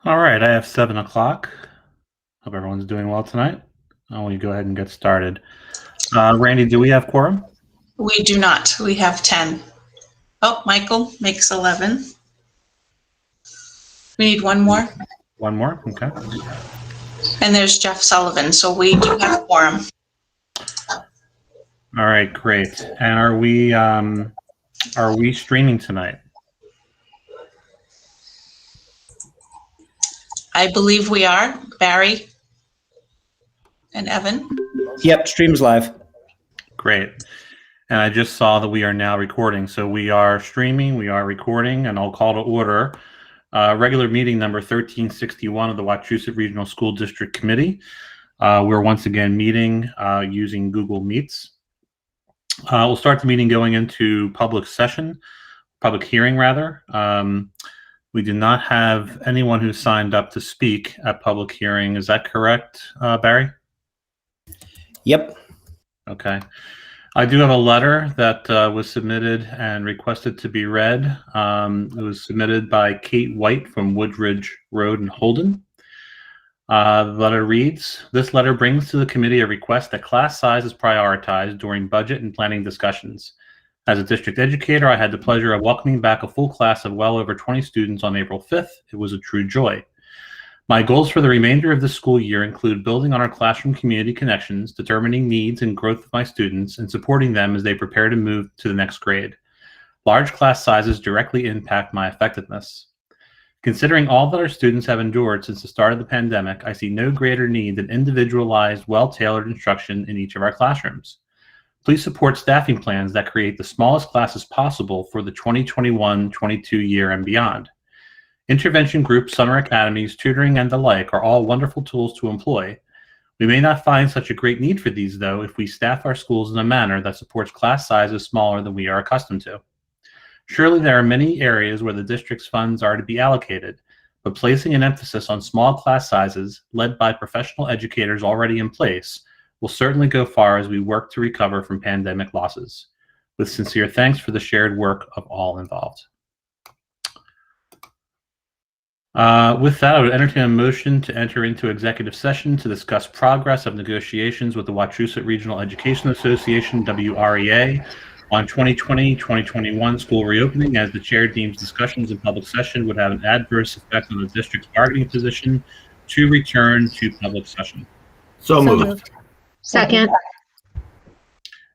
All right, I have 7 o'clock. Hope everyone's doing well tonight. I want to go ahead and get started. Randy, do we have quorum? We do not. We have 10. Oh, Michael makes 11. We need one more. One more? Okay. And there's Jeff Sullivan, so we do have quorum. All right, great. And are we streaming tonight? I believe we are. Barry and Evan. Yep, stream's live. Great. And I just saw that we are now recording. So we are streaming, we are recording, and I'll call to order regular meeting number 1361 of the Wachusett Regional School District Committee. We're once again meeting using Google Meets. We'll start the meeting going into public hearing rather. We do not have anyone who signed up to speak at public hearing. Is that correct, Barry? Yep. Okay. I do have a letter that was submitted and requested to be read. It was submitted by Kate White from Woodridge Road in Holden. The letter reads, "This letter brings to the committee a request that class size is prioritized during budget and planning discussions. As a district educator, I had the pleasure of welcoming back a full class of well over 20 students on April 5th. It was a true joy. My goals for the remainder of this school year include building on our classroom community connections, determining needs and growth of my students, and supporting them as they prepare to move to the next grade. Large class sizes directly impact my effectiveness. Considering all that our students have endured since the start of the pandemic, I see no greater need than individualized, well-tailored instruction in each of our classrooms. Please support staffing plans that create the smallest classes possible for the 2021-22 year and beyond. Intervention groups, summer academies, tutoring, and the like are all wonderful tools to employ. We may not find such a great need for these, though, if we staff our schools in a manner that supports class sizes smaller than we are accustomed to. Surely there are many areas where the district's funds are to be allocated, but placing an emphasis on small class sizes, led by professional educators already in place, will certainly go far as we work to recover from pandemic losses. With sincere thanks for the shared work of all involved." With that, I would entertain a motion to enter into executive session to discuss progress of negotiations with the Wachusett Regional Education Association, WREA, on 2020-2021 school reopening, as the chair deems discussions in public session would have an adverse effect on the district's bargaining position to return to public session. So moved. Second.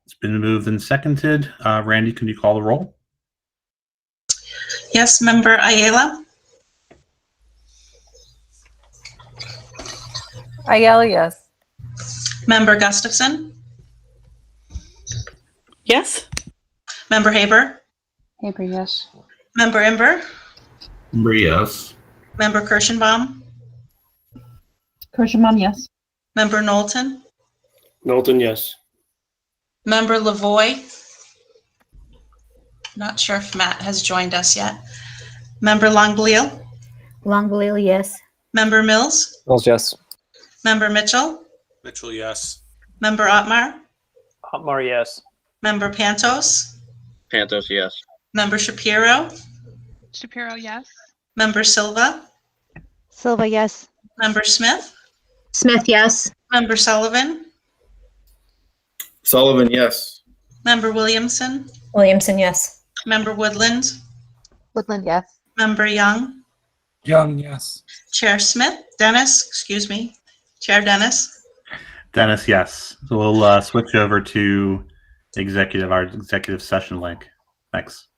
It's been moved and seconded. Randy, can you call the roll? Yes, Member Ayala. Ayala, yes. Member Gustafson. Yes. Member Haber. Haber, yes. Member Imber. Yes. Member Kirschenbaum. Kirschenbaum, yes. Member Knowlton. Knowlton, yes. Member Lavoy. Not sure if Matt has joined us yet. Member Longbleal. Longbleal, yes. Member Mills. Mills, yes. Member Mitchell. Mitchell, yes. Member Otmar. Otmar, yes. Member Pantos. Pantos, yes. Member Shapiro. Shapiro, yes. Member Silva. Silva, yes. Member Smith. Smith, yes. Member Sullivan. Sullivan, yes. Member Williamson. Williamson, yes. Member Woodland. Woodland, yes. Member Young. Young, yes. Chair Smith. Chair Dennis. Dennis, yes. So we'll switch over to our executive session link. Thanks.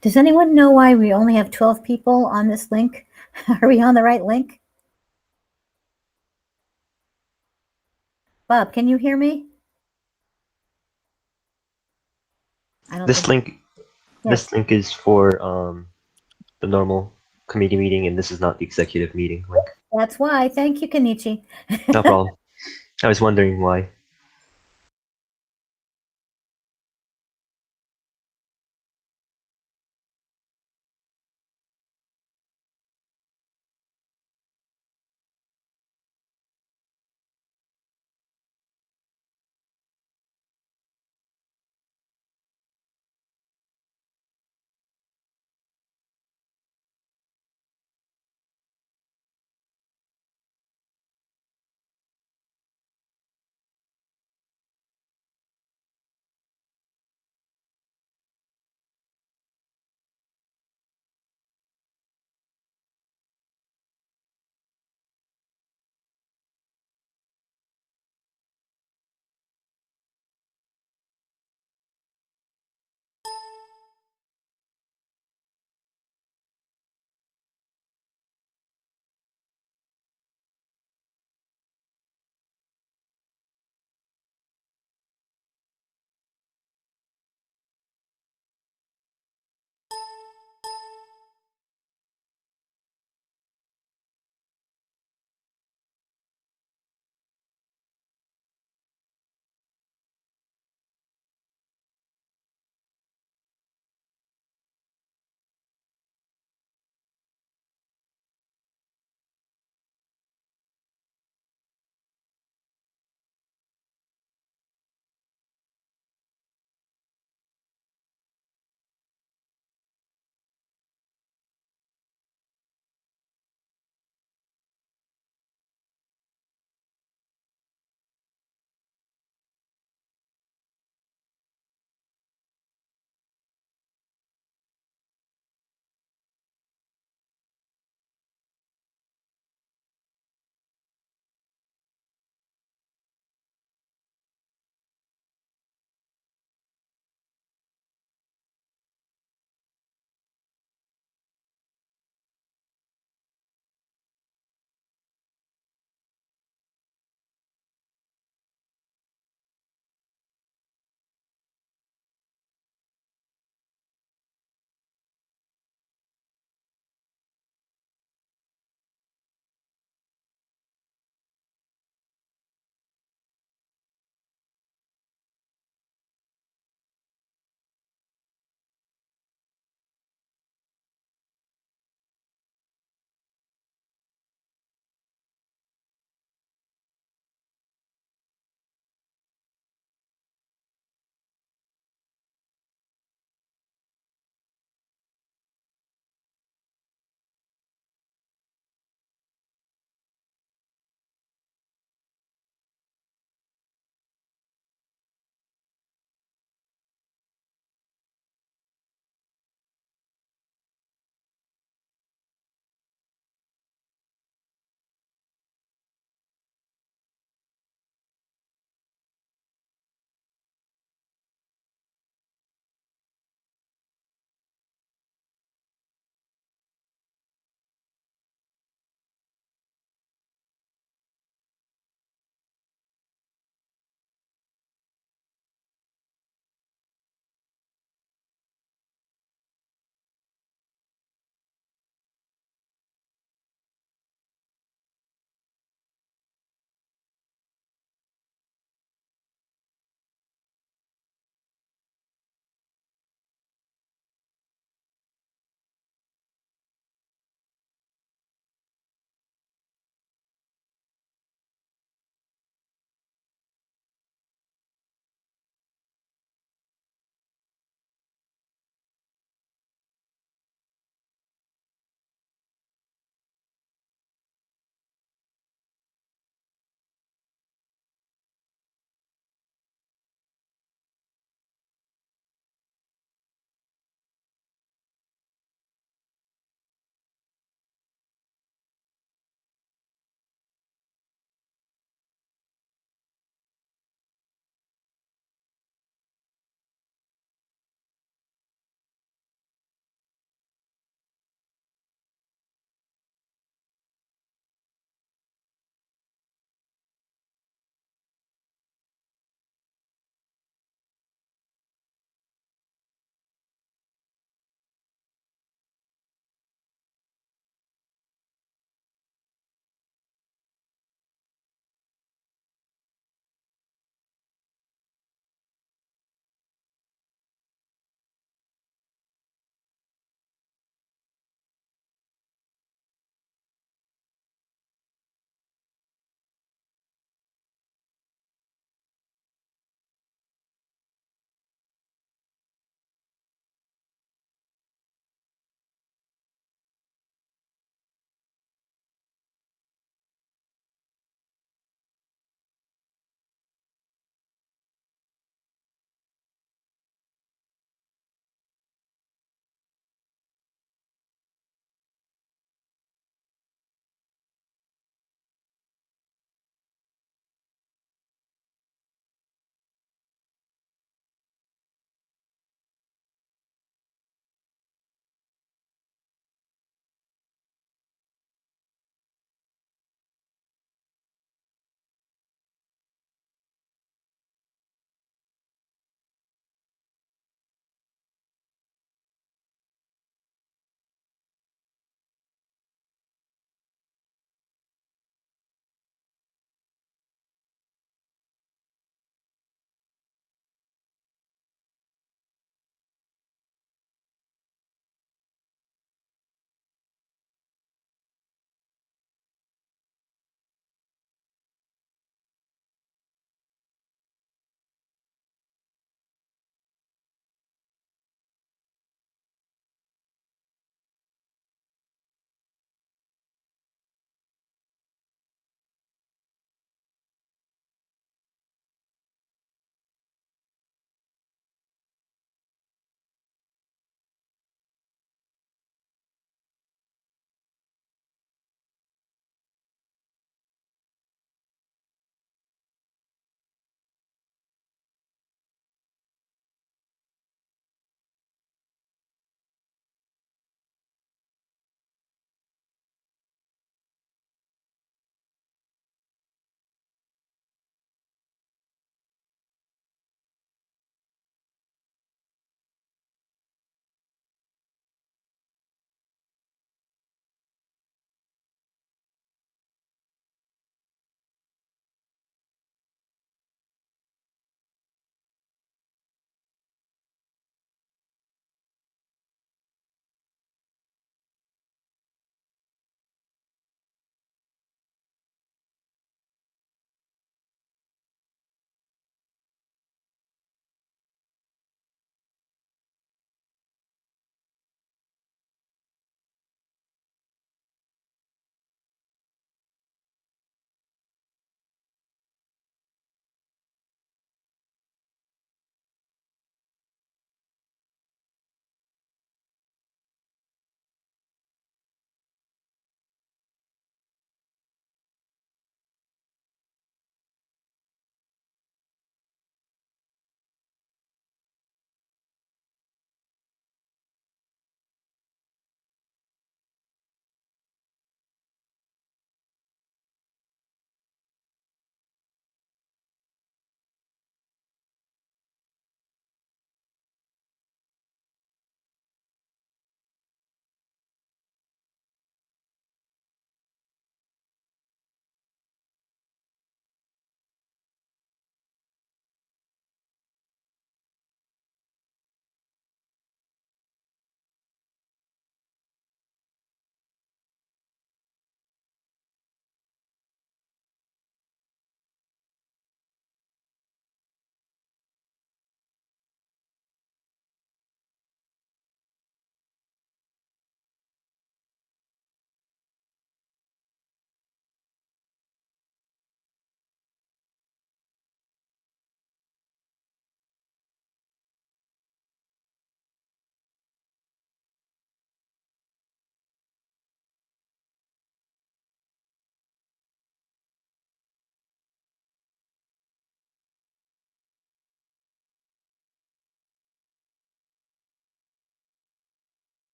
Does anyone know why we only have 12 people on this link? Are we on the right link? Bob, can you hear me? I don't This think- link, Yes. this link is for the normal committee meeting, and this is not the executive meeting link. That's why. Thank you, Kenichi. No problem. I was wondering why.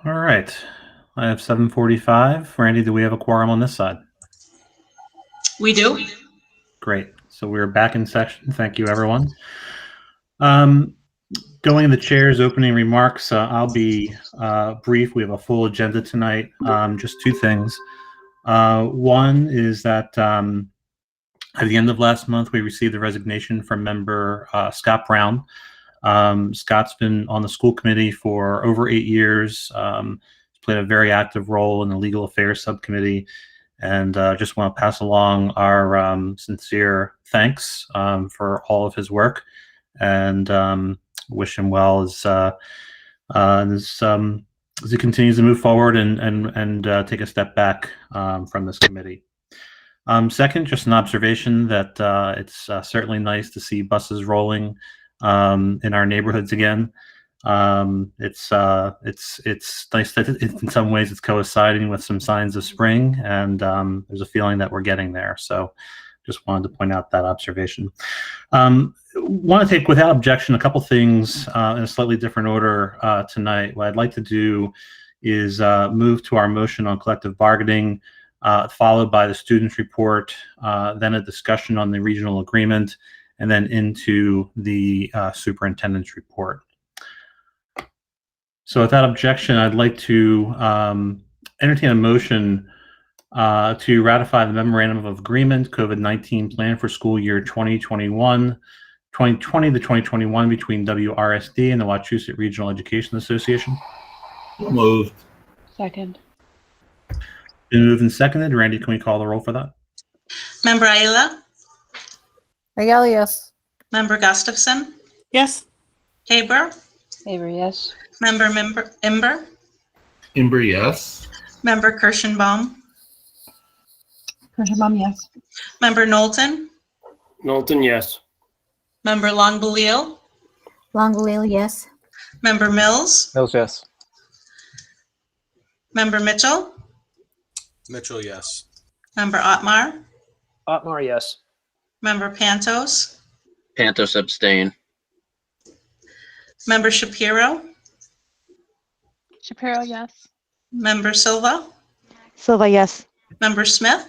All right. I have 7:45. Randy, do we have a quorum on this side? We do. Great. So we're back in session. Thank you, everyone. Going in the chair's opening remarks, I'll be brief. We have a full agenda tonight. Just two things. One is that at the end of last month, we received a resignation from member Scott Brown. Scott's been on the school committee for over 8 years. He's played a very active role in the legal affairs subcommittee, and just want to pass along our sincere thanks for all of his work, and wish him well as he continues to move forward and take a step back from this committee. Second, just an observation that it's certainly nice to see buses rolling in our neighborhoods again. It's nice that in some ways it's coinciding with some signs of spring, and there's a feeling that we're getting there. So just wanted to point out that observation. Want to take without objection a couple things in a slightly different order tonight. What I'd like to do is move to our motion on collective bargaining, followed by the students' report, then a discussion on the regional agreement, and then into the superintendent's report. So without objection, I'd like to entertain a motion to ratify the memorandum of agreement, COVID-19 plan for school year 2020 to 2021 between WRSD and the Wachusett Regional Education Association. So moved. Second. Been moved and seconded. Randy, can we call the roll for that? Member Ayala, Ayala, yes. Member Gustafson, Yes. Haber, Haber, yes. Member Imber, Imber, yes. Member Kirschenbaum, Kirschenbaum, yes. Member Knowlton, Knowlton, yes. Member Longbeliel, Longley, yes. Member Mills, Mills, yes. Member Mitchell, Mitchell, yes. Member Otmar, Otmar, yes. Member Pantos, Pantos abstain. Member Shapiro, Shapiro, yes. Member Silva, Silva, yes. Member Smith,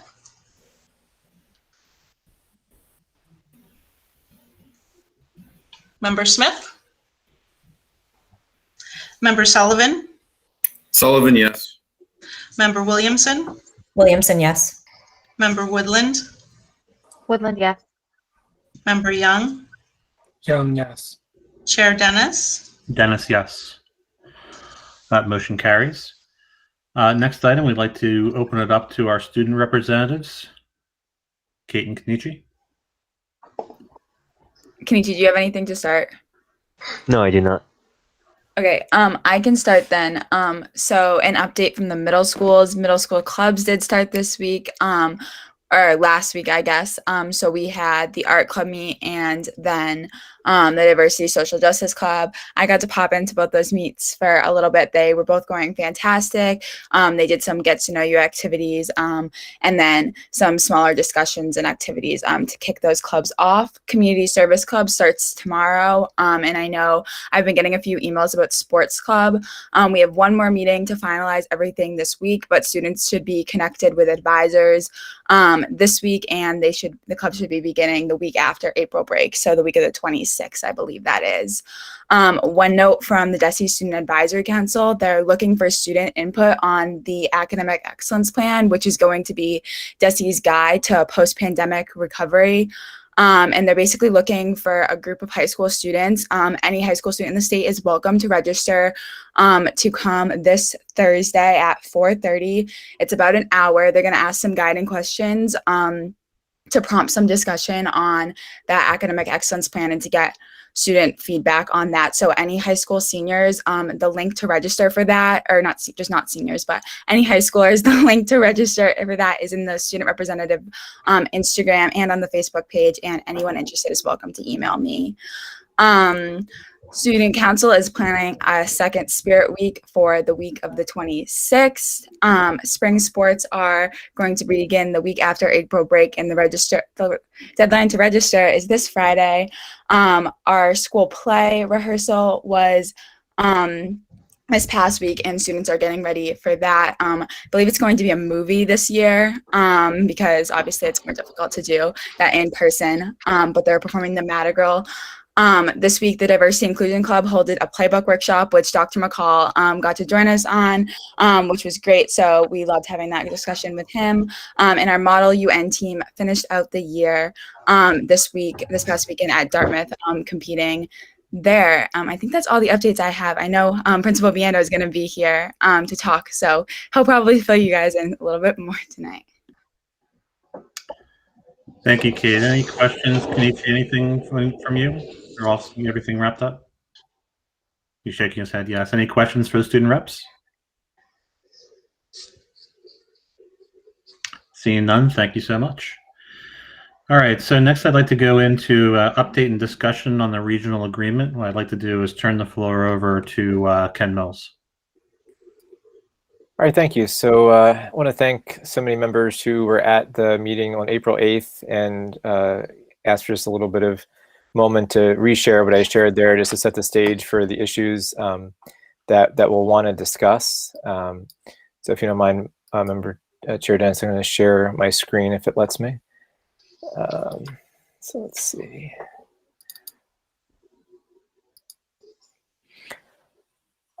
Member Smith, Member Sullivan, Sullivan, yes. Member Williamson, Williamson, yes. Member Woodland, Woodland, yes. Member Young, Young, yes. Chair Dennis. Dennis, yes. That motion carries. Next item, we'd like to open it up to our student representatives. Kate and Kenichi. Kenichi, do you have anything to start? No, I do not. Okay, I can start then. So an update from the middle schools. Middle school clubs did start this week, or last week, I guess. So we had the art club meet and then the diversity social justice club. I got to pop into both those meets for a little bit. They were both going fantastic. They did some get to know you activities, and then some smaller discussions and activities to kick those clubs off. Community service club starts tomorrow, and I know I've been getting a few emails about sports club. We have one more meeting to finalize everything this week, but students should be connected with advisors this week, and the club should be beginning the week after April break, so the week of the 26th, I believe that is. One note from the DESE Student Advisory Council, they're looking for student input on the Academic Excellence Plan, which is going to be DESE's guide to post-pandemic recovery. And they're basically looking for a group of high school students. Any high school student in the state is welcome to register to come this Thursday at 4:30. It's about an hour. They're going to ask some guiding questions to prompt some discussion on that academic excellence plan and to get student feedback on that. So any high school seniors, the link to register for that, or not seniors, but any high schoolers, the link to register for that is in the student representative Instagram and on the Facebook page, and anyone interested is welcome to email me. Student Council is planning a second Spirit Week for the week of the 26th. Spring sports are going to begin the week after April break, and the deadline to register is this Friday. Our school play rehearsal was this past week, and students are getting ready for that. I believe it's going to be a movie this year because obviously it's more difficult to do that in person, but they're performing the Matter Girl. This week, the Diversity Inclusion Club hosted a playbook workshop, which Dr. McCall got to join us on, which was great. So we loved having that discussion with him. And our Model UN team finished out the year this past weekend at Dartmouth, competing there. I think that's all the updates I have. I know Principal Viando is going to be here to talk, so he'll probably fill you guys in a little bit more tonight. Thank you, Kate. Any questions? Can you see anything from you? Or all everything wrapped up? You're shaking his head. Yes. Any questions for the student reps? Seeing none, thank you so much. All right, so next I'd like to go into update and discussion on the regional agreement. What I'd like to do is turn the floor over to Ken Mills. All right, thank you. So I want to thank so many members who were at the meeting on April 8th and ask for just a little bit of moment to reshare what I shared there, just to set the stage for the issues that we'll want to discuss. So if you don't mind, Member Chair Dennis, I'm going to share my screen if it lets me. So let's see.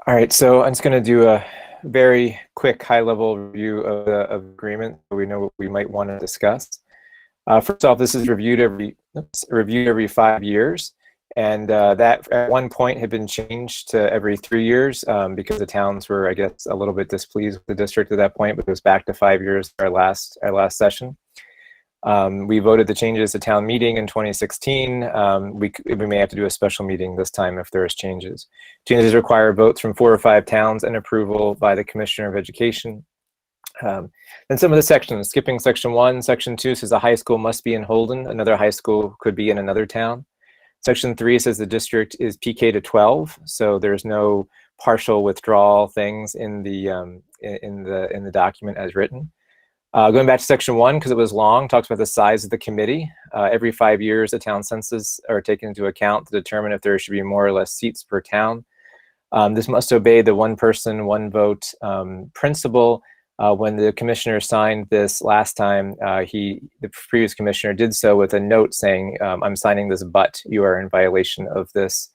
All right, so I'm just going to do a very quick high-level review of the agreement so we know what we might want to discuss. First off, this is reviewed every 5 years, and that at one point had been changed to every 3 years because the towns were, I guess, a little bit displeased with the district at that point, but it was back to 5 years our last session. We voted the changes to town meeting in 2016. We may have to do a special meeting this time if there's changes. Changes require votes from 4 or 5 towns and approval by the Commissioner of Education. Then some of the sections, skipping section 1, section 2 says a high school must be in Holden. Another high school could be in another town. Section 3 says the district is PK to 12, so there's no partial withdrawal things in the document as written. Going back to section 1, because it was long, talks about the size of the committee. Every 5 years, the town census are taken into account to determine if there should be more or less seats per town. This must obey the one person, one vote principle. When the commissioner signed this last time, the previous commissioner did so with a note saying, I'm signing this, but you are in violation of this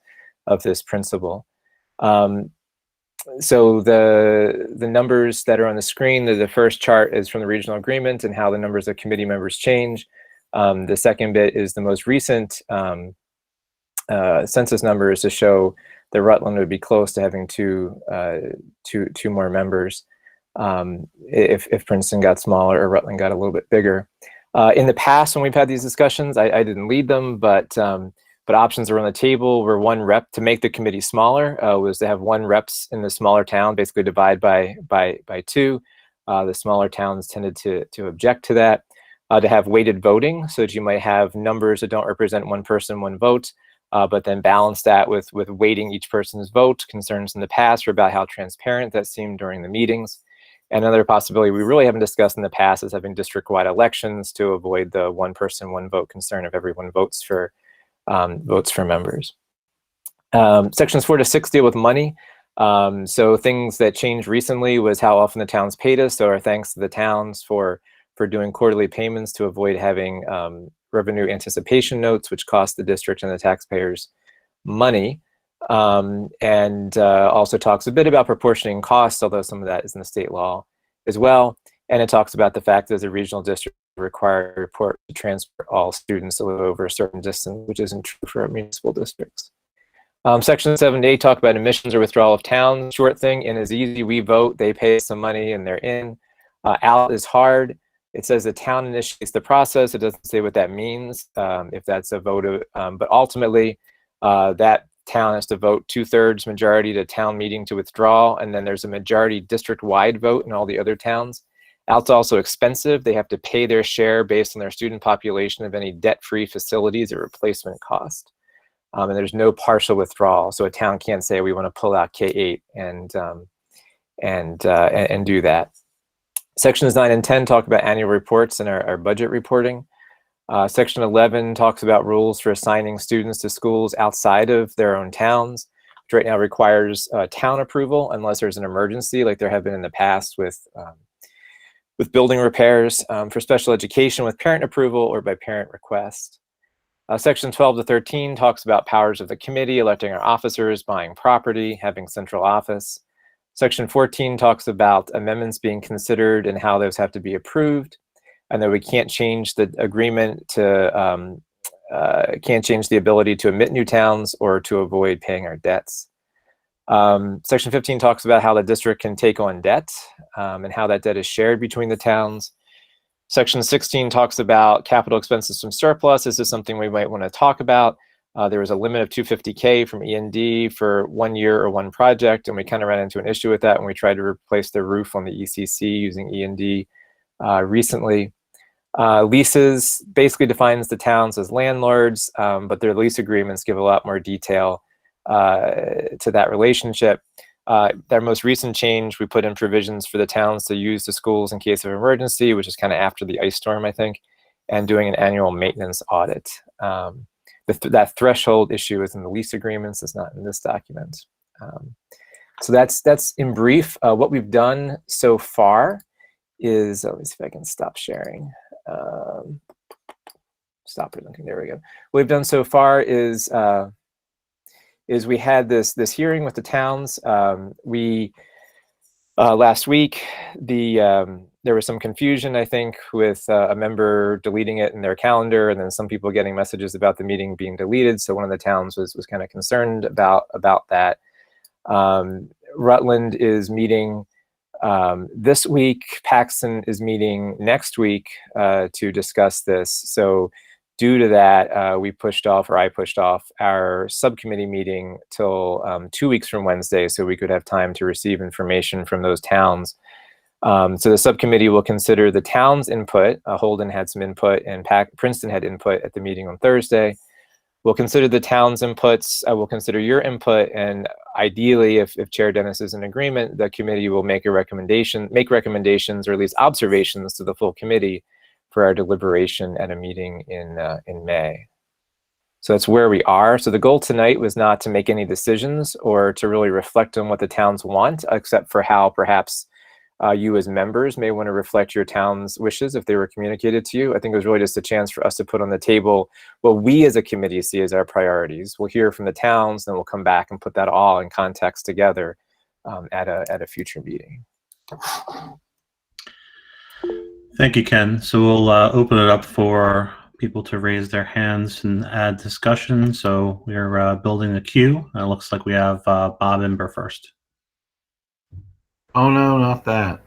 principle. So the numbers that are on the screen, the first chart is from the regional agreement and how the numbers of committee members change. The second bit is the most recent census numbers to show that Rutland would be close to having two more members if Princeton got smaller or Rutland got a little bit bigger. In the past, when we've had these discussions, I didn't lead them, but options are on the table were one rep to make the committee smaller, was to have 1 reps in the smaller town, basically divide by 2. The smaller towns tended to object to that. To have weighted voting, so that you might have numbers that don't represent one person, one vote, but then balance that with weighting each person's vote. Concerns in the past were about how transparent that seemed during the meetings. Another possibility we really haven't discussed in the past is having district-wide elections to avoid the one person, one vote concern if everyone votes for members. Sections 4 to 6 deal with money. So things that changed recently was how often the towns paid us. So our thanks to the towns for doing quarterly payments to avoid having revenue anticipation notes, which cost the district and the taxpayers money. And also talks a bit about proportioning costs, although some of that is in the state law as well. And it talks about the fact that as a regional district required to report to transfer all students to live over a certain distance, which isn't true for municipal districts. Section 7 to 8 talk about admissions or withdrawal of towns. Short thing, in is easy, we vote, they pay some money and they're in. Out is hard. It says the town initiates the process. It doesn't say what that means, if that's a vote of, but ultimately that town has to vote 2/3 majority to town meeting to withdraw, and then there's a majority district-wide vote in all the other towns. Out's also expensive. They have to pay their share based on their student population of any debt-free facilities or replacement cost. And there's no partial withdrawal, so a town can't say we want to pull out K-8 and do that. Sections 9 and 10 talk about annual reports and our budget reporting. Section 11 talks about rules for assigning students to schools outside of their own towns. right now requires town approval unless there's an emergency, like there have been in the past with building repairs, for special education with parent approval or by parent request. Section 12 to 13 talks about powers of the committee, electing our officers, buying property, having central office. Section 14 talks about amendments being considered and how those have to be approved, and that we can't change the agreement to, can't change the ability to admit new towns or to avoid paying our debts. Section 15 talks about how the district can take on debt and how that debt is shared between the towns. Section 16 talks about capital expenses from surplus. This is something we might want to talk about. There was a limit of $250K from E&D for 1 year or one project, and we kind of ran into an issue with that when we tried to replace the roof on the ECC using E&D recently. Leases basically defines the towns as landlords, but their lease agreements give a lot more detail to that relationship. Their most recent change, we put in provisions for the towns to use the schools in case of emergency, which is kind of after the ice storm, I think, and doing an annual maintenance audit. That threshold issue is in the lease agreements. It's not in this document. So that's in brief. What we've done so far is, let me see if I can stop sharing. Stop presenting, there we go. What we've done so far is we had this hearing with the towns. Last week, there was some confusion, I think, with a member deleting it in their calendar, and then some people getting messages about the meeting being deleted. So one of the towns was kind of concerned about that. Rutland is meeting this week. Paxton is meeting next week to discuss this. So due to that, I pushed off our subcommittee meeting till 2 weeks from Wednesday, so we could have time to receive information from those towns. So the subcommittee will consider the town's input. Holden had some input, and Princeton had input at the meeting on Thursday. We'll consider the town's inputs. We'll consider your input, and ideally, if Chair Dennis is in agreement, the committee will make recommendations, or at least observations to the full committee for our deliberation at a meeting in May. So that's where we are. So the goal tonight was not to make any decisions or to really reflect on what the towns want, except for how perhaps you as members may want to reflect your town's wishes if they were communicated to you. I think it was really just a chance for us to put on the table what we as a committee see as our priorities. We'll hear from the towns, then we'll come back and put that all in context together at a future meeting. Thank you, Ken. So we'll open it up for people to raise their hands and add discussion. So we're building a queue. It looks like we have Bob Imber first. Oh, no, not that.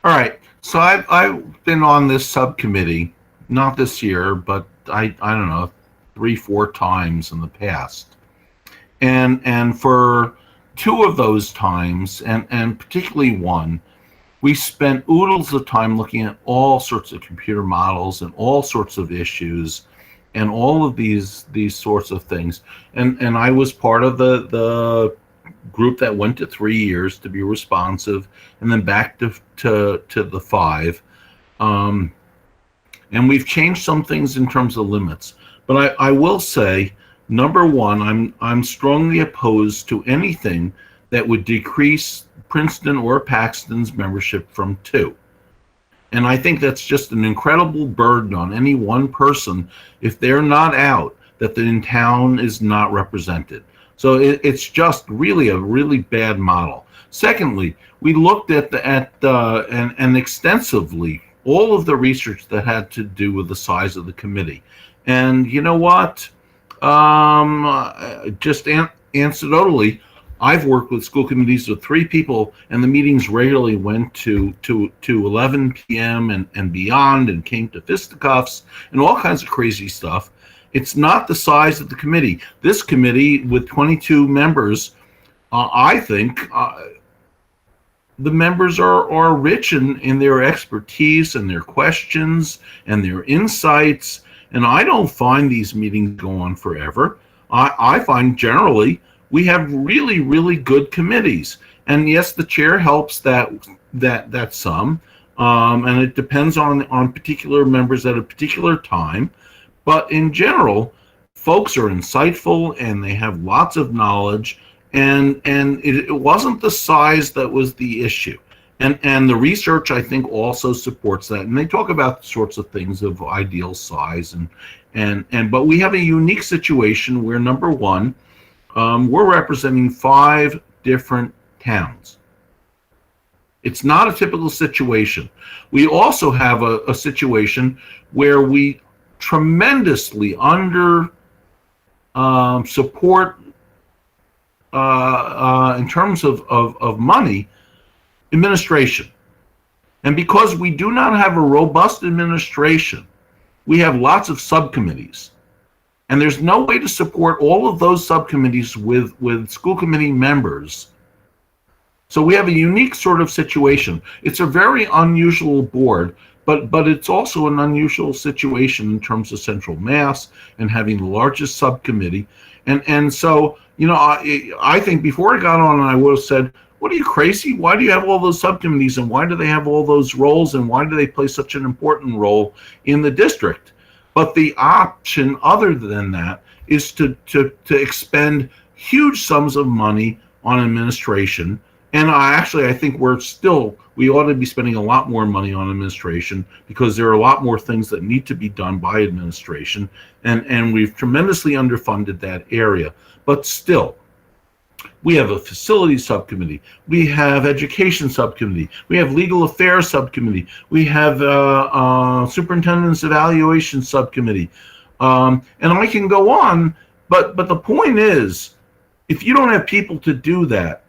All right. So I've been on this subcommittee, not this year, but I don't know, 3-4 times in the past. And for 2 of those times, and particularly one, we spent oodles of time looking at all sorts of computer models and all sorts of issues and all of these sorts of things. And I was part of the group that went to 3 years to be responsive, and then back to the 5. And we've changed some things in terms of limits. But I will say, number one, I'm strongly opposed to anything that would decrease Princeton or Paxton's membership from 2. And I think that's just an incredible burden on any one person if they're not out, that the town is not represented. So it's just really a really bad model. Secondly, we looked at and extensively all of the research that had to do with the size of the committee. And you know what? Just anecdotally, I've worked with school committees with 3 people, and the meetings regularly went to 11 p.m. and beyond, and came to fisticuffs and all kinds of crazy stuff. It's not the size of the committee. This committee with 22 members, I think the members are rich in their expertise and their questions and their insights. And I don't find these meetings go on forever. I find generally we have really, really good committees. And yes, the chair helps that some, and it depends on particular members at a particular time. But in general, folks are insightful and they have lots of knowledge, and it wasn't the size that was the issue. And the research, I think, also supports that. And they talk about the sorts of things of ideal size, but we have a unique situation where, number one, we're representing 5 different towns. It's not a typical situation. We also have a situation where we tremendously under support in terms of money, administration. And because we do not have a robust administration, we have lots of subcommittees. And there's no way to support all of those subcommittees with school committee members. So we have a unique sort of situation. It's a very unusual board, but it's also an unusual situation in terms of central mass and having the largest subcommittee. And so, you know, I think before I got on, I would have said, what, are you crazy? Why do you have all those subcommittees, and why do they have all those roles, and why do they play such an important role in the district? But the option other than that is to expend huge sums of money on administration. And I think we ought to be spending a lot more money on administration, because there are a lot more things that need to be done by administration. And we've tremendously underfunded that area. But still, we have a facilities subcommittee, we have education subcommittee, we have legal affairs subcommittee, we have superintendent's evaluation subcommittee, and I can go on. But the point is, if you don't have people to do that,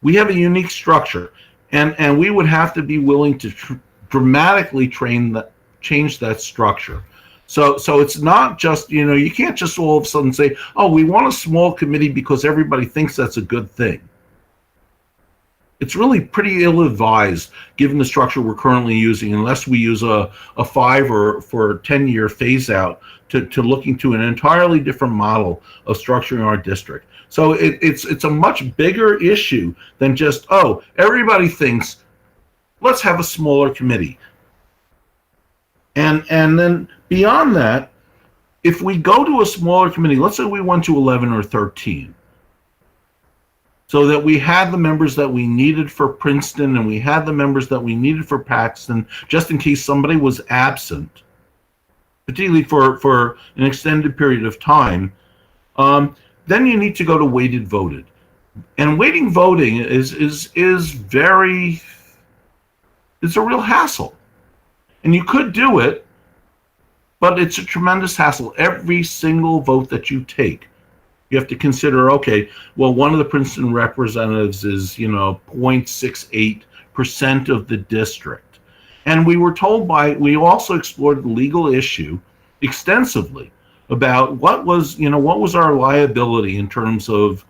we have a unique structure, and we would have to be willing to dramatically change that structure. So it's not just, you know, you can't just all of a sudden say, oh, we want a small committee because everybody thinks that's a good thing. It's really pretty ill-advised, given the structure we're currently using, unless we use a 5 or 10-year phase-out to looking to an entirely different model of structuring our district. So it's a much bigger issue than just, oh, everybody thinks, let's have a smaller committee. And then beyond that, if we go to a smaller committee, let's say we went to 11 or 13, so that we had the members that we needed for Princeton and we had the members that we needed for Paxton, just in case somebody was absent, particularly for an extended period of time, then you need to go to weighted voted. And weighting voting is a real hassle. And you could do it, but it's a tremendous hassle. Every single vote that you take, you have to consider, okay, well, one of the Princeton representatives is, 0.68% of the district. And we were told we also explored the legal issue extensively about what was our liability in terms of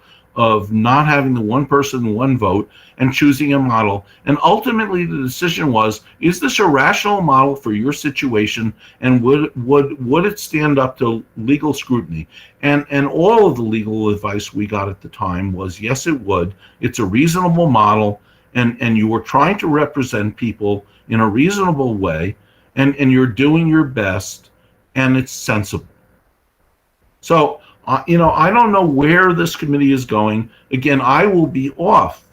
not having the one person, one vote, and choosing a model. And ultimately the decision was, is this a rational model for your situation, and would it stand up to legal scrutiny? And all of the legal advice we got at the time was, yes, it would. It's a reasonable model, and you were trying to represent people in a reasonable way, and you're doing your best, and it's sensible. So I don't know where this committee is going. Again, I will be off.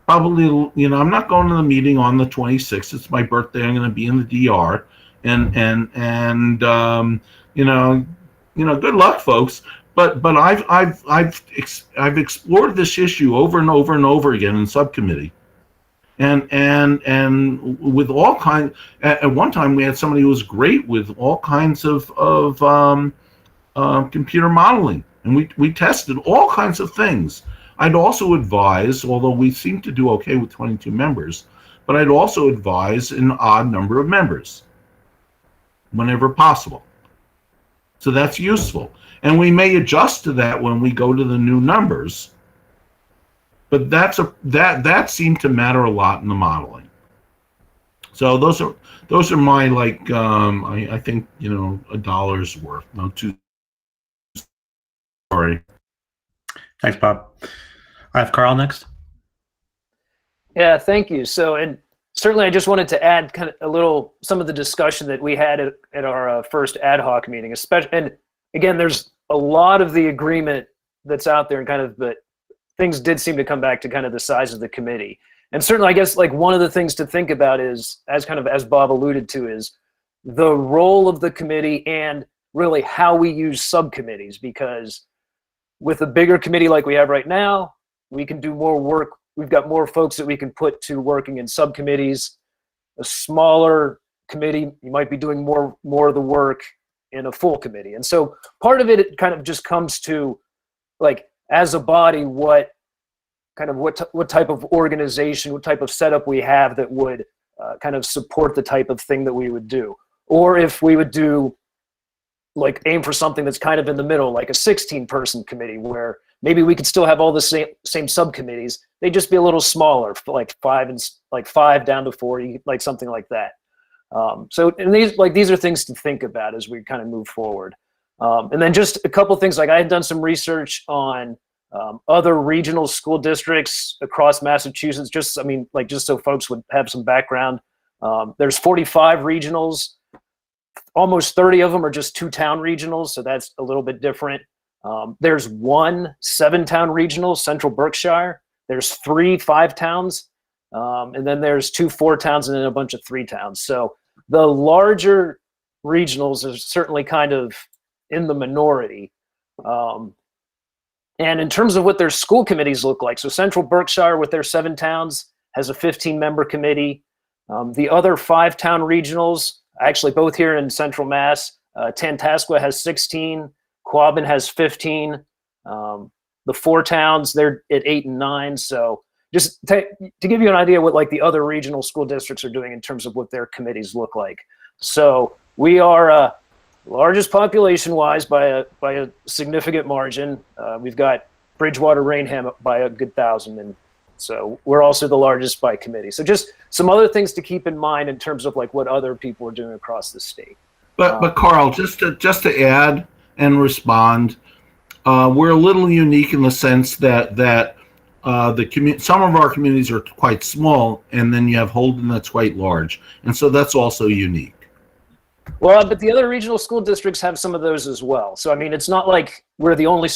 Probably, I'm not going to the meeting on the 26th. It's my birthday. I'm going to be in the DR, and good luck, folks. But I've explored this issue over and over and over again in subcommittee, and with all kinds. At one time, we had somebody who was great with all kinds of computer modeling, and we tested all kinds of things. I'd also advise, although we seem to do okay with 22 members, but I'd also advise an odd number of members whenever possible. So that's useful. And we may adjust to that when we go to the new numbers, but that seemed to matter a lot in the modeling. So those are my, I think, a dollar's worth. No, two. Sorry. Thanks, Bob. I have Carl next. Yeah, thank you. So, and certainly I just wanted to add kind of some of the discussion that we had at our first ad hoc meeting, and again, there's a lot of the agreement that's out there, and kind of, but things did seem to come back to kind of the size of the committee. And certainly, I guess, like one of the things to think about is, as Bob alluded to, is the role of the committee and really how we use subcommittees. Because with a bigger committee like we have right now, we can do more work. We've got more folks that we can put to working in subcommittees. A smaller committee, you might be doing more of the work in a full committee. And so part of it kind of just comes to, like, as a body, what type of organization, what type of setup we have that would kind of support the type of thing that we would do. Or if we would do, like, aim for something that's kind of in the middle, like a 16-person committee, where maybe we could still have all the same subcommittees. They'd just be a little smaller, like 5 down to 4, like something like that. So, and these are things to think about as we kind of move forward. And then just a couple things, like I had done some research on other regional school districts across Massachusetts, just so folks would have some background. There's 45 regionals. Almost 30 of them are just 2-town regionals, so that's a little bit different. There's one 7-town regional, Central Berkshire. There's 3 5-towns, and then there's 2 4-towns, and then a bunch of 3-towns. So the larger regionals are certainly kind of in the minority. And in terms of what their school committees look like, so Central Berkshire with their 7 towns has a 15-member committee. The other 5-town regionals, actually both here in Central Mass, Tantascwa has 16, Quabbin has 15. The 4 towns, they're at 8 and 9. So just to give you an idea what, like, the other regional school districts are doing in terms of what their committees look like. So we are largest population-wise by a significant margin. We've got Bridgewater, Rainham by a good 1,000, and so we're also the largest by committee. So just some other things to keep in mind in terms of, like, what other people are doing across the state. But Carl, just to add and respond, we're a little unique in the sense that some of our communities are quite small, and then you have Holden that's quite large, and so that's also unique. Well, but the other regional school districts have some of those as well. So I mean, it's not like we're the only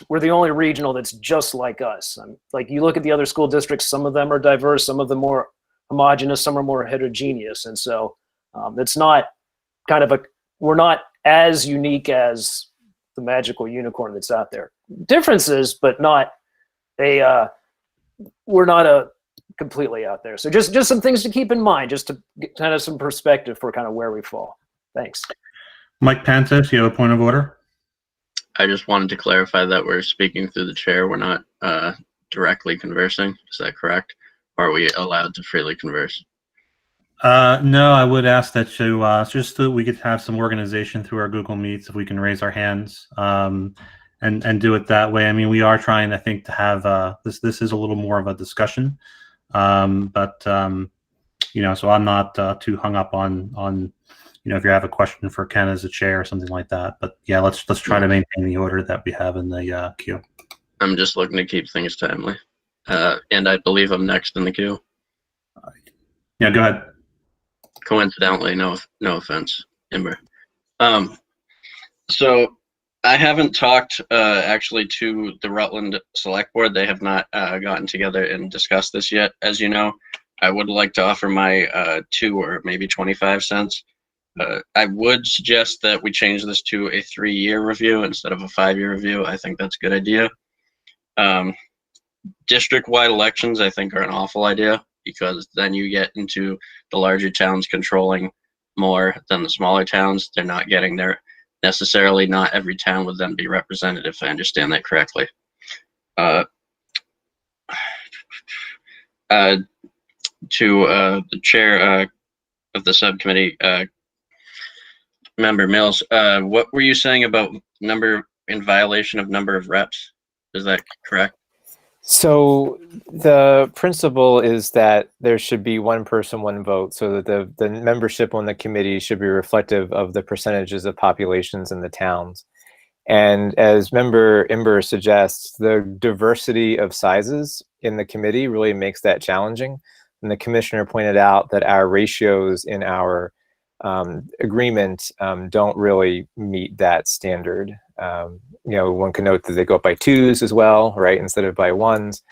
we're the only regional that's just like us. Like, you look at the other school districts, some of them are diverse, some of them more homogenous, some are more heterogeneous, and so it's not we're not as unique as the magical unicorn that's out there. Differences, but not we're not completely out there. So just some things to keep in mind, just to get kind of some perspective for kind of where we fall. Thanks. Mike Pantos, you have a point of order? I just wanted to clarify that we're speaking through the chair. We're not directly conversing. Is that correct? Or are we allowed to freely converse? No, I would ask that you just so that we could have some organization through our Google Meets, if we can raise our hands and do it that way. I mean, we are trying, I think, to have this is a little more of a discussion, but you know, so I'm not too hung up on you know, if you have a question for Ken as a chair or something like that. But yeah, let's try to maintain the order that we have in the queue. I'm just looking to keep things timely, and I believe I'm next in the queue. Yeah, go ahead. Coincidentally, no offense, Ember. So I haven't talked actually to the Rutland Select Board. They have not gotten together and discussed this yet. As you know, I would like to offer my 2 or maybe 25 cents. I would suggest that we change this to a 3-year review instead of a 5-year review. I think that's a good idea. District-wide elections, I think, are an awful idea, because then you get into the larger towns controlling more than the smaller towns. They're not getting there necessarily. Not every town would then be represented, if I understand that correctly. To the chair of the subcommittee, Member Mills, what were you saying about in violation of number of reps? Is that correct? So the principle is that there should be one person, one vote, so that the membership on the committee should be reflective of the percentages of populations in the towns. And as Member Imber suggests, the diversity of sizes in the committee really makes that challenging. And the commissioner pointed out that our ratios in our agreement don't really meet that standard. One can note that they go up by twos as well, right, instead of by ones.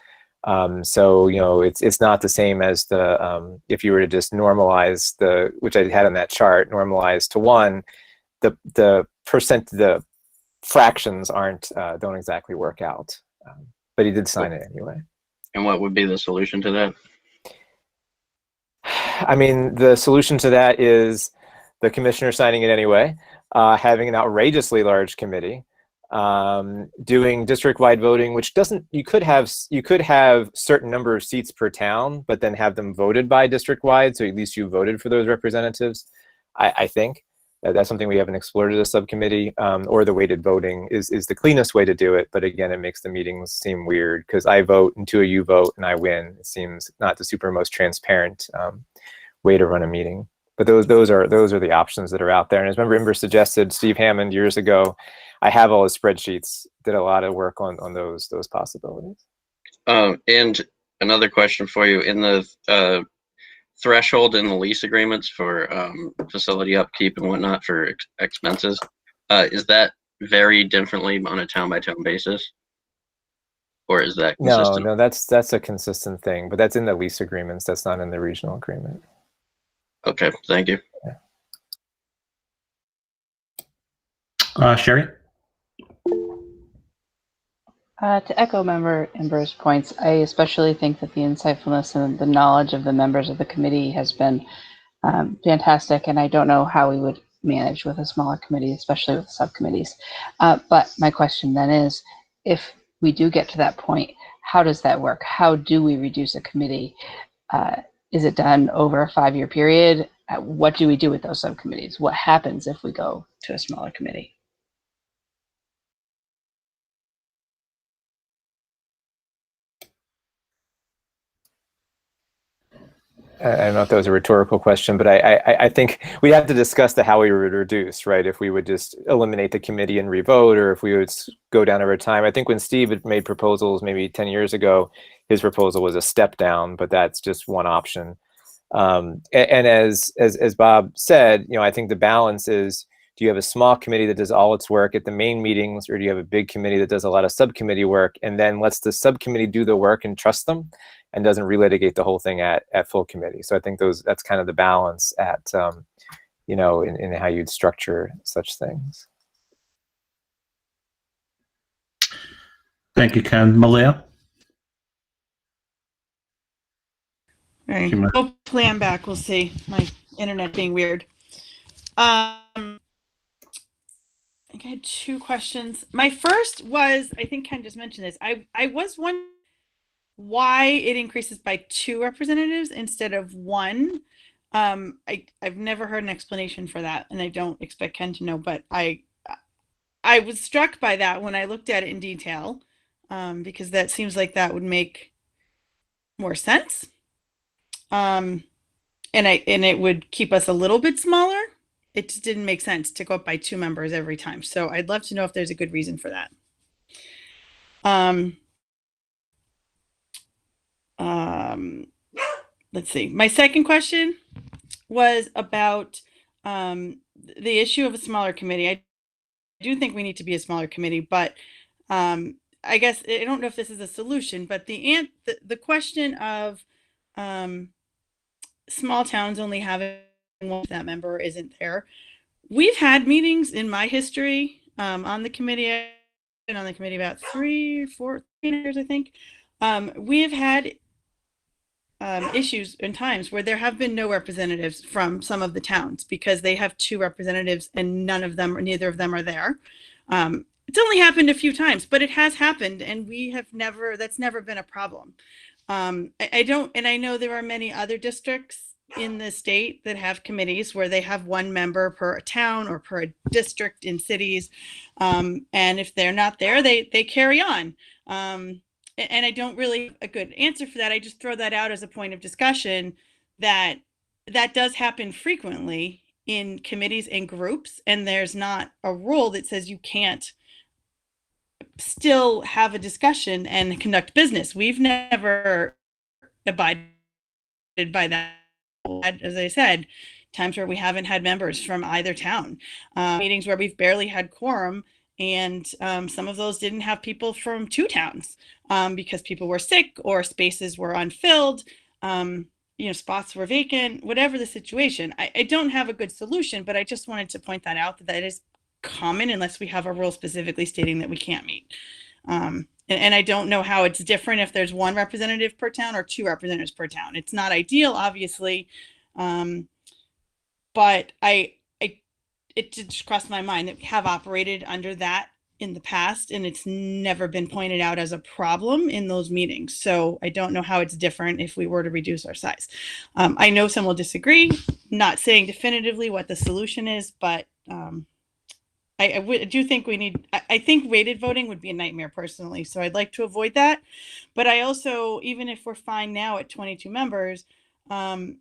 So it's not the same as the if you were to just normalize which I had on that chart, normalize to 1, the fractions don't exactly work out. But he did sign it anyway. And what would be the solution to that? I mean, the solution to that is the commissioner signing it anyway, having an outrageously large committee, doing district-wide voting, which you could have certain number of seats per town, but then have them voted by district-wide, so at least you voted for those representatives. I think that's something we haven't explored as a subcommittee, or the weighted voting is the cleanest way to do it. But again, it makes the meetings seem weird because I vote and 2 of you vote and I win. It seems not the super most transparent way to run a meeting. But those are the options that are out there. And as Member Imber suggested, Steve Hammond years ago, I have all his spreadsheets. Did a lot of work on those possibilities. And another question for you: in the threshold in the lease agreements for facility upkeep and whatnot for expenses, is that vary differently on a town-by-town basis, or is that consistent? No, that's a consistent thing, but that's in the lease agreements. That's not in the regional agreement. Okay, thank you. Sherry? To echo Member Ember's points, I especially think that the insightfulness and the knowledge of the members of the committee has been fantastic, and I don't know how we would manage with a smaller committee, especially with subcommittees. But my question then is, if we do get to that point, how does that work? How do we reduce a committee? Is it done over a 5-year period? What do we do with those subcommittees? What happens if we go to a smaller committee? I don't know if that was a rhetorical question, but I think we have to discuss how we would reduce, right? If we would just eliminate the committee and revote, or if we would go down over time. I think when Steve had made proposals maybe 10 years ago, his proposal was a step down, but that's just one option. And as Bob said, I think the balance is, do you have a small committee that does all its work at the main meetings, or do you have a big committee that does a lot of subcommittee work and then lets the subcommittee do the work and trust them and doesn't relitigate the whole thing at full committee? So I think that's kind of the balance at, in how you'd structure such things. Thank you, Ken. Malia? All right. Hopefully I'm back. We'll see. My internet being weird. I think I had 2 questions. My first was, I think Ken just mentioned this. I was wondering why it increases by 2 representatives instead of 1. I've never heard an explanation for that, and I don't expect Ken to know, but I was struck by that when I looked at it in detail, because that seems like that would make more sense. And it would keep us a little bit smaller. It just didn't make sense to go up by 2 members every time. So I'd love to know if there's a good reason for that. Let's see. My second question was about the issue of a smaller committee. I do think we need to be a smaller committee, but I guess I don't know if this is a solution, but the question of small towns only having one that member isn't there. We've had meetings in my history on the committee. I've been on the committee about 3 years, I think. We have had issues and times where there have been no representatives from some of the towns because they have 2 representatives and neither of them are there. It's only happened a few times, but it has happened, and that's never been a problem. I know there are many other districts in the state that have committees where they have 1 member per town or per district in cities. And if they're not there, they carry on. And I don't really have a good answer for that. I just throw that out as a point of discussion that does happen frequently in committees and groups. And there's not a rule that says you can't still have a discussion and conduct business. We've never abided by that. As I said, times where we haven't had members from either town, meetings where we've barely had quorum, and some of those didn't have people from 2 towns because people were sick or spaces were unfilled, spots were vacant, whatever the situation. I don't have a good solution, but I just wanted to point that out, that is common unless we have a rule specifically stating that we can't meet. And I don't know how it's different if there's 1 representative per town or 2 representatives per town. It's not ideal, obviously, but it just crossed my mind that we have operated under that in the past, and it's never been pointed out as a problem in those meetings. So I don't know how it's different if we were to reduce our size. I know some will disagree, not saying definitively what the solution is, but I do think we need, I think weighted voting would be a nightmare personally. So I'd like to avoid that. But I also, even if we're fine now at 22 members, I'm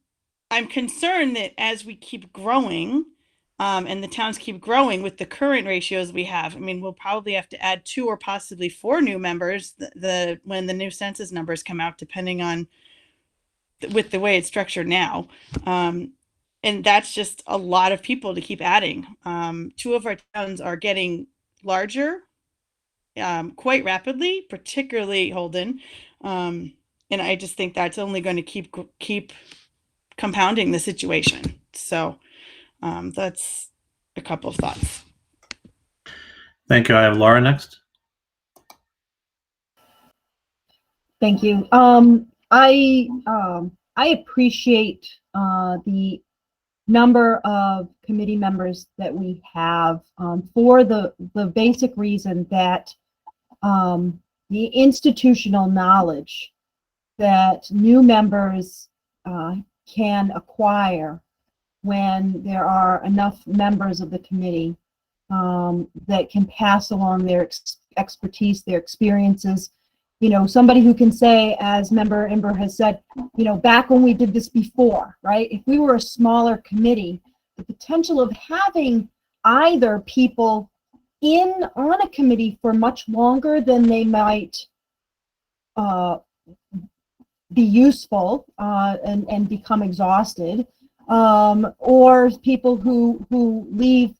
concerned that as we keep growing, and the towns keep growing with the current ratios we have, I mean, we'll probably have to add 2 or possibly 4 new members when the new census numbers come out, depending on with the way it's structured now. And that's just a lot of people to keep adding. 2 of our towns are getting larger quite rapidly, particularly Holden. And I just think that's only going to keep compounding the situation. So that's a couple of thoughts. Thank you. I have Laura next. Thank you. I appreciate the number of committee members that we have for the basic reason that the institutional knowledge that new members can acquire when there are enough members of the committee that can pass along their expertise, their experiences. You know, somebody who can say, as Member Imber has said, you know, back when we did this before, right? If we were a smaller committee, the potential of having either people on a committee for much longer than they might be useful and become exhausted, or people who leave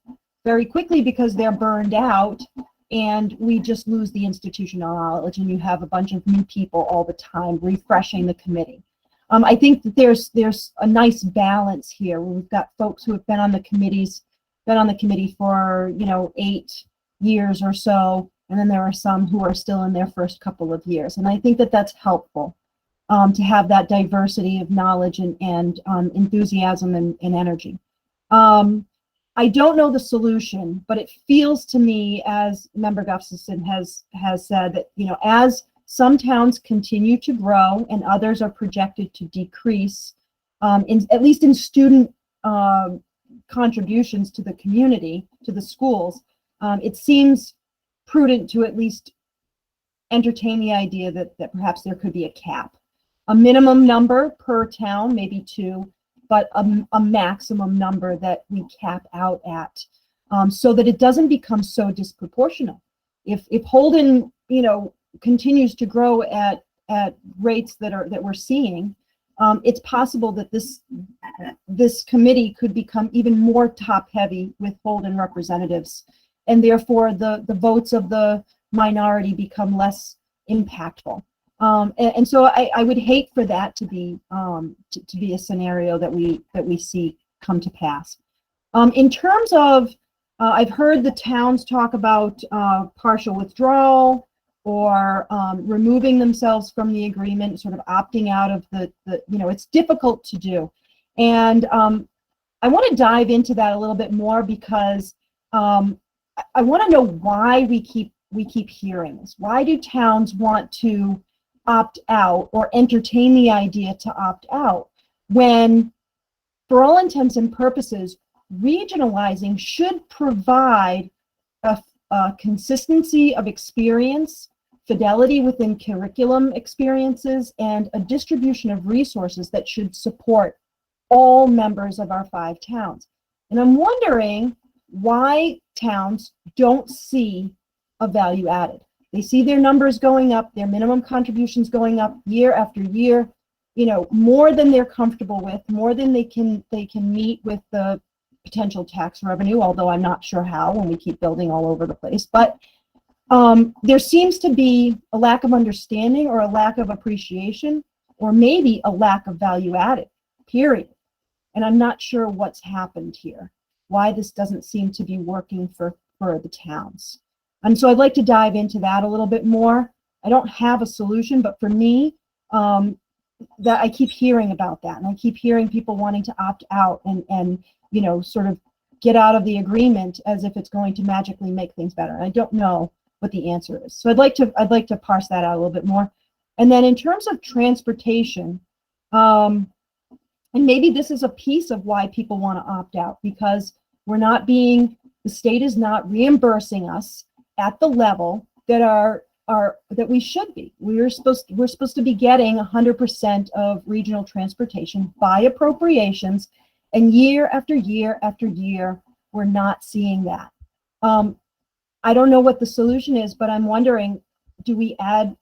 very quickly because they're burned out, and we just lose the institutional knowledge, and you have a bunch of new people all the time refreshing the committee. I think that there's a nice balance here. We've got folks who have been on the committee for 8 years or so, and then there are some who are still in their first couple of years, and I think that that's helpful to have that diversity of knowledge and enthusiasm and energy. I don't know the solution, but it feels to me, as Member Gustafson has said, that, you know, as some towns continue to grow and others are projected to decrease, at least in student contributions to the community, to the schools, it seems prudent to at least entertain the idea that perhaps there could be a cap. A minimum number per town, maybe 2, but a maximum number that we cap out at, so that it doesn't become so disproportional. If Holden, you know, continues to grow at rates that we're seeing, it's possible that this committee could become even more top heavy with Holden representatives, and therefore the votes of the minority become less impactful. And so I would hate for that to be a scenario that we see come to pass. In terms of, I've heard the towns talk about partial withdrawal or removing themselves from the agreement, sort of opting out of the it's difficult to do. And I want to dive into that a little bit more, because I want to know why we keep hearing this. Why do towns want to opt out or entertain the idea to opt out when, for all intents and purposes, regionalizing should provide a consistency of experience, fidelity within curriculum experiences, and a distribution of resources that should support all members of our 5 towns. And I'm wondering why towns don't see a value added. They see their numbers going up, their minimum contributions going up year after year, more than they're comfortable with, more than they can meet with the potential tax revenue, although I'm not sure how when we keep building all over the place. But there seems to be a lack of understanding or a lack of appreciation or maybe a lack of value added, period. And I'm not sure what's happened here, why this doesn't seem to be working for the towns. And so I'd like to dive into that a little bit more. I don't have a solution, but for me, that I keep hearing about that, and I keep hearing people wanting to opt out and sort of get out of the agreement as if it's going to magically make things better. And I don't know what the answer is. So I'd like to parse that out a little bit more. And then in terms of transportation, and maybe this is a piece of why people want to opt out, because the state is not reimbursing us at the level that that we should be. We're supposed to be getting 100% of regional transportation by appropriations, and year after year after year, we're not seeing that. I don't know what the solution is, but I'm wondering, do we add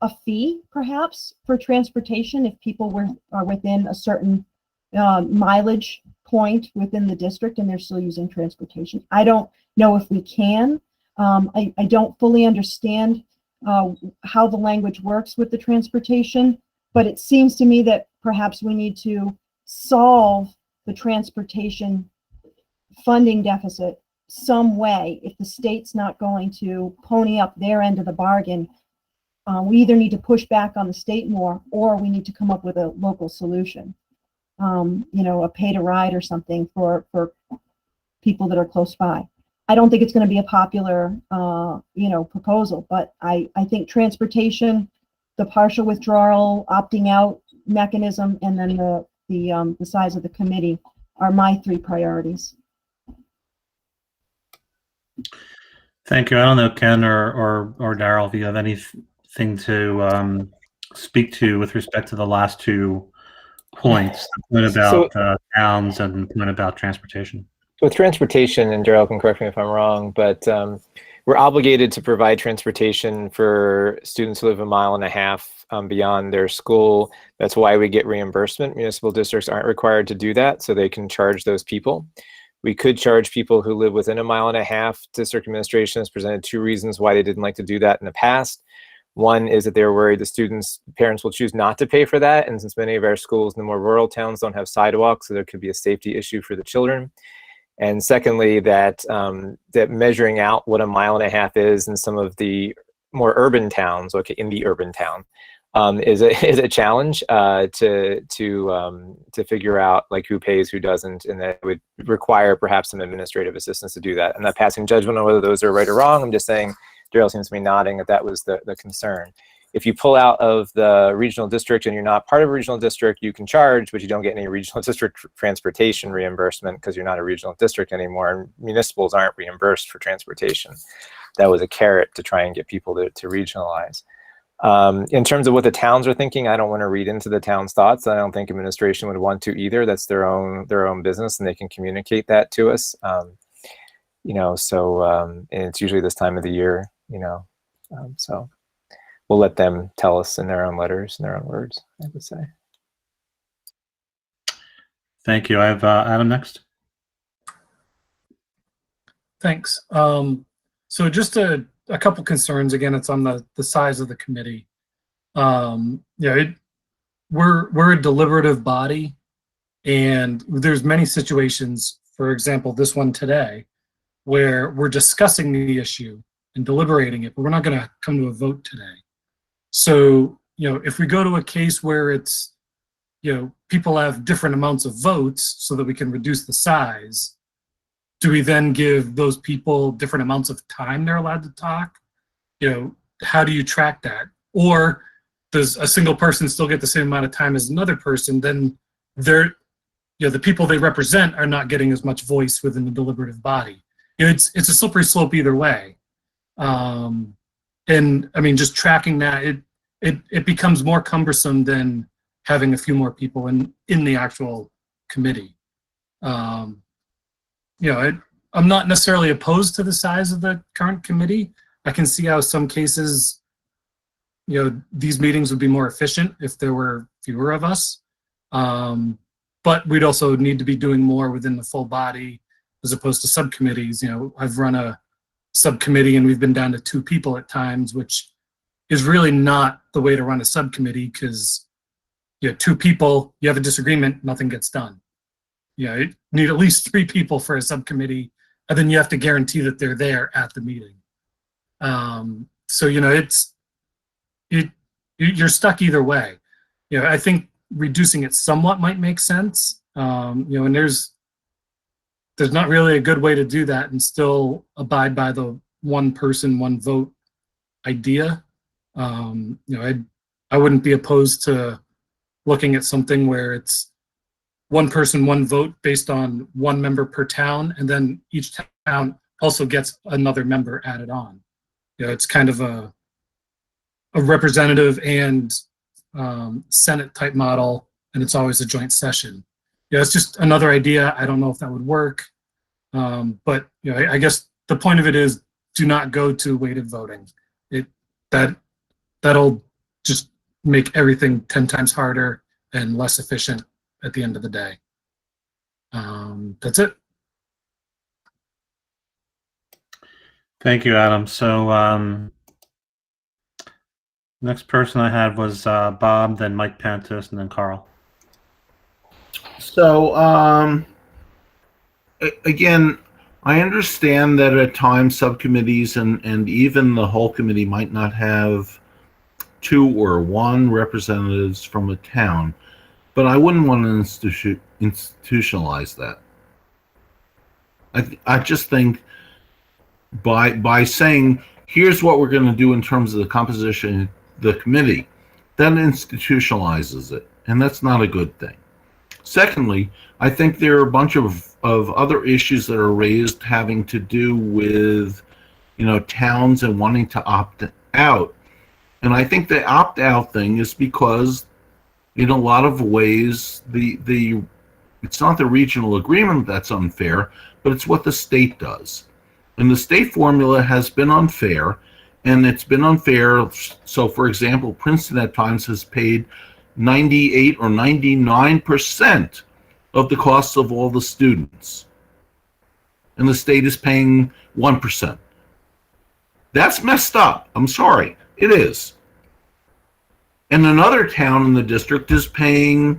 a fee perhaps for transportation if people are within a certain mileage point within the district and they're still using transportation? I don't know if we can. I don't fully understand how the language works with the transportation, but it seems to me that perhaps we need to solve the transportation funding deficit some way. If the state's not going to pony up their end of the bargain, we either need to push back on the state more, or we need to come up with a local solution. A pay to ride or something for people that are close by. I don't think it's going to be a popular, proposal, but I think transportation, the partial withdrawal, opting out mechanism, and then the size of the committee are my three priorities. Thank you. I don't know, Ken or Daryl, if you have anything to speak to with respect to the last 2 points, the point about towns and the point about transportation. With transportation, and Daryl can correct me if I'm wrong, but we're obligated to provide transportation for students who live 1.5 miles beyond their school. That's why we get reimbursement. Municipal districts aren't required to do that, so they can charge those people. We could charge people who live within 1.5 miles. District administration has presented 2 reasons why they didn't like to do that in the past. One is that they're worried the parents will choose not to pay for that, and since many of our schools in the more rural towns don't have sidewalks, so there could be a safety issue for the children. And secondly, that measuring out what 1.5 miles is in some of the more urban towns, in the urban town, is a challenge to figure out like who pays, who doesn't, and that would require perhaps some administrative assistance to do that. I'm not passing judgment on whether those are right or wrong. I'm just saying Daryl seems to be nodding that was the concern. If you pull out of the regional district and you're not part of a regional district, you can charge, but you don't get any regional district transportation reimbursement because you're not a regional district anymore, and municipals aren't reimbursed for transportation. That was a carrot to try and get people to regionalize. In terms of what the towns are thinking, I don't want to read into the town's thoughts. I don't think administration would want to either. That's their own business, and they can communicate that to us. And it's usually this time of the year, so we'll let them tell us in their own letters, in their own words, I would say. Thank you. I have Adam next. Thanks. So just a couple concerns. Again, it's on the size of the committee. We're a deliberative body, and there's many situations, for example, this one today, where we're discussing the issue and deliberating it, but we're not going to come to a vote today. So, if we go to a case where it's, people have different amounts of votes so that we can reduce the size, do we then give those people different amounts of time they're allowed to talk? How do you track that? Or does a single person still get the same amount of time as another person? Then the people they represent are not getting as much voice within the deliberative body. It's a slippery slope either way. And I mean, just tracking that, it becomes more cumbersome than having a few more people in the actual committee. I'm not necessarily opposed to the size of the current committee. I can see how some cases, these meetings would be more efficient if there were fewer of us. But we'd also need to be doing more within the full body as opposed to subcommittees. I've run a subcommittee and we've been down to 2 people at times, which is really not the way to run a subcommittee, because 2 people, you have a disagreement, nothing gets done. You need at least 3 people for a subcommittee, and then you have to guarantee that they're there at the meeting. So you're stuck either way. I think reducing it somewhat might make sense. And there's not really a good way to do that and still abide by the 1 person, 1 vote idea. I wouldn't be opposed to looking at something where it's 1 person, 1 vote based on 1 member per town, and then each town also gets another member added on. It's kind of a representative and Senate type model, and it's always a joint session. It's just another idea. I don't know if that would work, but I guess the point of it is, do not go to weighted voting. That'll just make everything 10 times harder and less efficient at the end of the day. That's it. Thank you, Adam. So next person I had was Bob, then Mike Pantis, and then Carl. So again, I understand that at times subcommittees and even the whole committee might not have 2 or 1 representatives from a town, but I wouldn't want to institutionalize that. I just think by saying, here's what we're going to do in terms of the composition of the committee, that institutionalizes it, and that's not a good thing. Secondly, I think there are a bunch of other issues that are raised having to do with, towns and wanting to opt out. And I think the opt-out thing is because, in a lot of ways, it's not the regional agreement that's unfair, but it's what the state does. And the state formula has been unfair, and it's been unfair. So, for example, Princeton at times has paid 98 or 99% of the costs of all the students, and the state is paying 1%. That's messed up. I'm sorry. It is. And another town in the district is paying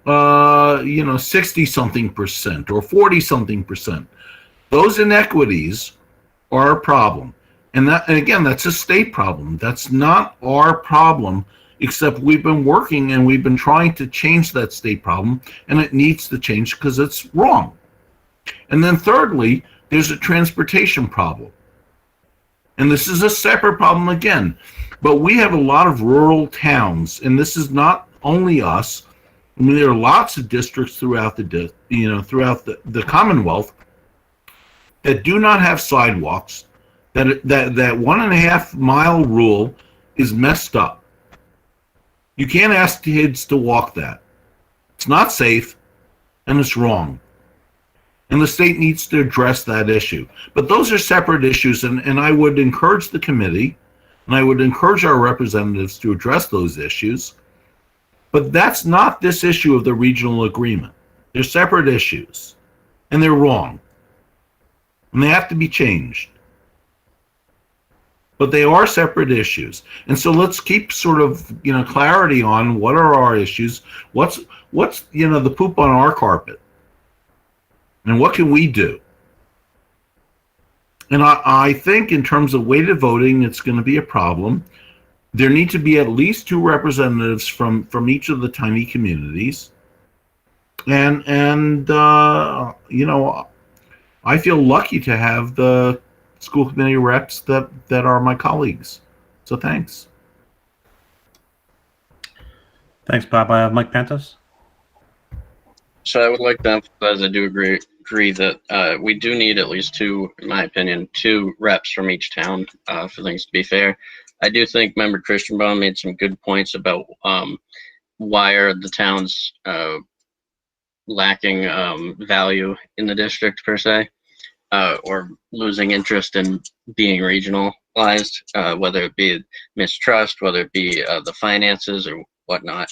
60-something% or 40-something%. Those inequities are a problem. And again, that's a state problem. That's not our problem, except we've been working and we've been trying to change that state problem, and it needs to change because it's wrong. And then thirdly, there's a transportation problem. And this is a separate problem again. But we have a lot of rural towns, and this is not only us. I mean, there are lots of districts throughout the Commonwealth that do not have sidewalks. That 1.5 mile rule is messed up. You can't ask kids to walk that. It's not safe, and it's wrong. And the state needs to address that issue. But those are separate issues, and I would encourage the committee, and I would encourage our representatives to address those issues. But that's not this issue of the regional agreement. They're separate issues, and they're wrong. And they have to be changed. But they are separate issues. And so let's keep sort of, clarity on what are our issues, what's the poop on our carpet, and what can we do? And I think in terms of weighted voting, it's going to be a problem. There need to be at least 2 representatives from each of the tiny communities. And I feel lucky to have the school committee reps that are my colleagues. So thanks. Thanks, Bob. Mike Pantis? So I would like to emphasize, I do agree that we do need at least 2, in my opinion, 2 reps from each town for things to be fair. I do think Member Christianbaum made some good points about why are the towns lacking value in the district per se, or losing interest in being regionalized, whether it be mistrust, whether it be the finances or whatnot.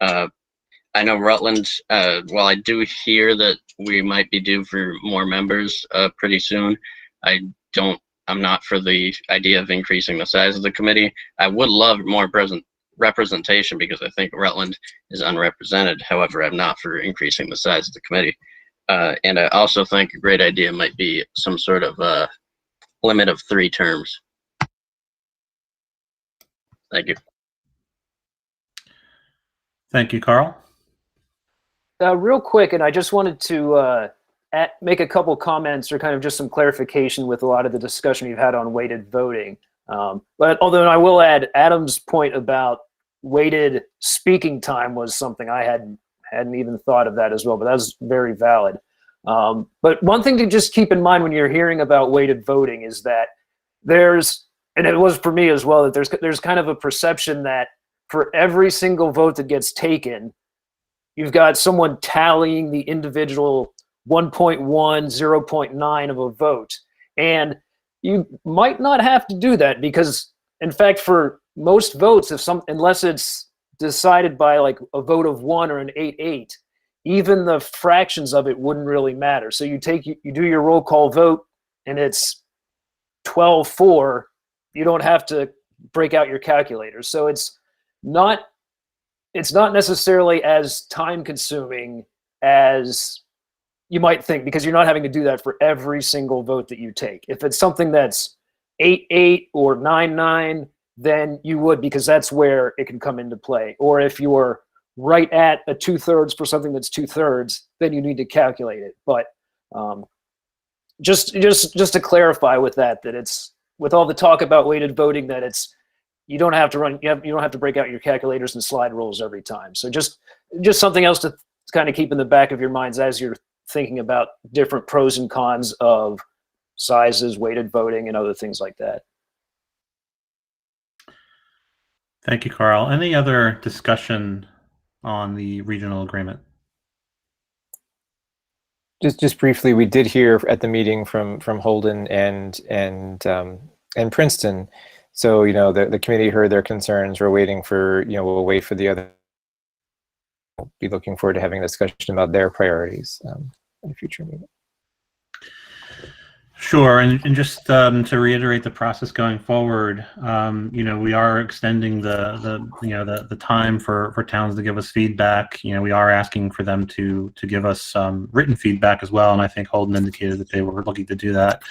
I know Rutland, while I do hear that we might be due for more members pretty soon, I'm not for the idea of increasing the size of the committee. I would love more representation because I think Rutland is unrepresented. However, I'm not for increasing the size of the committee. And I also think a great idea might be some sort of limit of 3 terms. Thank you. Thank you, Carl. Real quick, and I just wanted to make a couple comments or kind of just some clarification with a lot of the discussion you've had on weighted voting. But although I will add, Adam's point about weighted speaking time was something I hadn't even thought of that as well, but that was very valid. But one thing to just keep in mind when you're hearing about weighted voting is that and it was for me as well, that there's kind of a perception that for every single vote that gets taken, you've got someone tallying the individual 1.1, 0.9 of a vote. And you might not have to do that because, in fact, for most votes, unless it's decided by like a vote of 1 or an 8-8, even the fractions of it wouldn't really matter. So you do your roll call vote and it's 12-4, you don't have to break out your calculator. So it's not necessarily as time consuming as you might think, because you're not having to do that for every single vote that you take. If it's something that's 8-8 or 9-9, then you would, because that's where it can come into play. Or if you're right at a 2/3 for something that's 2/3, then you need to calculate it. But just to clarify with that it's, with all the talk about weighted voting, that you don't have to break out your calculators and slide rules every time. So just something else to kind of keep in the back of your minds as you're thinking about different pros and cons of sizes, weighted voting, and other things like that. Thank you, Carl. Any other discussion on the regional agreement? Just briefly, we did hear at the meeting from Holden and Princeton. So, the committee heard their concerns. We're waiting for, we'll wait for the other. We'll be looking forward to having a discussion about their priorities in a future meeting. Sure, and just to reiterate the process going forward, we are extending the time for towns to give us feedback. We are asking for them to give us written feedback as well, and I think Holden indicated that they were looking to do that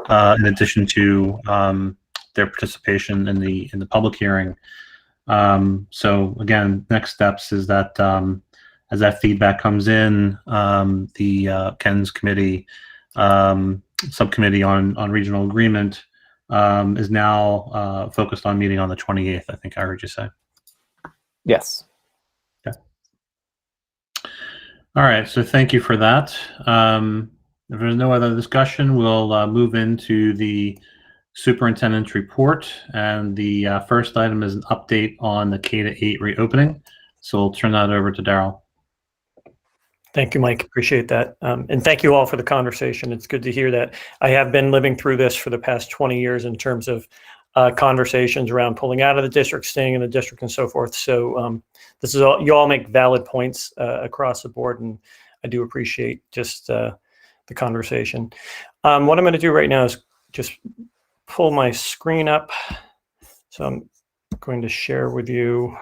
in addition to their participation in the public hearing. So again, next steps is that as that feedback comes in, the Ken's committee subcommittee on regional agreement is now focused on meeting on the 28th. I think I heard you say. Yes. Okay. All right. So thank you for that. If there's no other discussion, we'll move into the superintendent's report, and the first item is an update on the K-8 reopening. So we'll turn that over to Daryl. Thank you, Mike. Appreciate that. And thank you all for the conversation. It's good to hear that. I have been living through this for the past 20 years in terms of conversations around pulling out of the district, staying in the district, and so forth. So this is all, you all make valid points across the board, and I do appreciate just the conversation. What I'm going to do right now is just pull my screen up. So I'm going to share with you.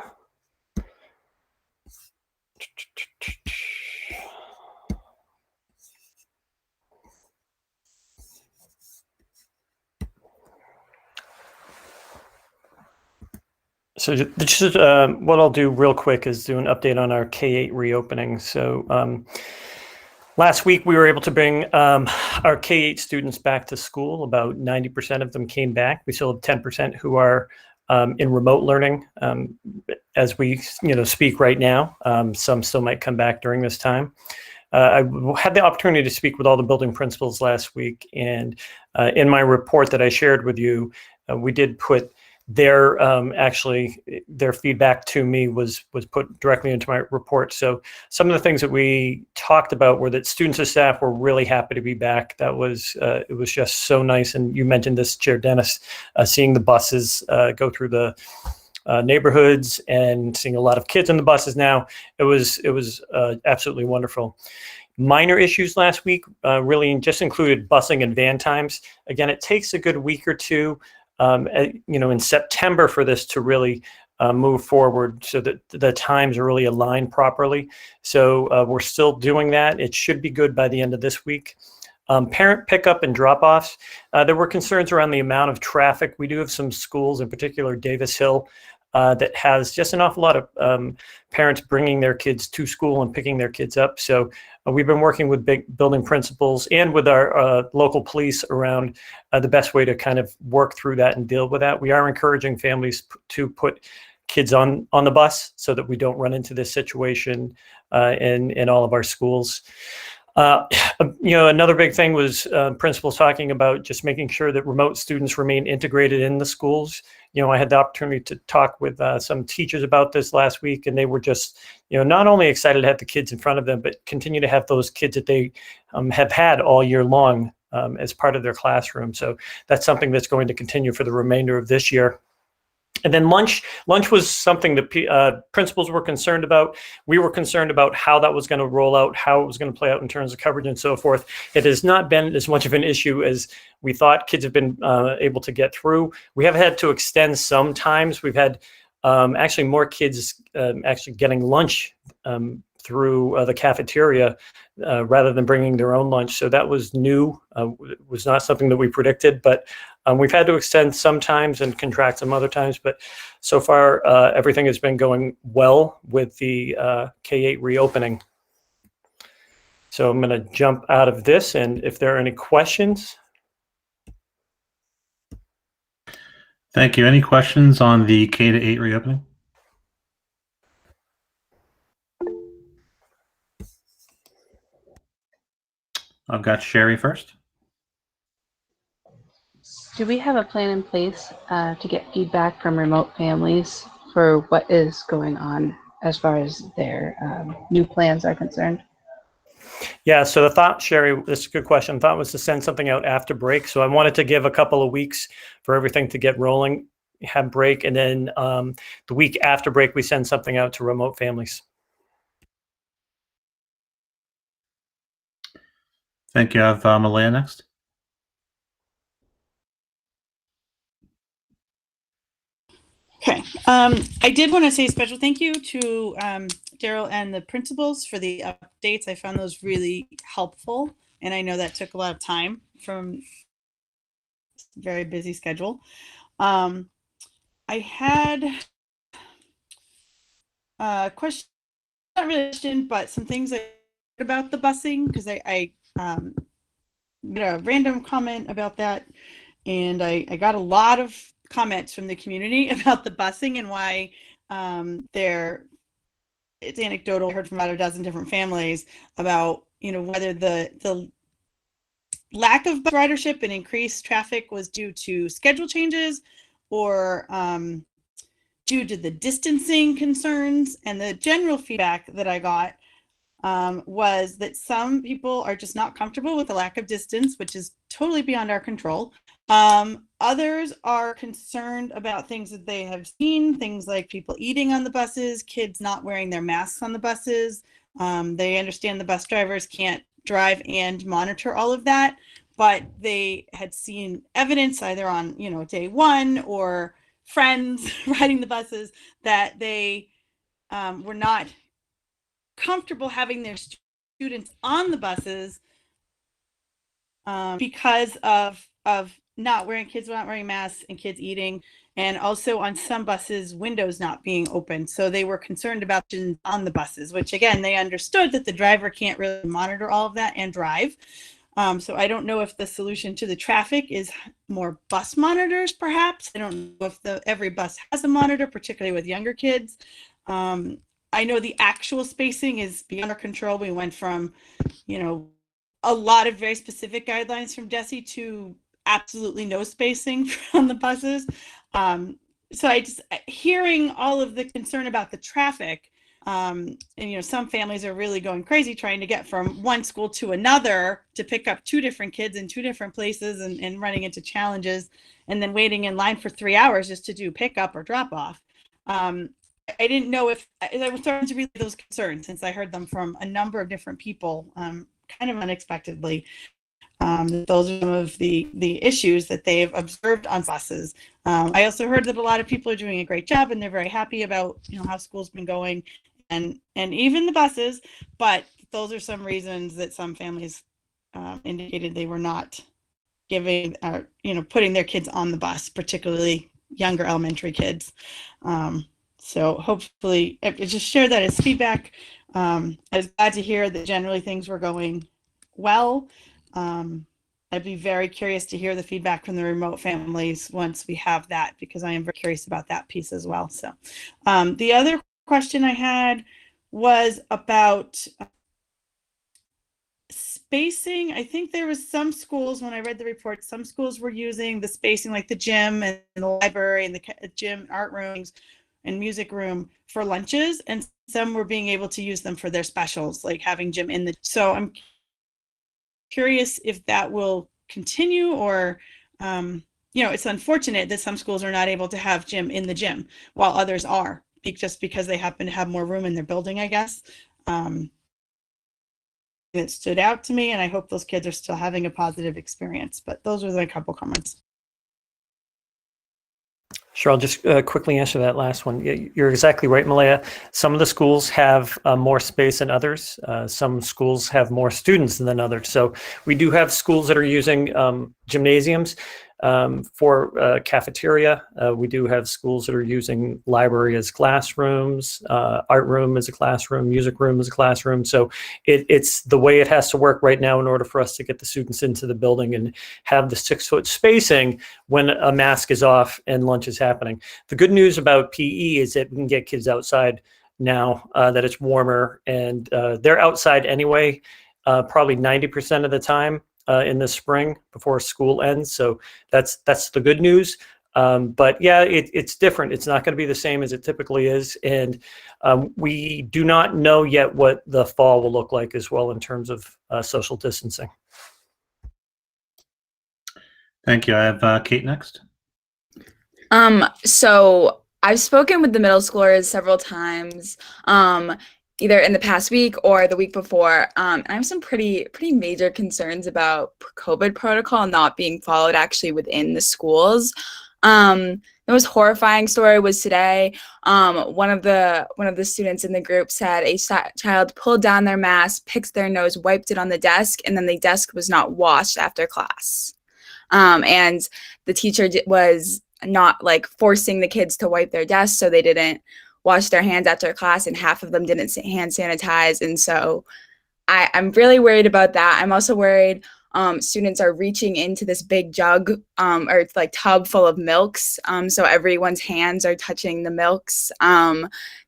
So this is what I'll do real quick is do an update on our K-8 reopening. So last week we were able to bring our K-8 students back to school. About 90% of them came back. We still have 10% who are in remote learning as we speak right now. Some still might come back during this time. I had the opportunity to speak with all the building principals last week, and in my report that I shared with you, we did put their their feedback to me was put directly into my report. So some of the things that we talked about were that students and staff were really happy to be back. That was it was just so nice. And you mentioned this, Chair Dennis, seeing the buses go through the neighborhoods and seeing a lot of kids on the buses now. It was absolutely wonderful. Minor issues last week really just included busing and van times. Again, it takes a good week or two, in September for this to really move forward so that the times are really aligned properly. So we're still doing that. It should be good by the end of this week. Parent pickup and drop-offs. There were concerns around the amount of traffic. We do have some schools, in particular Davis Hill, that has just an awful lot of parents bringing their kids to school and picking their kids up. So we've been working with building principals and with our local police around the best way to kind of work through that and deal with that. We are encouraging families to put kids on the bus so that we don't run into this situation in all of our schools. Another big thing was principals talking about just making sure that remote students remain integrated in the schools. I had the opportunity to talk with some teachers about this last week, and they were just, not only excited to have the kids in front of them, but continue to have those kids that they have had all year long as part of their classroom. So that's something that's going to continue for the remainder of this year. And then lunch was something that principals were concerned about. We were concerned about how that was going to roll out, how it was going to play out in terms of coverage and so forth. It has not been as much of an issue as we thought. Kids have been able to get through. We have had to extend sometimes. We've had actually more kids actually getting lunch through the cafeteria rather than bringing their own lunch. So that was new. It was not something that we predicted, but we've had to extend sometimes and contract some other times. But so far, everything has been going well with the K-8 reopening. So I'm going to jump out of this, and if there are any questions. Thank you. Any questions on the K-8 reopening? I've got Sherry first. Do we have a plan in place to get feedback from remote families for what is going on as far as their new plans are concerned? Yeah, so the thought, Sherry, this is a good question. The thought was to send something out after break. So I wanted to give a couple of weeks for everything to get rolling, have break, and then the week after break, we send something out to remote families. Thank you. I have Malaya next. Okay. I did want to say a special thank you to Daryl and the principals for the updates. I found those really helpful, and I know that took a lot of time from a very busy schedule. I had a question, not really a question, but some things about the busing, because I made a random comment about that, and I got a lot of comments from the community about the busing and why it's anecdotal. I heard from about a dozen different families about whether the lack of bus ridership and increased traffic was due to schedule changes or due to the distancing concerns. And the general feedback that I got was that some people are just not comfortable with the lack of distance, which is totally beyond our control. Others are concerned about things that they have seen, things like people eating on the buses, kids not wearing their masks on the buses. They understand the bus drivers can't drive and monitor all of that, but they had seen evidence either on, day one or friends riding the buses that they were not comfortable having their students on the buses because of kids not wearing masks and kids eating, and also on some buses windows not being open. So they were concerned about on the buses, which again, they understood that the driver can't really monitor all of that and drive. So I don't know if the solution to the traffic is more bus monitors, perhaps. I don't know if every bus has a monitor, particularly with younger kids. I know the actual spacing is beyond our control. We went from, a lot of very specific guidelines from DESE to absolutely no spacing on the buses. So I just hearing all of the concern about the traffic, and some families are really going crazy trying to get from one school to another to pick up two different kids in two different places and running into challenges and then waiting in line for 3 hours just to do pickup or drop off. I didn't know if I was starting to relay those concerns since I heard them from a number of different people, kind of unexpectedly. Those are some of the issues that they've observed on buses. I also heard that a lot of people are doing a great job and they're very happy about how school's been going, and even the buses. But those are some reasons that some families indicated they were not giving, putting their kids on the bus, particularly younger elementary kids. So hopefully, just share that as feedback. I was glad to hear that generally things were going well. I'd be very curious to hear the feedback from the remote families once we have that, because I am very curious about that piece as well. So the other question I had was about spacing. I think there was some schools, when I read the report, some schools were using the spacing, like the gym and the library and the gym, art rooms and music room for lunches, and some were being able to use them for their specials, like having gym in the. So I'm curious if that will continue, or it's unfortunate that some schools are not able to have gym in the gym while others are, just because they happen to have more room in their building, I guess. It stood out to me, and I hope those kids are still having a positive experience. But those are the couple comments. Sure, I'll just quickly answer that last one. You're exactly right, Malaya. Some of the schools have more space than others. Some schools have more students than others. So we do have schools that are using gymnasiums for cafeteria. We do have schools that are using library as classrooms, art room as a classroom, music room as a classroom. So it's the way it has to work right now in order for us to get the students into the building and have the 6-foot spacing when a mask is off and lunch is happening. The good news about PE is that we can get kids outside now that it's warmer, and they're outside anyway, probably 90% of the time. In the spring before school ends. So that's the good news. But yeah, it's different. It's not going to be the same as it typically is. And we do not know yet what the fall will look like as well in terms of social distancing. Thank you. I have Kate next. So I've spoken with the middle schoolers several times, either in the past week or the week before. And I have some pretty major concerns about COVID protocol not being followed actually within the schools. The most horrifying story was today. One of the students in the group said a child pulled down their mask, picked their nose, wiped it on the desk, and then the desk was not washed after class. And the teacher was not like forcing the kids to wipe their desks, so they didn't wash their hands after class, and half of them didn't hand sanitize. And so I'm really worried about that. I'm also worried students are reaching into this big jug or it's like tub full of milks. So everyone's hands are touching the milks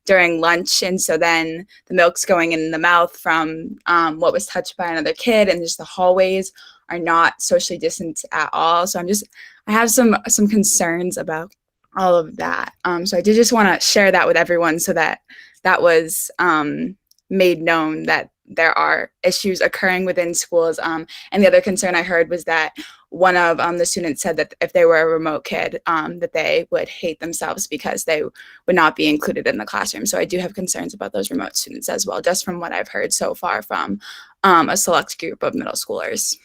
during lunch. And so then the milk's going in the mouth from what was touched by another kid, and just the hallways are not socially distanced at all. So I have some concerns about all of that. So I did just want to share that with everyone, so that was made known that there are issues occurring within schools. And the other concern I heard was that one of the students said that if they were a remote kid, that they would hate themselves because they would not be included in the classroom. So I do have concerns about those remote students as well, just from what I've heard so far from a select group of middle schoolers.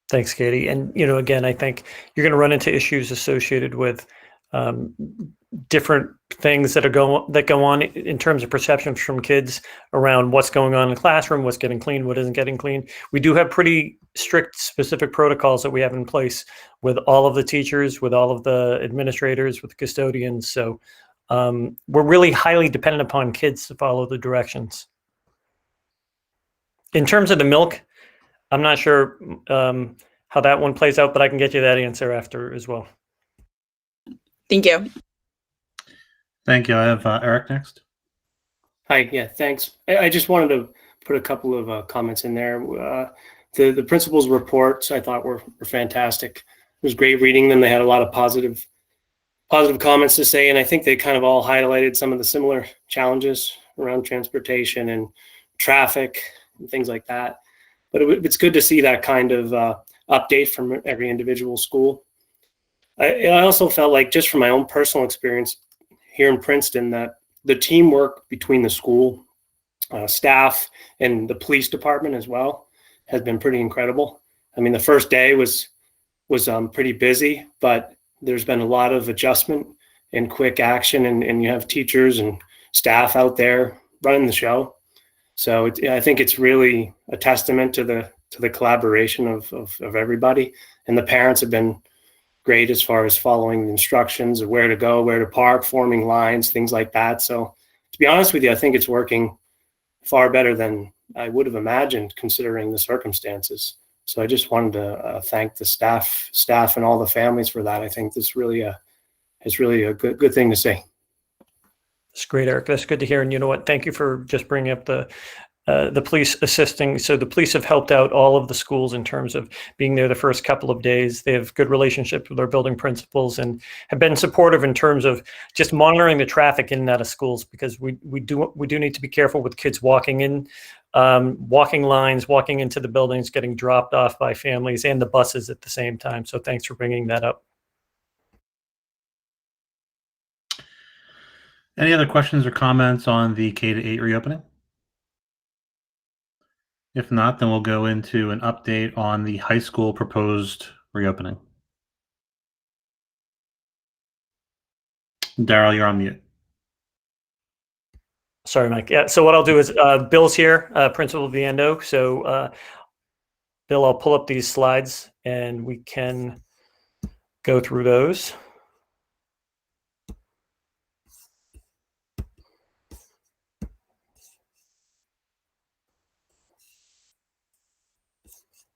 Thanks, Katie. And, again, I think you're going to run into issues associated with different things that go on in terms of perceptions from kids around what's going on in the classroom, what's getting cleaned, what isn't getting cleaned. We do have pretty strict, specific protocols that we have in place with all of the teachers, with all of the administrators, with the custodians. So we're really highly dependent upon kids to follow the directions. In terms of the milk, I'm not sure how that one plays out, but I can get you that answer after as well. Thank you. Thank you. I have Eric next. Hi. Yeah, thanks. I just wanted to put a couple of comments in there. The principal's reports I thought were fantastic. It was great reading them. They had a lot of positive comments to say, and I think they kind of all highlighted some of the similar challenges around transportation and traffic and things like that. But it's good to see that kind of update from every individual school. I also felt like, just from my own personal experience here in Princeton, that the teamwork between the school staff and the police department as well has been pretty incredible. I mean, the first day was pretty busy, but there's been a lot of adjustment and quick action, and you have teachers and staff out there running the show. So I think it's really a testament to the collaboration of everybody, and the parents have been great as far as following the instructions of where to go, where to park, forming lines, things like that. So to be honest with you, I think it's working far better than I would have imagined considering the circumstances. So I just wanted to thank the staff and all the families for that. I think this really is really a good thing to say. That's great, Eric. That's good to hear. And you know what? Thank you for just bringing up the police assisting. So the police have helped out all of the schools in terms of being there the first couple of days. They have good relationships with their building principals and have been supportive in terms of just monitoring the traffic in and out of schools, because we do need to be careful with kids walking in, walking lines, walking into the buildings, getting dropped off by families and the buses at the same time. So thanks for bringing that up. Any other questions or comments on the K-8 reopening? If not, then we'll go into an update on the high school proposed reopening. Daryl, you're on mute. Sorry, Mike. Yeah, so what I'll do is Bill's here, Principal Viendo. So Bill, I'll pull up these slides and we can go through those.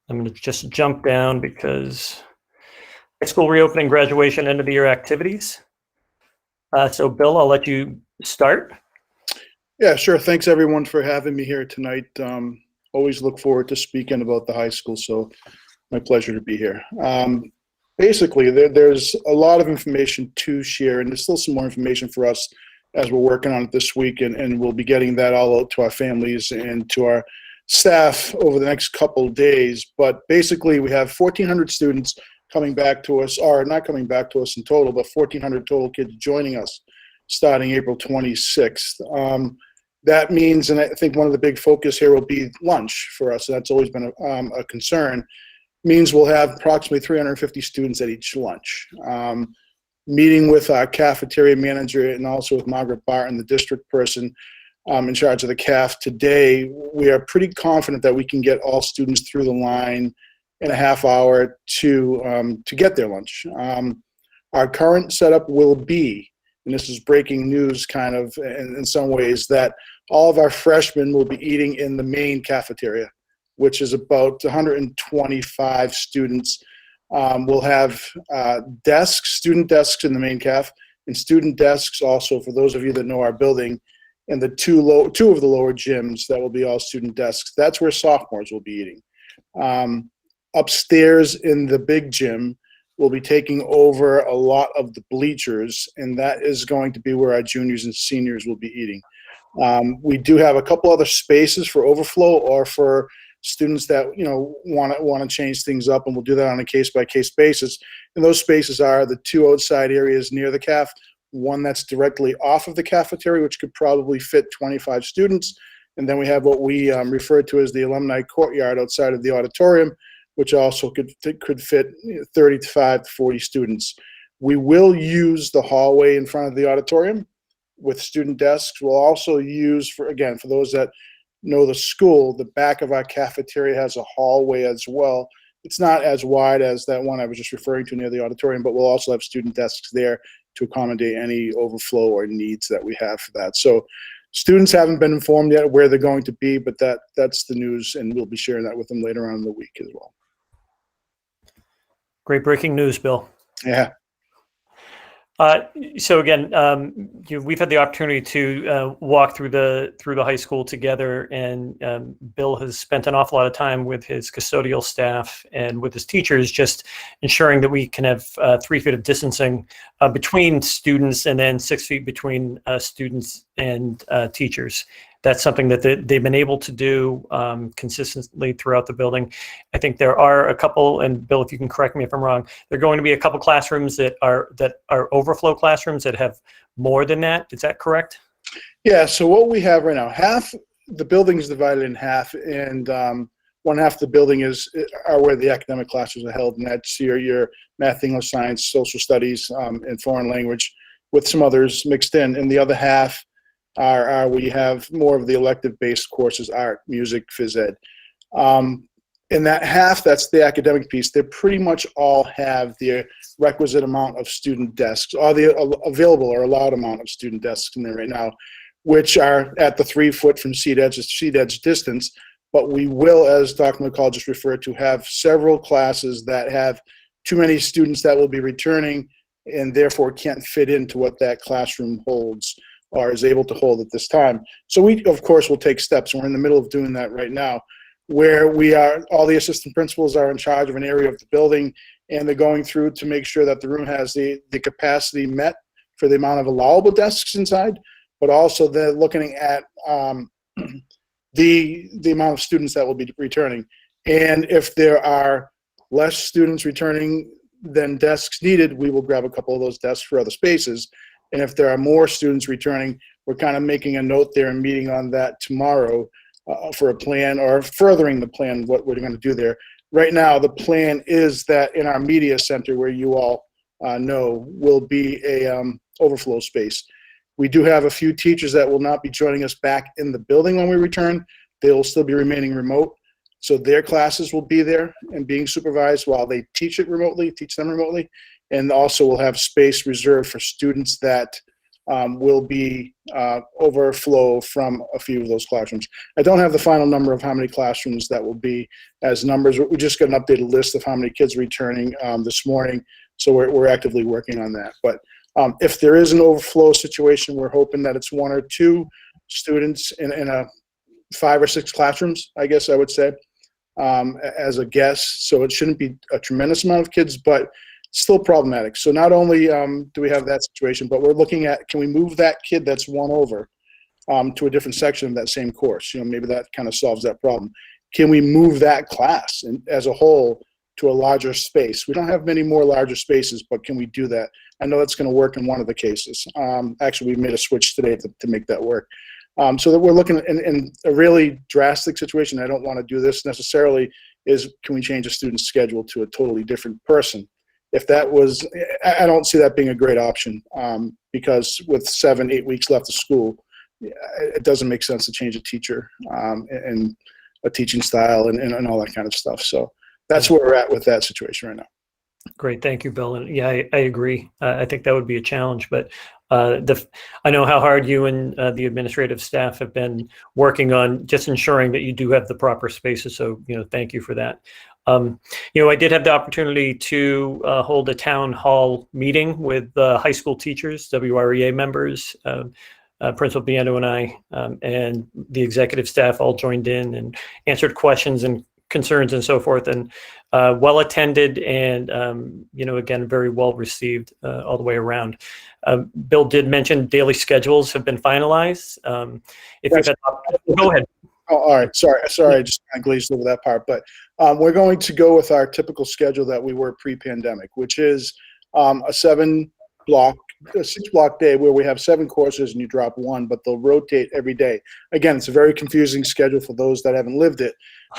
I'm going to just jump down because high school reopening, graduation, end of the year activities. So Bill, I'll let you start. Yeah, sure. Thanks everyone for having me here tonight. Always look forward to speaking about the high school, so my pleasure to be here. Basically, there's a lot of information to share, and there's still some more information for us as we're working on it this week, and we'll be getting that all out to our families and to our staff over the next couple of days. But basically, we have 1,400 students coming back to us, or not coming back to us in total, but 1,400 total kids joining us starting April 26th. That means, and I think one of the big focus here will be lunch for us. That's always been a concern. Means we'll have approximately 350 students at each lunch. Meeting with our cafeteria manager and also with Margaret Barton, the district person in charge of the CAF today, we are pretty confident that we can get all students through the line in a half hour to get their lunch. Our current setup will be, and this is breaking news kind of in some ways, that all of our freshmen will be eating in the main cafeteria, which is about 125 students. We'll have desks, student desks in the main caf, and student desks also, for those of you that know our building, and the two of the lower gyms that will be all student desks. That's where sophomores will be eating. Upstairs in the big gym, we'll be taking over a lot of the bleachers, and that is going to be where our juniors and seniors will be eating. We do have a couple other spaces for overflow or for students that want to change things up, and we'll do that on a case-by-case basis. And those spaces are the two outside areas near the CAF, one that's directly off of the cafeteria, which could probably fit 25 students, and then we have what we refer to as the alumni courtyard outside of the auditorium, which also could fit 35 to 40 students. We will use the hallway in front of the auditorium with student desks. We'll also use, for those that know the school, the back of our cafeteria has a hallway as well. It's not as wide as that one I was just referring to near the auditorium, but we'll also have student desks there to accommodate any overflow or needs that we have for that. So students haven't been informed yet where they're going to be, but that's the news, and we'll be sharing that with them later on in the week as well. Great breaking news, Bill. Yeah. So again, we've had the opportunity to walk through the high school together, and Bill has spent an awful lot of time with his custodial staff and with his teachers, just ensuring that we can have 3 feet of distancing between students, and then 6 feet between students and teachers. that's something that they've been able to do consistently throughout the building. I think there are a couple, and Bill, if you can correct me if I'm wrong, there are going to be a couple classrooms that are overflow classrooms that have more than that. Is that correct? Yeah, so what we have right now, half the building is divided in half, and one half of the building are where the academic classes are held, and that's your math, English, science, social studies, and foreign language, with some others mixed in. And the other half are we have more of the elective-based courses, art, music, phys ed. In that half, that's the academic piece. They pretty much all have the requisite amount of student desks, or the available or allowed amount of student desks in there right now, which are at the 3 foot from seat edge to seat edge distance. But we will, as Dr. McCall just referred to, have several classes that have too many students that will be returning and therefore can't fit into what that classroom holds or is able to hold at this time. So we, of course, will take steps. We're in the middle of doing that right now, where all the assistant principals are in charge of an area of the building, and they're going through to make sure that the room has the capacity met for the amount of allowable desks inside, but also they're looking at the amount of students that will be returning. And if there are less students returning than desks needed, we will grab a couple of those desks for other spaces. And if there are more students returning, we're kind of making a note there and meeting on that tomorrow for a plan, or furthering the plan, what we're going to do there. Right now, the plan is that in our media center, where you all know, will be a overflow space. We do have a few teachers that will not be joining us back in the building when we return. They will still be remaining remote. So their classes will be there and being supervised while they teach them remotely. And also we'll have space reserved for students that will be overflow from a few of those classrooms. I don't have the final number of how many classrooms that will be as numbers. We just got an updated list of how many kids returning this morning. So we're actively working on that. But if there is an overflow situation, we're hoping that it's 1 or 2 students in a 5 or 6 classrooms, I guess I would say, as a guess. So it shouldn't be a tremendous amount of kids, but still problematic. So not only do we have that situation, but we're looking at, can we move that kid that's won over to a different section of that same course? Maybe that kind of solves that problem. Can we move that class as a whole to a larger space? We don't have many more larger spaces, but can we do that? I know that's going to work in one of the cases. Actually, we made a switch today to make that work. So that we're looking in a really drastic situation. I don't want to do this necessarily, is can we change a student's schedule to a totally different person? If that was, I don't see that being a great option, because with 7-8 weeks left of school, it doesn't make sense to change a teacher and a teaching style and all that kind of stuff. So that's where we're at with that situation right now. Great, thank you, Bill. And yeah, I agree. I think that would be a challenge, but I know how hard you and the administrative staff have been working on just ensuring that you do have the proper spaces. So, thank you for that. I did have the opportunity to hold a town hall meeting with high school teachers, WREA members, Principal Biendo and I, and the executive staff all joined in and answered questions and concerns and so forth, and well attended, and again, very well received all the way around. Bill did mention daily schedules have been finalized. If you've had, go ahead. Oh, all right. Sorry. I just kind of glazed over that part, but we're going to go with our typical schedule that we were pre-pandemic, which is a 6-block day where we have 7 courses and you drop 1, but they'll rotate every day. Again, it's a very confusing schedule for those that haven't lived it,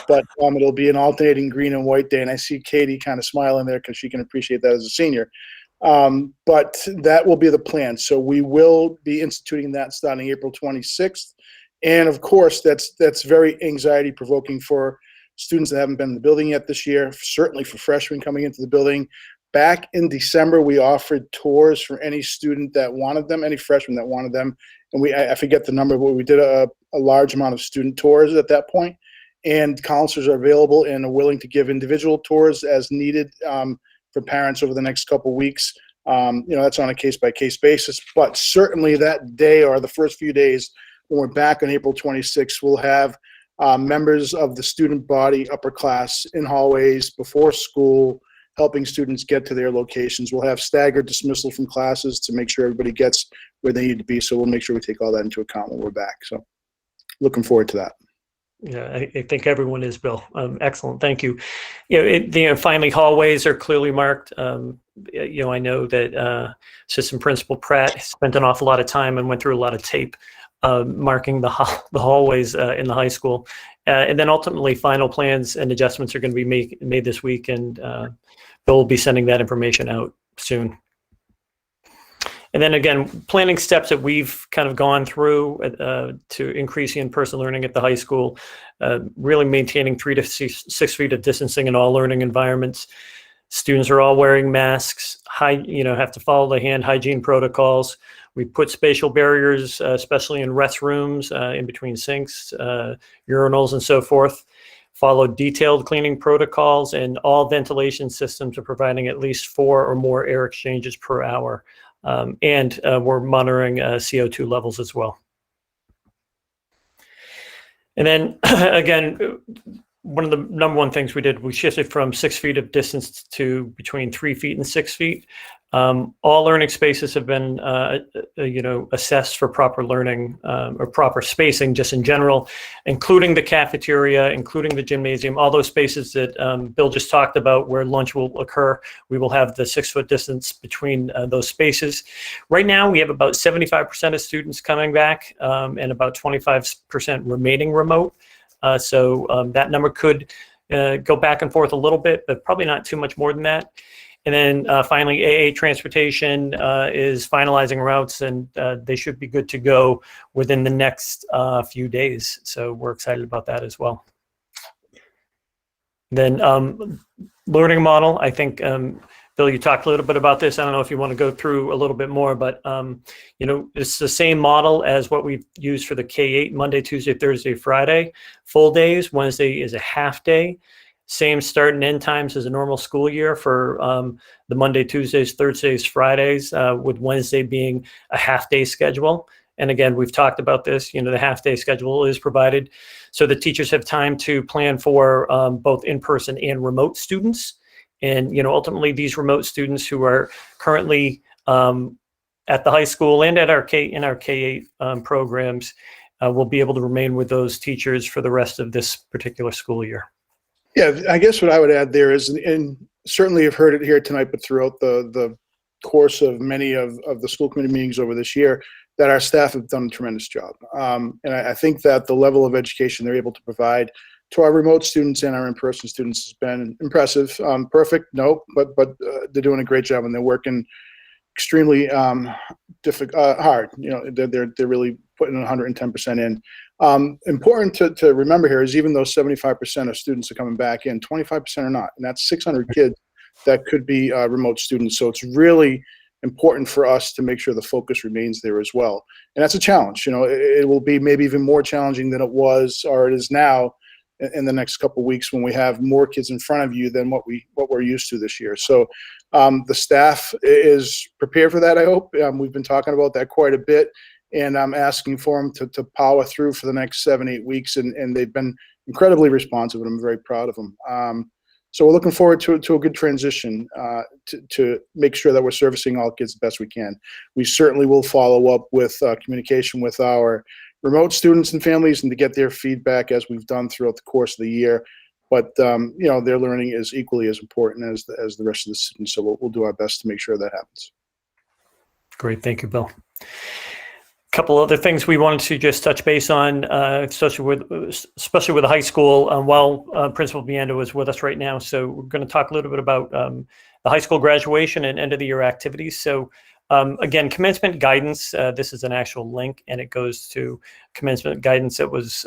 but it'll be an alternating green and white day. And I see Katie kind of smiling there because she can appreciate that as a senior. But that will be the plan. So we will be instituting that starting April 26th. And of course, that's very anxiety provoking for students that haven't been in the building yet this year, certainly for freshmen coming into the building. Back in December, we offered tours for any student that wanted them, any freshman that wanted them. And I forget the number, but we did a large amount of student tours at that point. And counselors are available and are willing to give individual tours as needed for parents over the next couple weeks. That's on a case-by-case basis. But certainly that day or the first few days when we're back on April 26th, we'll have members of the student body, upper class, in hallways before school, helping students get to their locations. We'll have staggered dismissal from classes to make sure everybody gets where they need to be. So we'll make sure we take all that into account when we're back. So looking forward to that. Yeah, I think everyone is, Bill. Excellent, thank you. Finally, hallways are clearly marked. I know that Assistant Principal Pratt spent an awful lot of time and went through a lot of tape marking the hallways in the high school. And then ultimately, final plans and adjustments are going to be made this week, and Bill will be sending that information out soon. And then again, planning steps that we've kind of gone through to increase the in-person learning at the high school, really maintaining 3 to 6 feet of distancing in all learning environments. Students are all wearing masks, have to follow the hand hygiene protocols. We put spatial barriers, especially in restrooms, in between sinks, urinals, and so forth. Follow detailed cleaning protocols, and all ventilation systems are providing at least 4 or more air exchanges per hour. And we're monitoring CO2 levels as well. And then again, one of the number one things we did, we shifted from 6 feet of distance to between 3 feet and 6 feet. All learning spaces have been, assessed for proper learning or proper spacing just in general, including the cafeteria, including the gymnasium, all those spaces that Bill just talked about where lunch will occur. We will have the 6 foot distance between those spaces. Right now, we have about 75% of students coming back and about 25% remaining remote. So that number could go back and forth a little bit, but probably not too much more than that. And then finally, AA Transportation is finalizing routes, and they should be good to go within the next few days. So we're excited about that as well. Then learning model, I think, Bill, you talked a little bit about this. I don't know if you want to go through a little bit more, but it's the same model as what we've used for the K-8, Monday, Tuesday, Thursday, Friday, full days. Wednesday is a half day. Same start and end times as a normal school year for the Monday, Tuesdays, Thursdays, Fridays, with Wednesday being a half-day schedule. And again, we've talked about this, the half-day schedule is provided so the teachers have time to plan for both in-person and remote students. And, ultimately these remote students who are currently at the high school and at our K-8 programs will be able to remain with those teachers for the rest of this particular school year. Yeah, I guess what I would add there is, and certainly you've heard it here tonight, but throughout the course of many of the school committee meetings over this year, that our staff have done a tremendous job. And I think that the level of education they're able to provide to our remote students and our in-person students has been impressive. Perfect? No, but they're doing a great job, and they're working extremely hard. They're really putting 110% in. Important to remember here is even though 75% of students are coming back in, 25% are not, and that's 600 kids that could be remote students. So it's really important for us to make sure the focus remains there as well. And that's a challenge. It will be maybe even more challenging than it was or it is now in the next couple of weeks when we have more kids in front of you than what we're used to this year. So the staff is prepared for that, I hope. We've been talking about that quite a bit, and I'm asking for them to power through for the next 7-8 weeks, and they've been incredibly responsive, and I'm very proud of them. So we're looking forward to a good transition to make sure that we're servicing all kids the best we can. We certainly will follow up with communication with our remote students and families and to get their feedback as we've done throughout the course of the year. But their learning is equally as important as the rest of the students. So we'll do our best to make sure that happens. Great, thank you, Bill. A couple other things we wanted to just touch base on, especially with the high school, while Principal Biendo is with us right now. So we're going to talk a little bit about the high school graduation and end of the year activities. So again, commencement guidance, this is an actual link, and it goes to commencement guidance that was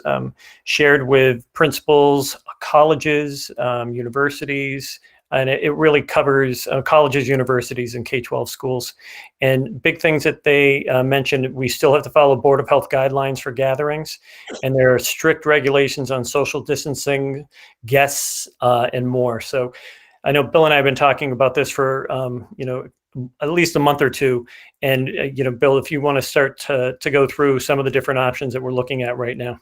shared with principals, colleges, universities, and it really covers colleges, universities, and K-12 schools. And big things that they mentioned, we still have to follow Board of Health guidelines for gatherings, and there are strict regulations on social distancing, guests, and more. So I know Bill and I have been talking about this for, at least a month or two. And, Bill, if you want to start to go through some of the different options that we're looking at right now.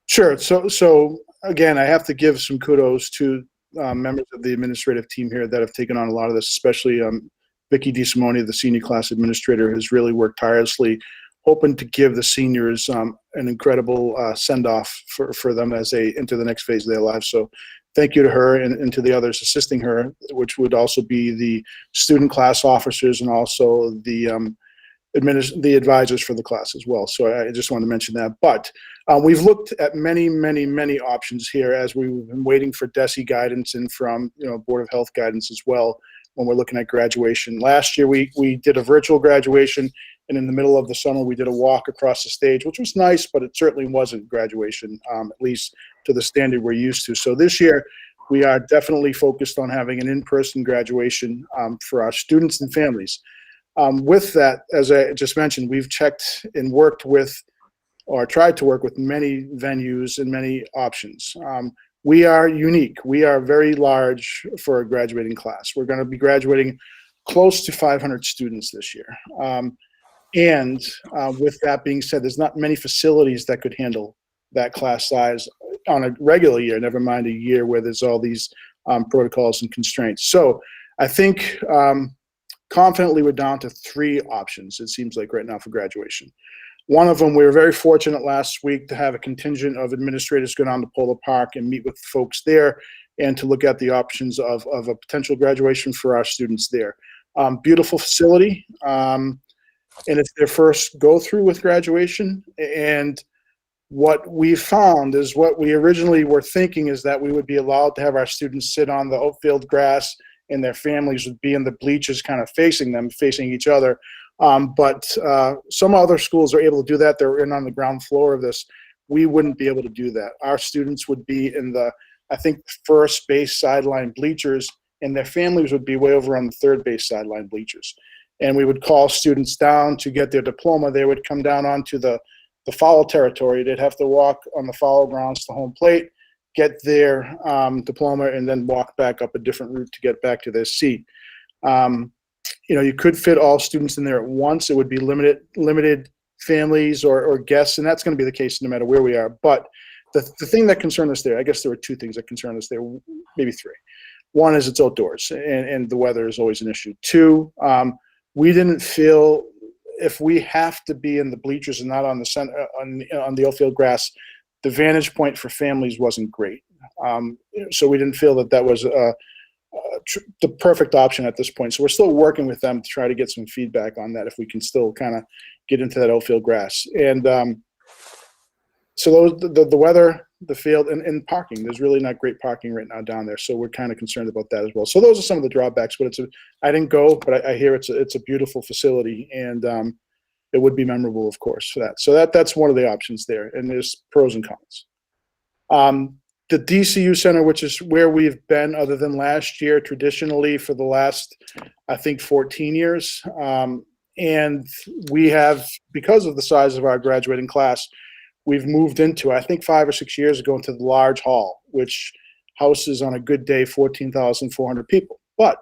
Sure. So again, I have to give some kudos to members of the administrative team here that have taken on a lot of this, especially Vicki DeSimone, the senior class administrator, has really worked tirelessly hoping to give the seniors an incredible send-off for them as they enter the next phase of their lives. So thank you to her and to the others assisting her, which would also be the student class officers and also the advisors for the class as well. So I just wanted to mention that. But we've looked at many, many, many options here as we've been waiting for DESE guidance and from Board of Health guidance as well when we're looking at graduation. Last year we did a virtual graduation, and in the middle of the summer we did a walk across the stage, which was nice, but it certainly wasn't graduation, at least to the standard we're used to. So this year we are definitely focused on having an in-person graduation for our students and families. With that, as I just mentioned, we've checked and worked with, or tried to work with, many venues and many options. We are unique. We are very large for a graduating class. We're going to be graduating close to 500 students this year. With that being said, there's not many facilities that could handle that class size on a regular year, never mind a year where there's all these protocols and constraints. So I think confidently we're down to 3 options, it seems like, right now for graduation. One of them, we were very fortunate last week to have a contingent of administrators go down to Polo Park and meet with folks there and to look at the options of a potential graduation for our students there. Beautiful facility, and it's their first go-through with graduation. And what we found is what we originally were thinking is that we would be allowed to have our students sit on the outfield grass and their families would be in the bleachers kind of facing each other. But some other schools are able to do that. They're in on the ground floor of this. We wouldn't be able to do that. Our students would be in the, I think, first base sideline bleachers, and their families would be way over on the third base sideline bleachers. And we would call students down to get their diploma. They would come down onto the foul territory. They'd have to walk on the foul grounds to home plate, get their diploma, and then walk back up a different route to get back to their seat. You could fit all students in there at once. It would be limited families or guests, and that's going to be the case no matter where we are. But the thing that concerned us there, I guess there were 2 things that concerned us there, maybe 3. One is it's outdoors, and the weather is always an issue. 2, we didn't feel if we have to be in the bleachers and not on the center on the outfield grass, the vantage point for families wasn't great. So we didn't feel that was the perfect option at this point. So we're still working with them to try to get some feedback on that, if we can still kind of get into that outfield grass. And so the weather, the field, and parking, there's really not great parking right now down there. So we're kind of concerned about that as well. So those are some of the drawbacks, but I didn't go, but I hear it's a beautiful facility, and it would be memorable, of course, for that. So that's one of the options there, and there's pros and cons. The DCU Center, which is where we've been other than last year, traditionally for the last, I think, 14 years. And we have, because of the size of our graduating class, we've moved into, I think 5 or 6 years ago, into the large hall, which houses on a good day 14,400 people. But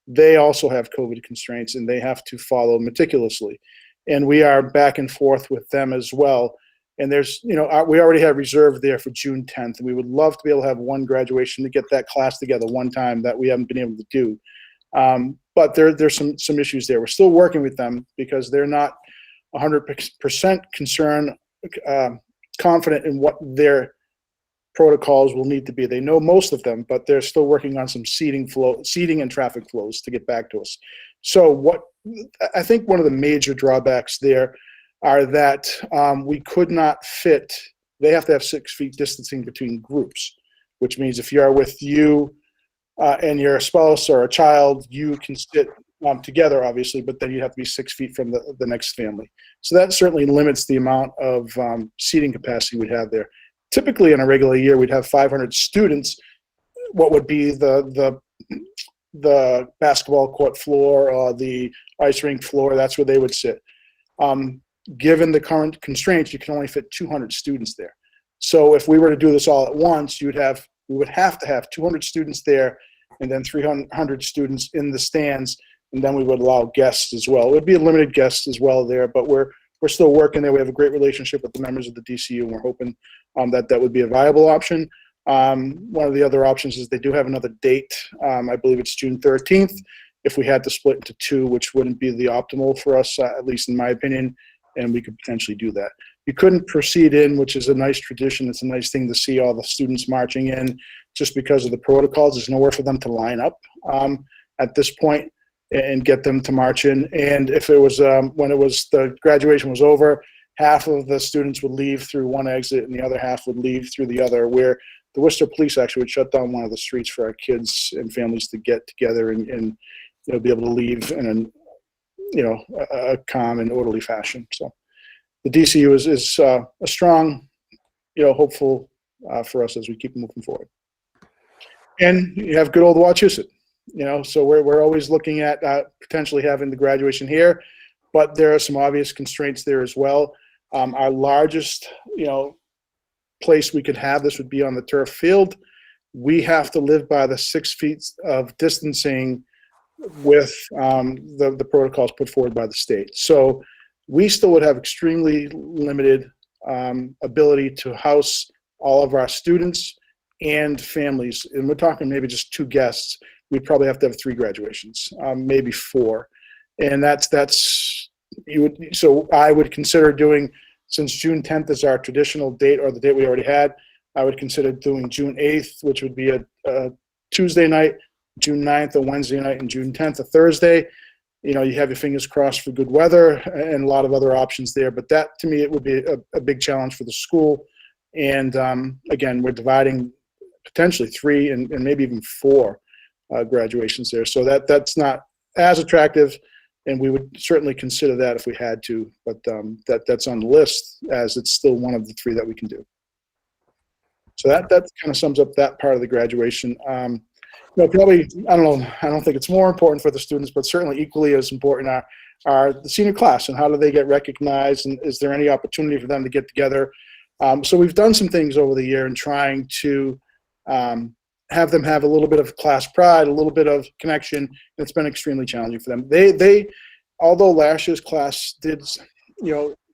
they also have COVID constraints, and they have to follow meticulously. And we are back and forth with them as well. And there's, we already have reserved there for June 10th. And we would love to be able to have one graduation to get that class together one time that we haven't been able to do. But there's some issues there. We're still working with them because they're not 100% confident in what their protocols will need to be. They know most of them, but they're still working on some seating and traffic flows to get back to us. So I think one of the major drawbacks there are that we could not fit, they have to have 6 feet distancing between groups, which means if you are with you and your spouse or a child, you can sit together, obviously, but then you have to be 6 feet from the next family. So that certainly limits the amount of seating capacity we'd have there. Typically, in a regular year, we'd have 500 students. What would be the basketball court floor or the ice rink floor, that's where they would sit. Given the current constraints, you can only fit 200 students there. So if we were to do this all at once, we would have to have 200 students there and then 300 students in the stands, and then we would allow guests as well. It would be a limited guests as well there, but we're still working there. We have a great relationship with the members of the DCU, and we're hoping that would be a viable option. One of the other options is they do have another date. I believe it's June 13th. If we had to split into 2, which wouldn't be the optimal for us, at least in my opinion. and we could potentially do that. You couldn't proceed in, which is a nice tradition. It's a nice thing to see all the students marching in just because of the protocols. There's nowhere for them to line up at this point and get them to march in. And if it was, when it was, the graduation was over, half of the students would leave through one exit and the other half would leave through the other, where the Worcester Police actually would shut down one of the streets for our kids and families to get together and you know, be able to leave in a calm and orderly fashion. So the DCU is a strong, hopeful for us as we keep moving forward. And you have good old Wachusett, so we're always looking at potentially having the graduation here, but there are some obvious constraints there as well. Our largest, place we could have this would be on the turf field. We have to live by the 6 feet of distancing with the protocols put forward by the state. So we still would have extremely limited ability to house all of our students and families. And we're talking maybe just 2 guests. We'd probably have to have 3 graduations, maybe 4. And so I would consider doing, since June 10th is our traditional date, or the date we already had, I would consider doing June 8th, which would be a Tuesday night, June 9th a Wednesday night, and June 10th a Thursday. You have your fingers crossed for good weather and a lot of other options there. But that, to me, it would be a big challenge for the school. And again, we're dividing potentially 3 and maybe even 4 graduations there. So that's not as attractive. And we would certainly consider that if we had to, but that's on the list, as it's still one of the 3 that we can do. So that kind of sums up that part of the graduation. Probably, I don't think it's more important for the students, but certainly equally as important are the senior class, and how do they get recognized, and is there any opportunity for them to get together? So we've done some things over the year in trying to have them have a little bit of class pride, a little bit of connection. It's been extremely challenging for them. They although last year's class did,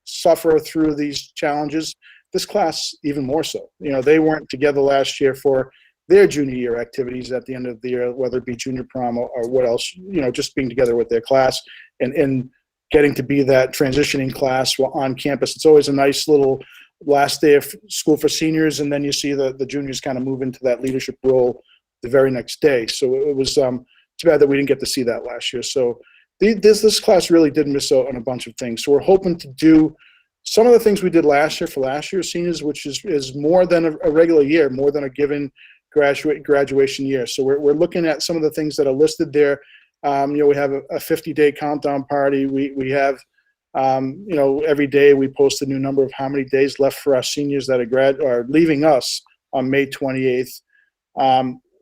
suffer through these challenges, this class even more so. They weren't together last year for their junior year activities at the end of the year, whether it be junior prom or what else, just being together with their class and getting to be that transitioning class on campus. It's always a nice little last day of school for seniors, and then you see the juniors kind of move into that leadership role the very next day. So it was too bad that we didn't get to see that last year. So this class really did miss out on a bunch of things. So we're hoping to do some of the things we did last year for last year's seniors, which is more than a regular year, more than a given graduation year. So we're looking at some of the things that are listed there. We have a 50-day countdown party. We have every day we post a new number of how many days left for our seniors that are leaving us on May 28th.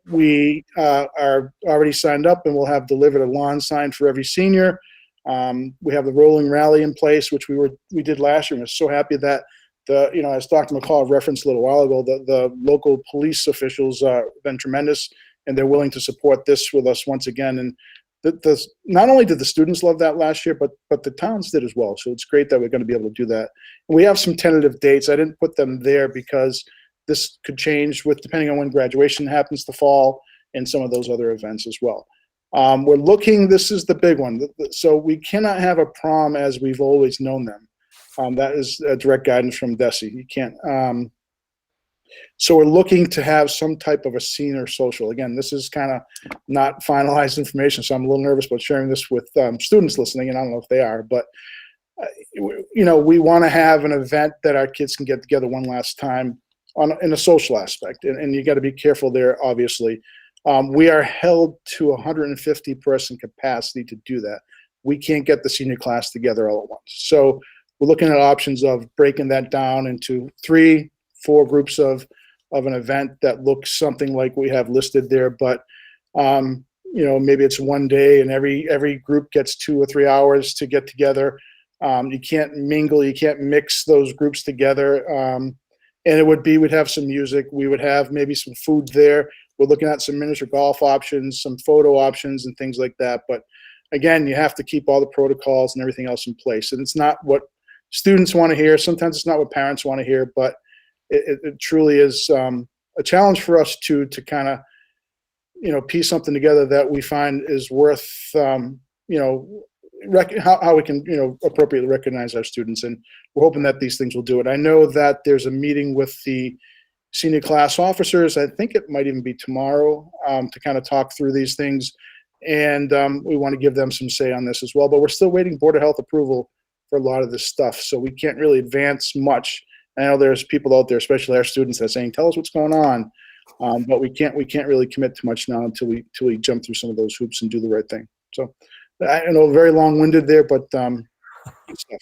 We are already signed up, and we'll have delivered a lawn sign for every senior. We have the rolling rally in place, which we did last year, and we're so happy that as Dr. McCall referenced a little while ago, the local police officials have been tremendous, and they're willing to support this with us once again. And not only did the students love that last year, but the towns did as well. So it's great that we're going to be able to do that. And we have some tentative dates. I didn't put them there because this could change depending on when graduation happens to fall and some of those other events as well. We're looking, this is the big one. So we cannot have a prom as we've always known them. That is a direct guidance from DESE. You can't. So we're looking to have some type of a senior social. Again, this is kind of not finalized information, so I'm a little nervous about sharing this with students listening, and I don't know if they are, but we want to have an event that our kids can get together one last time in a social aspect, and you got to be careful there, obviously. We are held to 150 person capacity to do that. We can't get the senior class together all at once. So we're looking at options of breaking that down into 3-4 groups of an event that looks something like we have listed there. But, maybe it's one day and every group gets 2 or 3 hours to get together. You can't mingle, you can't mix those groups together. And we'd have some music. We would have maybe some food there. We're looking at some miniature golf options, some photo options and things like that. But again, you have to keep all the protocols and everything else in place. And it's not what students want to hear. Sometimes it's not what parents want to hear, but it truly is a challenge for us to kind of, piece something together that we find is worth, how we can, appropriately recognize our students, and we're hoping that these things will do it. I know that there's a meeting with the senior class officers. I think it might even be tomorrow, to kind of talk through these things, and we want to give them some say on this as well. But we're still waiting Board of Health approval for a lot of this stuff, so we can't really advance much. I know there's people out there, especially our students, that are saying, "Tell us what's going on," but we can't really commit too much now until we jump through some of those hoops and do the right thing. So I know, very long-winded there, but good stuff.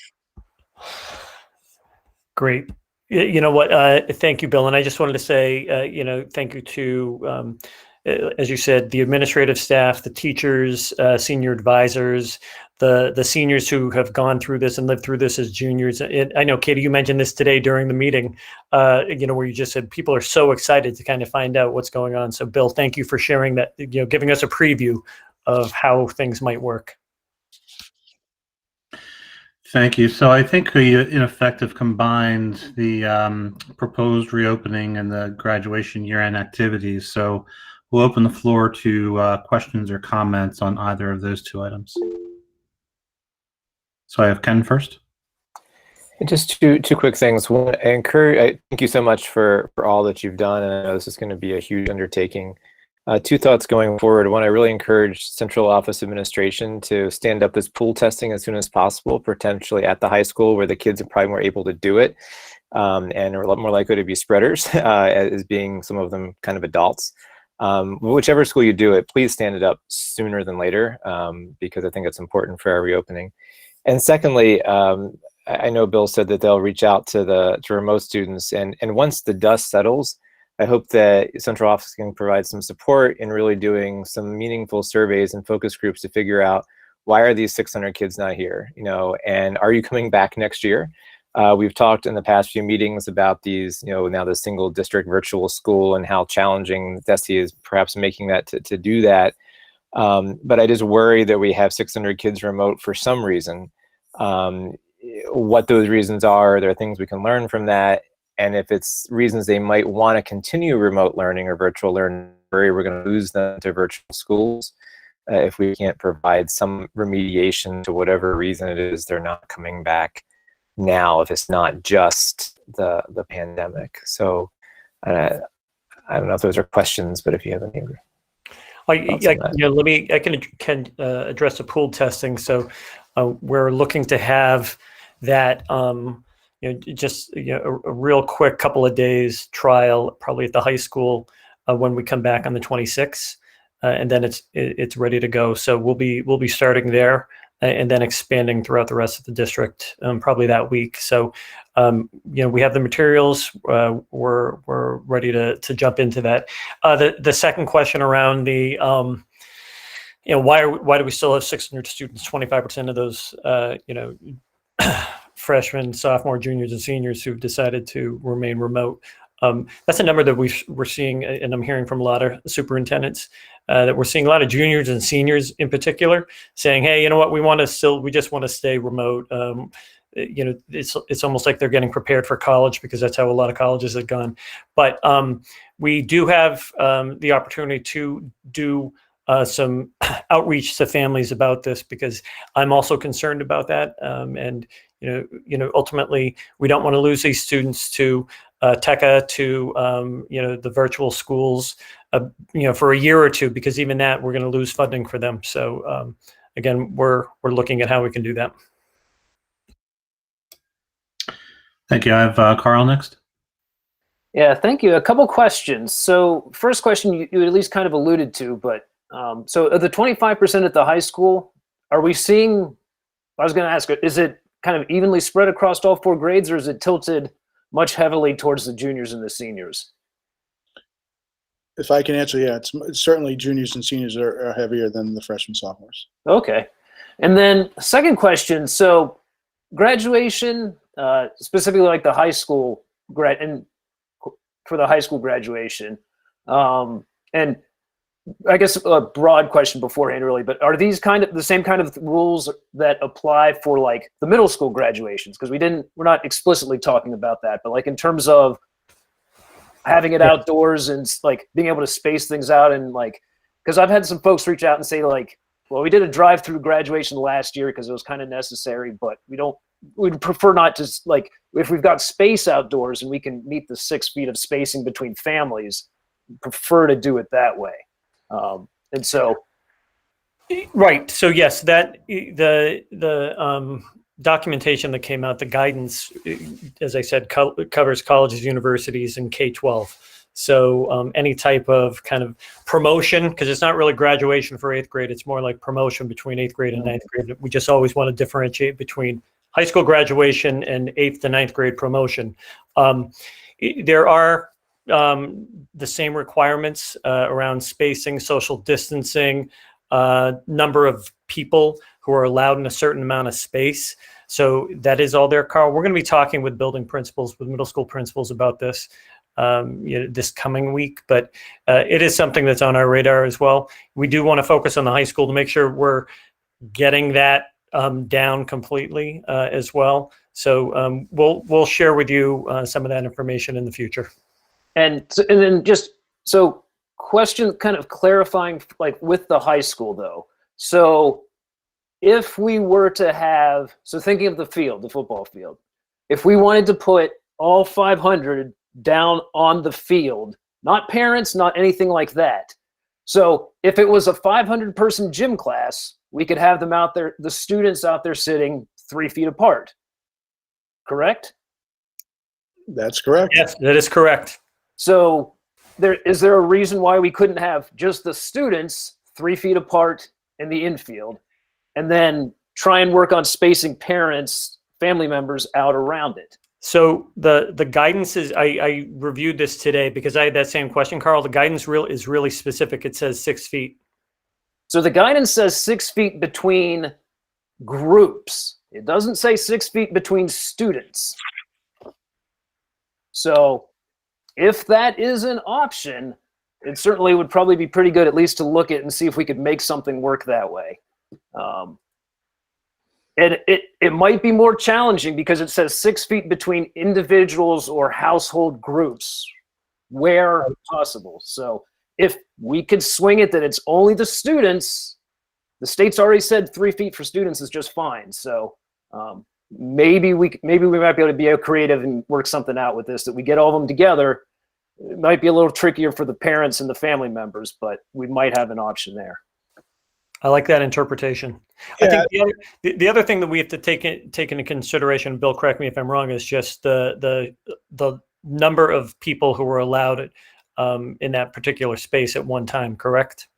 Great. You know what? Thank you, Bill. And I just wanted to say, thank you to, as you said, the administrative staff, the teachers, senior advisors, the seniors who have gone through this and lived through this as juniors. I know, Katie, you mentioned this today during the meeting, where you just said people are so excited to kind of find out what's going on. So, Bill, thank you for sharing that, giving us a preview of how things might work. Thank you. So I think we, in effect, have combined the proposed reopening and the graduation year-end activities. So we'll open the floor to questions or comments on either of those two items. So I have Ken first. Just two quick things. One, thank you so much for all that you've done, and I know this is going to be a huge undertaking. Two thoughts going forward. One, I really encourage central office administration to stand up this pool testing as soon as possible, potentially at the high school where the kids are probably more able to do it, and are a lot more likely to be spreaders, as being some of them kind of adults. Whichever school you do it, please stand it up sooner than later, because I think it's important for our reopening. And secondly, I know Bill said that they'll reach out to remote students, and once the dust settles, I hope that central office can provide some support in really doing some meaningful surveys and focus groups to figure out, why are these 600 kids not here, and are you coming back next year? We've talked in the past few meetings about these, now the single district virtual school and how challenging DESE is perhaps making that to do that. But I just worry that we have 600 kids remote for some reason. What those reasons are, there are things we can learn from that. And if it's reasons they might want to continue remote learning or virtual learning, we're going to lose them to virtual schools if we can't provide some remediation to whatever reason it is they're not coming back now, if it's not just the pandemic. So I don't know if those are questions, but if you have any. I can address the pool testing. So we're looking to have that. A real quick couple of days trial, probably at the high school when we come back on the 26th, and then it's ready to go. So we'll be starting there and then expanding throughout the rest of the district probably that week. So we have the materials. We're ready to jump into that. The second question around the why do we still have 600 students? 25% of those freshmen, sophomore, juniors, and seniors who've decided to remain remote. That's a number that we're seeing, and I'm hearing from a lot of superintendents that we're seeing a lot of juniors and seniors in particular saying, "Hey, you know what? We just want to stay remote." It's almost like they're getting prepared for college, because that's how a lot of colleges have gone. But we do have the opportunity to do some outreach to families about this, because I'm also concerned about that. And ultimately, we don't want to lose these students to TECA, to the virtual schools, for a year or two, because even that, we're going to lose funding for them. So again, we're looking at how we can do that. Thank you. I have Carl next. Yeah, thank you. A couple questions. So first question, you at least kind of alluded to, but so the 25% at the high school, are we seeing, I was going to ask, is it kind of evenly spread across all 4 grades, or is it tilted much heavily towards the juniors and the seniors? If I can answer, yeah, it's certainly juniors and seniors are heavier than the freshmen, sophomores. Okay. And then second question, so graduation, specifically like the high school and for the high school graduation, and I guess a broad question beforehand, really, but are these kind of the same kind of rules that apply for like the middle school graduations? Because we're not explicitly talking about that, but like in terms of having it outdoors and like being able to space things out, and like, because I've had some folks reach out and say like, Well, we did a drive-through graduation last year because it was kind of necessary, but we'd prefer not to, like, if we've got space outdoors and we can meet the 6 feet of spacing between families, prefer to do it that way. And so, right. So yes, that the documentation that came out, the guidance, as I said, covers colleges, universities, and K-12. So any type of kind of promotion, because it's not really graduation for 8th grade, it's more like promotion between 8th grade and 9th grade. We just always want to differentiate between high school graduation and 8th to 9th grade promotion. There are the same requirements around spacing, social distancing, number of people who are allowed in a certain amount of space. So that is all there, Carl. We're going to be talking with building principals, with middle school principals about this this coming week, but it is something that's on our radar as well. We do want to focus on the high school to make sure we're getting that down completely as well. So we'll share with you some of that information in the future. and then just so question, kind of clarifying, like with the high school though. So if we were to have, so thinking of the field, the football field, if we wanted to put all 500 down on the field, not parents, not anything like that. So if it was a 500-person gym class, we could have them out there, the students out there sitting 3 feet apart. Correct? That's correct. Yes, that is correct. So is there a reason why we couldn't have just the students 3 feet apart in the infield and then try and work on spacing parents, family members out around it? So the guidance is, I reviewed this today because I had that same question, Carl. The guidance is really specific. It says 6 feet. So the guidance says 6 feet between groups. It doesn't say 6 feet between students. So if that is an option, it certainly would probably be pretty good at least to look at and see if we could make something work that way. And it might be more challenging because it says 6 feet between individuals or household groups where possible. So if we could swing it that it's only the students, the state's already said 3 feet for students is just fine. So maybe we might be able to be creative and work something out with this, that we get all of them together. It might be a little trickier for the parents and the family members, but we might have an option there. I like that interpretation. Yeah. I think the other thing that we have to take into consideration, Bill, correct me if I'm wrong, is just the number of people who were allowed in that particular space at one time. Correct?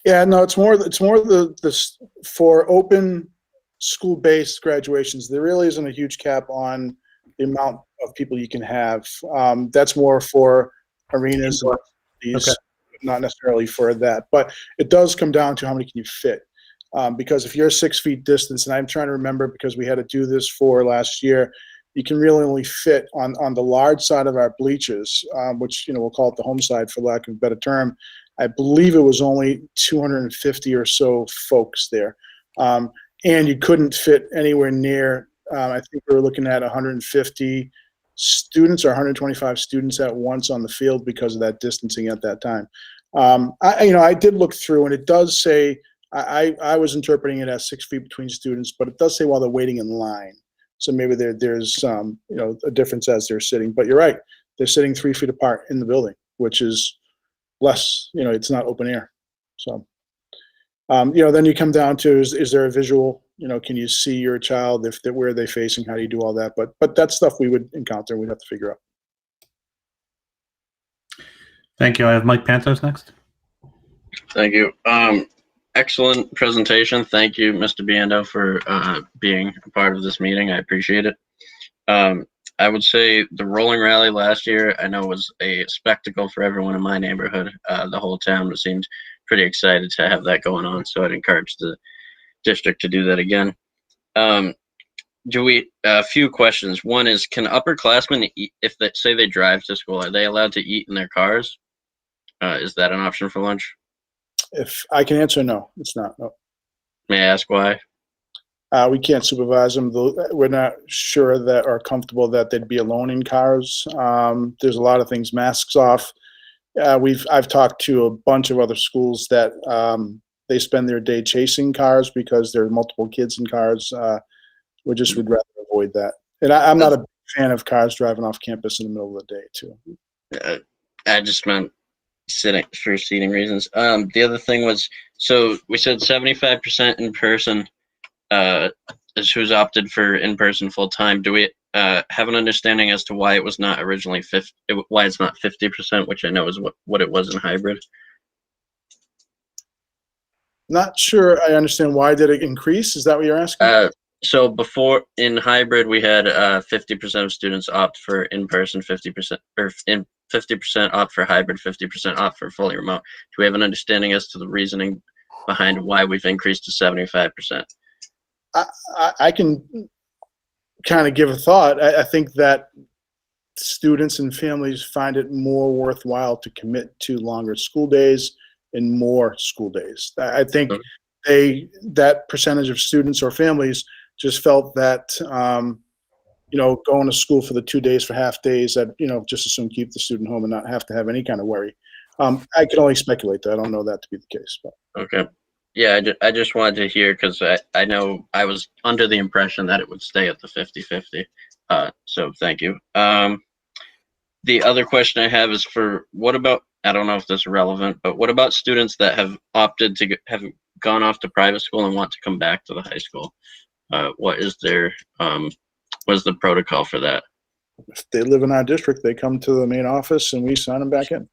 Yeah, no, it's more the for open school-based graduations. There really isn't a huge cap on the amount of people you can have. That's more for arenas and these. Okay. Not necessarily for that, but it does come down to how many can you fit. Because if you're 6 feet distance, and I'm trying to remember because we had to do this for last year, you can really only fit on the large side of our bleachers, which we'll call it the home side for lack of a better term. I believe it was only 250 or so folks there, and you couldn't fit anywhere near. I think we were looking at 150 students or 125 students at once on the field because of that distancing at that time. I did look through, and it does say, I was interpreting it as 6 feet between students, but it does say while they're waiting in line. So maybe there's a difference as they're sitting. But you're right, they're sitting 3 feet apart in the building, which is less. It's not open air. So then you come down to is there a visual? Can you see your child? Where are they facing? How do you do all that? But that's stuff we would encounter. We'd have to figure out. Thank you. I have Mike Pantos next. Thank you. Excellent presentation. Thank you, Mr. Biando, for being a part of this meeting. I appreciate it. I would say the rolling rally last year, I know, was a spectacle for everyone in my neighborhood. The whole town seemed pretty excited to have that going on, so I'd encourage the district to do that again. A few questions. One is, can upperclassmen eat, if they say they drive to school, are they allowed to eat in their cars? Is that an option for lunch? If I can answer, no, it's not. No. May I ask why? We can't supervise them. We're not sure that are comfortable that they'd be alone in cars. There's a lot of things, masks off. I've talked to a bunch of other schools that they spend their day chasing cars because there are multiple kids in cars. We just would rather avoid that. And I'm not a big fan of cars driving off campus in the middle of the day too. I just meant for seating reasons. The other thing was, so we said 75% in person is who's opted for in-person full-time. Do we have an understanding as to why it was not originally why it's not 50%, which I know is what it was in hybrid? Not sure I understand. Why did it increase? Is that what you're asking? So before, in hybrid, we had 50% of students opt for in-person, 50% or 50% opt for hybrid, 50% opt for fully remote. Do we have an understanding as to the reasoning behind why we've increased to 75%? I can kind of give a thought. I think that students and families find it more worthwhile to commit to longer school days and more school days. I think that percentage of students or families just felt that going to school for the 2 days for half days, that just as soon keep the student home and not have to have any kind of worry. I can only speculate that. I don't know that to be the case. But. Okay. Yeah, I just wanted to hear, because I know I was under the impression that it would stay at the 50-50. So thank you. The other question I have is what about, I don't know if this is relevant, but what about students that have opted to have gone off to private school and want to come back to the high school? What is the protocol for that? If they live in our district, they come to the main office and we sign them back in.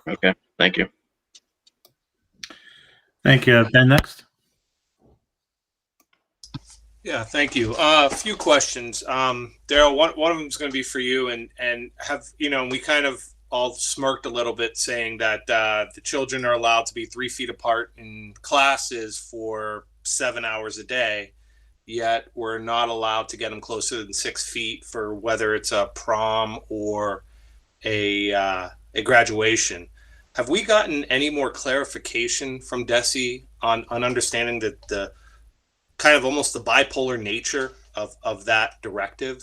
Okay, thank you. Thank you. Ben, next. Yeah, thank you. A few questions. Daryl, one of them is going to be for you, and we kind of all smirked a little bit saying that the children are allowed to be 3 feet apart in classes for 7 hours a day, yet we're not allowed to get them closer than 6 feet for whether it's a prom or a graduation. Have we gotten any more clarification from DESE on understanding that the kind of almost the bipolar nature of that directive?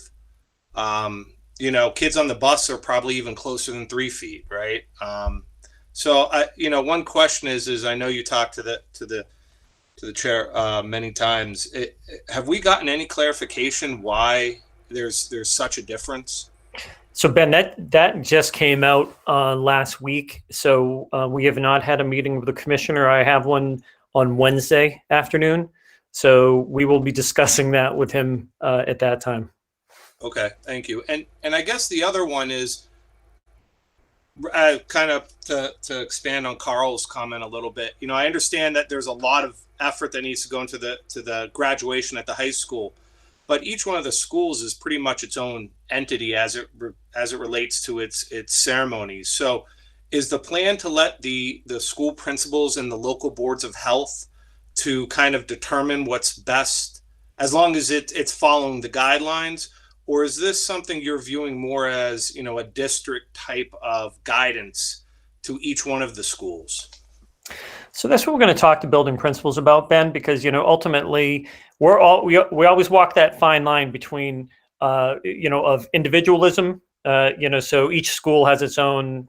Kids on the bus are probably even closer than 3 feet, right? So one question is I know you talked to the chair many times. Have we gotten any clarification why there's such a difference? So Ben, that just came out last week. So we have not had a meeting with the commissioner. I have one on Wednesday afternoon. So we will be discussing that with him at that time. Okay, thank you. And I guess the other one is kind of to expand on Carl's comment a little bit. I understand that there's a lot of effort that needs to go into the graduation at the high school, but each one of the schools is pretty much its own entity as it relates to its ceremonies. So is the plan to let the school principals and the local boards of health to kind of determine what's best, as long as it's following the guidelines? Or is this something you're viewing more as, a district type of guidance to each one of the schools? So that's what we're going to talk to building principals about, Ben, because, ultimately we always walk that fine line between, of individualism, so each school has its own,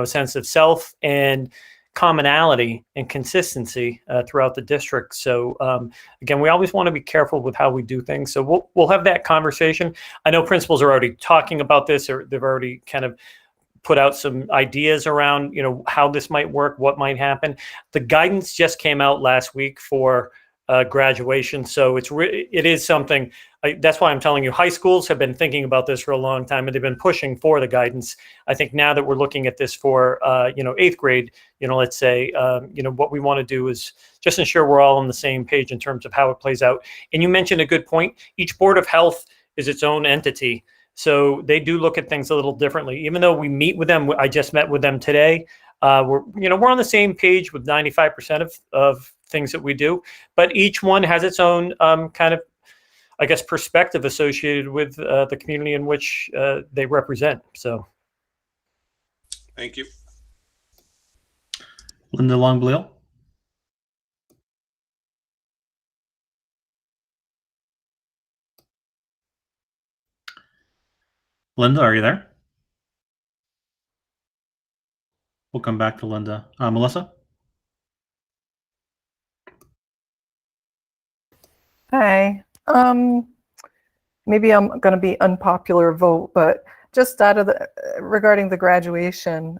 sense of self and commonality and consistency throughout the district. So again, we always want to be careful with how we do things. So we'll have that conversation. I know principals are already talking about this, or they've already kind of put out some ideas around, how this might work, what might happen. The guidance just came out last week for graduation. So it is something, that's why I'm telling you, high schools have been thinking about this for a long time, and they've been pushing for the guidance. I think now that we're looking at this for, 8th grade, let's say, what we want to do is just ensure we're all on the same page in terms of how it plays out. And you mentioned a good point. Each board of health is its own entity. So they do look at things a little differently. Even though we meet with them, I just met with them today. We're on the same page with 95% of things that we do, but each one has its own kind of, I guess, perspective associated with the community in which they represent. So, thank you, Linda Longbleal. Linda, are you there? We'll come back to Linda. Melissa? Hi. Maybe I'm going to be unpopular vote, but just out of the regarding the graduation,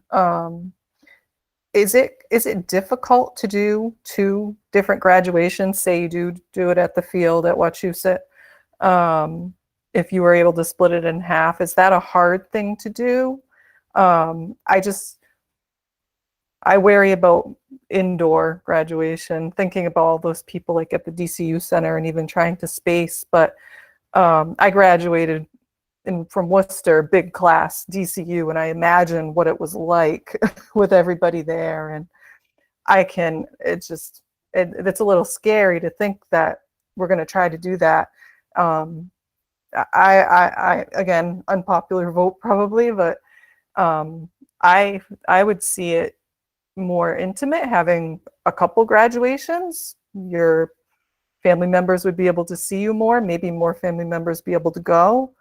is it difficult to do 2 different graduations? Say you do it at the field at Wachusett. If you were able to split it in half, is that a hard thing to do? I worry about indoor graduation, thinking about all those people like at the DCU Center and even trying to space. But I graduated from Worcester, big class, DCU, and I imagine what it was like with everybody there. And it's a little scary to think that we're going to try to do that. I again, unpopular vote probably, but I would see it more intimate, having a couple graduations. Your family members would be able to see you more, maybe more family members be able to go.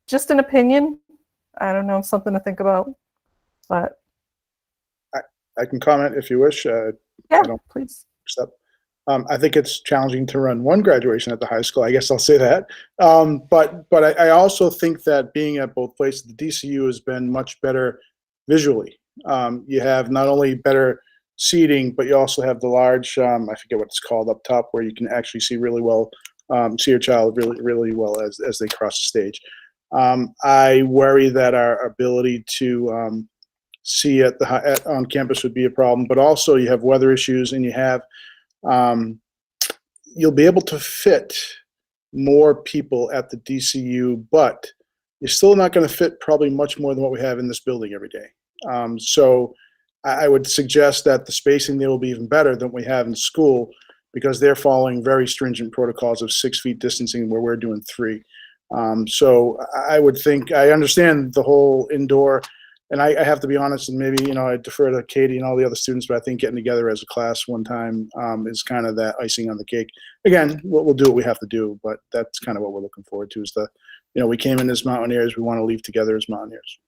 Just an opinion. I don't know, something to think about. But I can comment if you wish. Yeah, please. I think it's challenging to run one graduation at the high school. I guess I'll say that. But I also think that being at both places, the DCU has been much better visually. You have not only better seating, but you also have the large, I forget what it's called up top, where you can actually see really well, see your child really, really well as they cross the stage. I worry that our ability to see on campus would be a problem, but also you have weather issues, and you have, you'll be able to fit more people at the DCU, but you're still not going to fit probably much more than what we have in this building every day. So I would suggest that the spacing there will be even better than we have in school, because they're following very stringent protocols of 6 feet distancing where we're doing 3. So I would think, I understand the whole indoor, and I have to be honest, and maybe, I defer to Katie and all the other students, but I think getting together as a class one time is kind of that icing on the cake. Again, we'll do what we have to do, but that's kind of what we're looking forward to, is we came in as Mountaineers, we want to leave together as Mountaineers.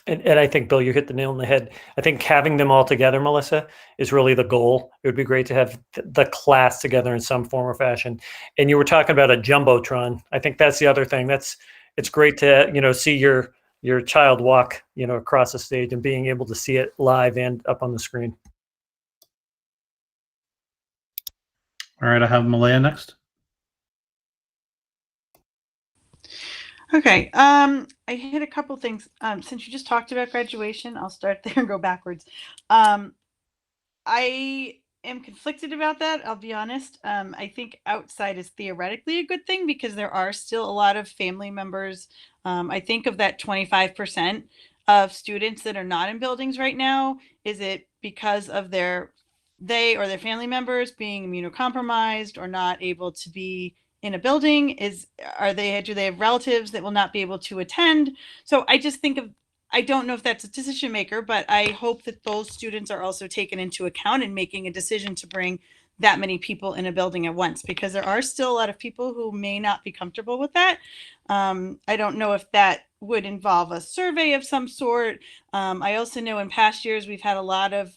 And I think, Bill, you hit the nail on the head. I think having them all together, Melissa, is really the goal. It would be great to have the class together in some form or fashion. And you were talking about a jumbotron. I think that's the other thing. It's great to, see your child walk, across the stage and being able to see it live and up on the screen. All right, I have Malaya next. Okay, I hit a couple things. Since you just talked about graduation, I'll start there and go backwards. I am conflicted about that, I'll be honest. I think outside is theoretically a good thing, because there are still a lot of family members. I think of that 25% of students that are not in buildings right now. Is it because of they or their family members being immunocompromised or not able to be in a building? Do they have relatives that will not be able to attend? So I just think I don't know if that's a decision maker, but I hope that those students are also taken into account in making a decision to bring that many people in a building at once, because there are still a lot of people who may not be comfortable with that. I don't know if that would involve a survey of some sort. I also know in past years we've had a lot of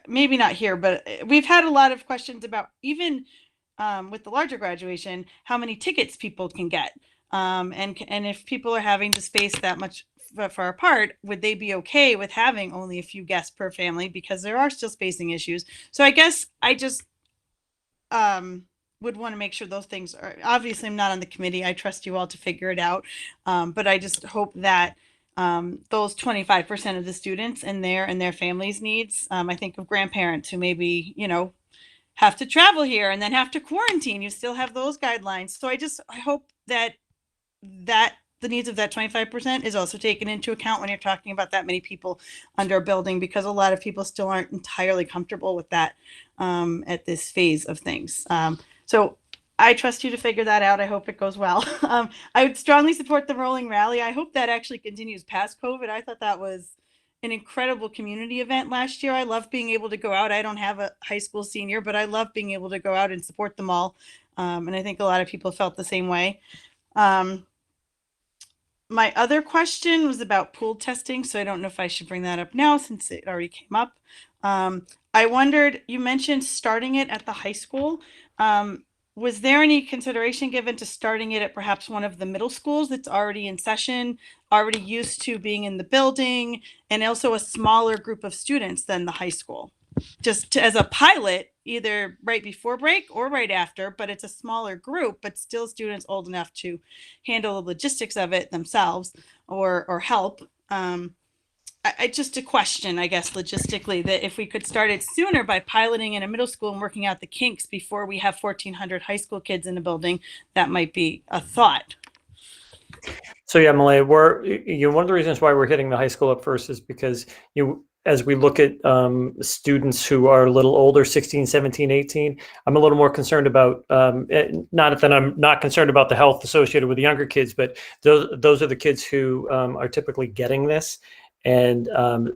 maybe not here, but we've had a lot of questions about, even with the larger graduation, how many tickets people can get. And if people are having to space that much far apart, would they be okay with having only a few guests per family, because there are still spacing issues. So I guess I just would want to make sure those things are, obviously I'm not on the committee, I trust you all to figure it out, but I just hope that those 25% of the students and their families' needs, I think of grandparents who maybe have to travel here and then have to quarantine. You still have those guidelines. So I hope that the needs of that 25% is also taken into account when you're talking about that many people under a building, because a lot of people still aren't entirely comfortable with that at this phase of things. So I trust you to figure that out. I hope it goes well. I would strongly support the rolling rally. I hope that actually continues past COVID. I thought that was an incredible community event last year. I love being able to go out. I don't have a high school senior, but I love being able to go out and support them all. And I think a lot of people felt the same way. My other question was about pool testing, so I don't know if I should bring that up now since it already came up. I wondered, you mentioned starting it at the high school. Was there any consideration given to starting it at perhaps one of the middle schools that's already in session, already used to being in the building, and also a smaller group of students than the high school? As a pilot, either right before break or right after, but it's a smaller group, but still students old enough to handle the logistics of it themselves or help. Just a question, I guess, logistically, that if we could start it sooner by piloting in a middle school and working out the kinks before we have 1,400 high school kids in a building, that might be a thought. So yeah, Malaya, one of the reasons why we're hitting the high school up first is because as we look at students who are a little older, 16, 17, 18, I'm a little more concerned about, not that I'm not concerned about the health associated with the younger kids, but those are the kids who are typically getting this. And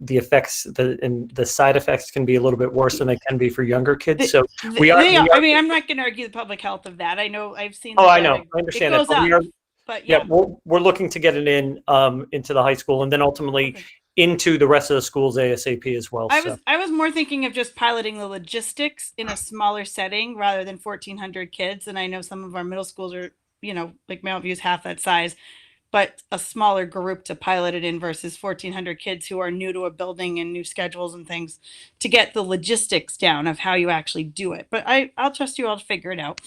the effects, the side effects can be a little bit worse than they can be for younger kids. So I mean, I'm not going to argue the public health of that. I know I've seen. I know, I understand it goes that. up, but yeah, we're looking to get it into the high school and then ultimately into the rest of the schools ASAP as well. I was more thinking of just piloting the logistics in a smaller setting rather than 1,400 kids. And I know some of our middle schools are, like Mount View's half that size, but a smaller group to pilot it in versus 1,400 kids who are new to a building and new schedules and things to get the logistics down of how you actually do it. But I'll trust you all to figure it out.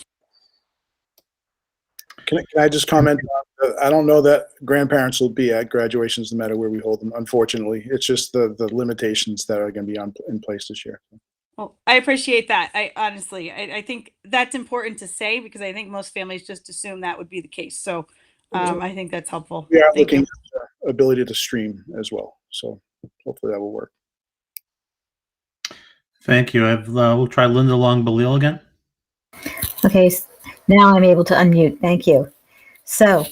Can I just comment? I don't know that grandparents will be at graduations no matter where we hold them, unfortunately. It's just the limitations that are going to be in place this year. Well, I appreciate that. I think that's important to say because I think most families just assume that would be the case. So I think that's helpful. We are looking at the ability to stream as well. So hopefully that will work. Thank you. We'll try Linda Long-Balil again. Okay, now I'm able to unmute. Thank you. So,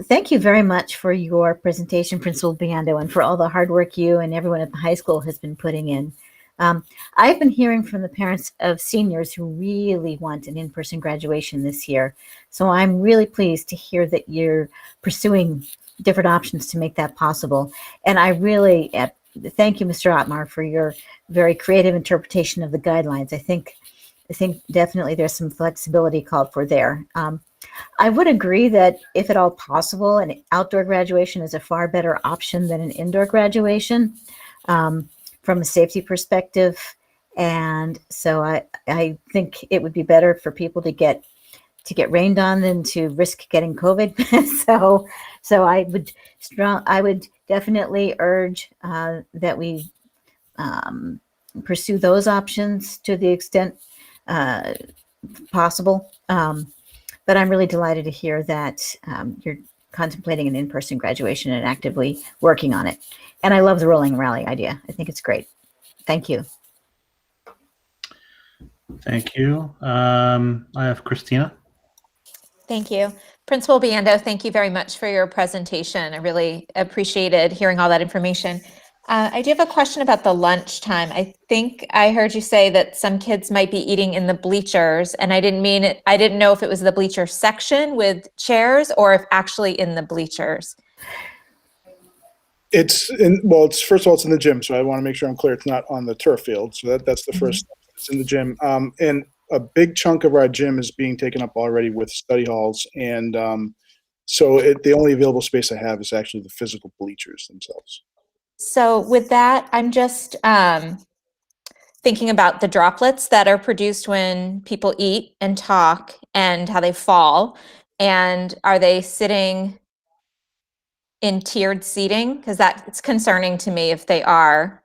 thank you very much for your presentation, Principal Biondo, and for all the hard work you and everyone at the high school has been putting in. I've been hearing from the parents of seniors who really want an in-person graduation this year. So I'm really pleased to hear that you're pursuing different options to make that possible. And I really thank you, Mr. Ottmar, for your very creative interpretation of the guidelines. I think definitely there's some flexibility called for there. I would agree that if at all possible, an outdoor graduation is a far better option than an indoor graduation from a safety perspective. And so I think it would be better for people to get rained on than to risk getting COVID. So I would definitely urge that we pursue those options to the extent possible. But I'm really delighted to hear that you're contemplating an in-person graduation and actively working on it. And I love the rolling rally idea. I think it's great. Thank you. Thank you. I have Christina. Thank you. Principal Biondo, thank you very much for your presentation. I really appreciated hearing all that information. I do have a question about the lunchtime. I think I heard you say that some kids might be eating in the bleachers, and I didn't mean it. I didn't know if it was the bleacher section with chairs or if actually in the bleachers. It's first of all, it's in the gym. So I want to make sure I'm clear. It's not on the turf field. So that's the first step. It's in the gym. And a big chunk of our gym is being taken up already with study halls. And so the only available space I have is actually the physical bleachers themselves. So with that, I'm just thinking about the droplets that are produced when people eat and talk and how they fall. And are they sitting in tiered seating? Because it's concerning to me if they are.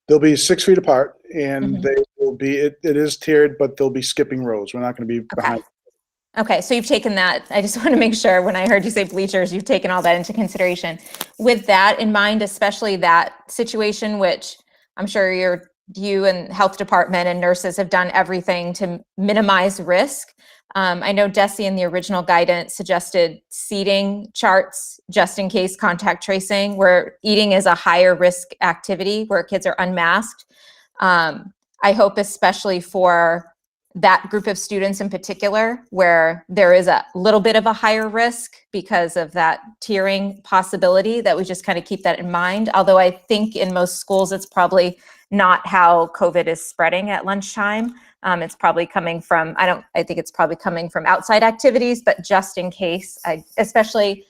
They'll be 6 feet apart, and they will be. It is tiered, but they'll be skipping rows. We're not going to be behind. Okay, so you've taken that. I just want to make sure when I heard you say bleachers, you've taken all that into consideration. With that in mind, especially that situation, which I'm sure you and health department and nurses have done everything to minimize risk. I know Desi in the original guidance suggested seating charts just in case contact tracing, where eating is a higher risk activity where kids are unmasked. I hope especially for that group of students in particular, where there is a little bit of a higher risk because of that tiering possibility, that we just kind of keep that in mind. Although I think in most schools, it's probably not how COVID is spreading at lunchtime. It's probably coming from, I think it's probably coming from outside activities, but just in case, especially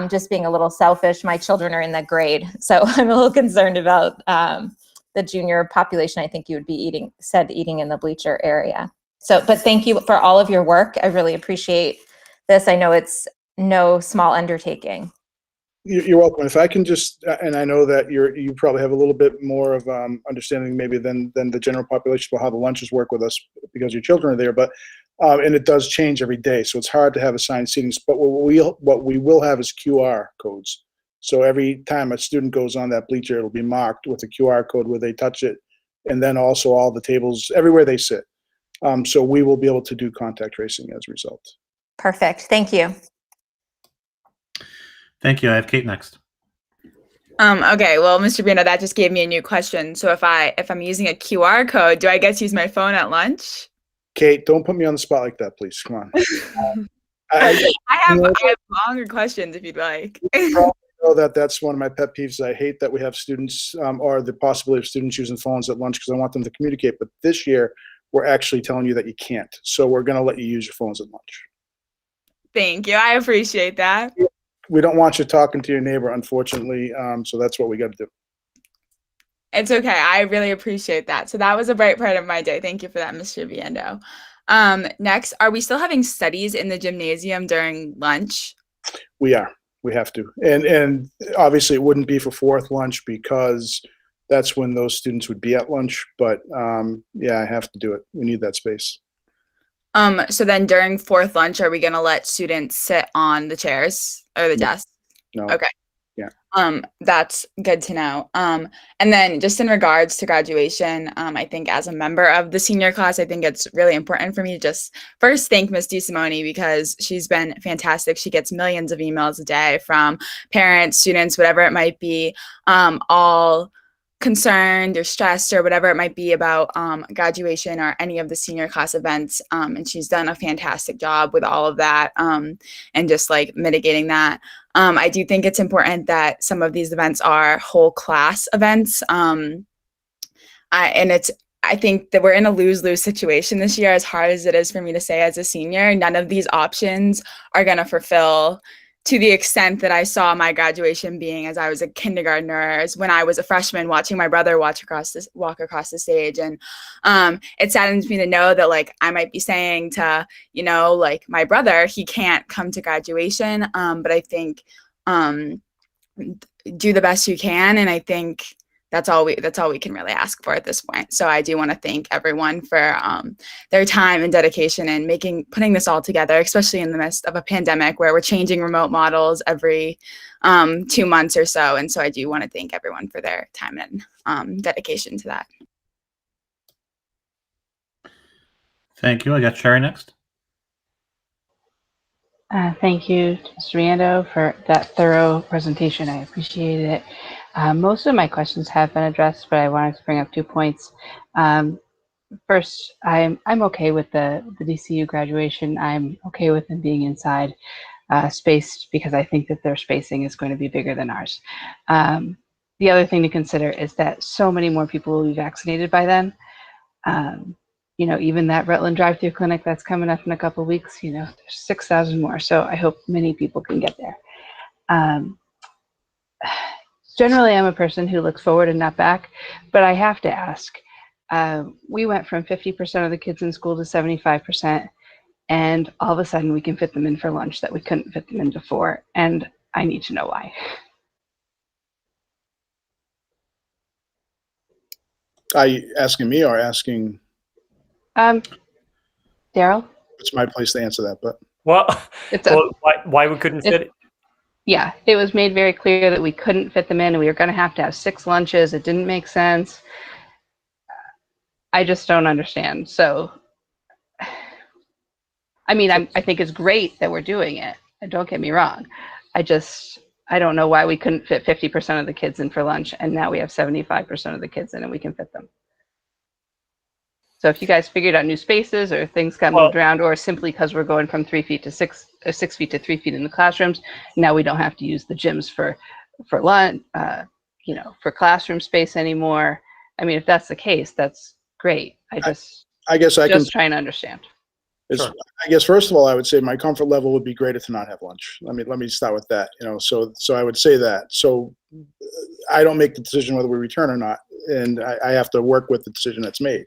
just being a little selfish, my children are in that grade. So I'm a little concerned about the junior population. I think you would be eating in the bleacher area. So, but thank you for all of your work. I really appreciate this. I know it's no small undertaking. You're welcome. If I can just, and I know that you probably have a little bit more of understanding maybe than the general population about how the lunches work with us because your children are there, but and it does change every day, so it's hard to have assigned seatings. But what we will have is QR codes. So every time a student goes on that bleacher, it'll be marked with a QR code where they touch it, and then also all the tables everywhere they sit. So we will be able to do contact tracing as a result. Perfect. Thank you. Thank you. I have Kate next. Okay, well, Mr. Bino, that just gave me a new question. So if I'm using a QR code, do I get to use my phone at lunch? Kate, don't put me on the spot like that, please. Come on. I have longer questions if you'd like. You probably know that's one of my pet peeves. I hate that we have students or the possibility of students using phones at lunch because I want them to communicate. But this year, we're actually telling you that you can't. So we're going to let you use your phones at lunch. Thank you. I appreciate that. We don't want you talking to your neighbor, unfortunately. So that's what we got to do. It's okay. I really appreciate that. So that was a bright part of my day. Thank you for that, Mr. Viendo. Next, are we still having studies in the gymnasium during lunch? We are. We have to. And obviously it wouldn't be for fourth lunch because that's when those students would be at lunch. But yeah, I have to do it. We need that space. So then during fourth lunch, are we going to let students sit on the chairs or the desks? No. Okay. Yeah. That's good to know. And then just in regards to graduation, I think as a member of the senior class, I think it's really important for me to just first thank Ms. DeSimone because she's been fantastic. She gets millions of emails a day from parents, students, whatever it might be, all concerned or stressed or whatever it might be about graduation or any of the senior class events. And she's done a fantastic job with all of that and just like mitigating that. I do think it's important that some of these events are whole class events. I think that we're in a lose-lose situation this year, as hard as it is for me to say as a senior. None of these options are going to fulfill to the extent that I saw my graduation being as I was a kindergartner, as when I was a freshman watching my brother walk across the stage. And it saddens me to know that like I might be saying to, you know, like my brother, he can't come to graduation. But I think do the best you can. And I think that's all we can really ask for at this point. So I do want to thank everyone for their time and dedication and putting this all together, especially in the midst of a pandemic where we're changing remote models every 2 months or so. And so I do want to thank everyone for their time and dedication to that. Thank you. I got Sherry next. Thank you, Mr. Riando, for that thorough presentation. I appreciated it. Most of my questions have been addressed, but I wanted to bring up 2 points. First, I'm okay with the DCU graduation. I'm okay with them being inside spaced because I think that their spacing is going to be bigger than ours. The other thing to consider is that so many more people will be vaccinated by then. You know, even that Rutland drive-through clinic that's coming up in a couple of weeks, you know, there's 6,000 more. So I hope many people can get there. Generally, I'm a person who looks forward and not back, but I have to ask. We went from 50% of the kids in school to 75%, and all of a sudden we can fit them in for lunch that we couldn't fit them in before, and I need to know why. Are you asking me or asking? Daryl? It's my place to answer that, but. Well, why we couldn't fit it? Yeah, it was made very clear that we couldn't fit them in and we were going to have 6 lunches. It didn't make sense. I just don't understand. So, I mean, I think it's great that we're doing it. Don't get me wrong. I don't know why we couldn't fit 50% of the kids in for lunch and now we have 75% of the kids in and we can fit them. So if you guys figured out new spaces or things got moved around, or simply because we're going from 3 feet to 6 feet to 3 feet in the classrooms, now we don't have to use the gyms for lunch, for classroom space anymore. I mean, if that's the case, that's great. I guess I can trying to understand. I guess first of all, I would say my comfort level would be greater to not have lunch. Let me start with that. So I would say that. So I don't make the decision whether we return or not, and I have to work with the decision that's made.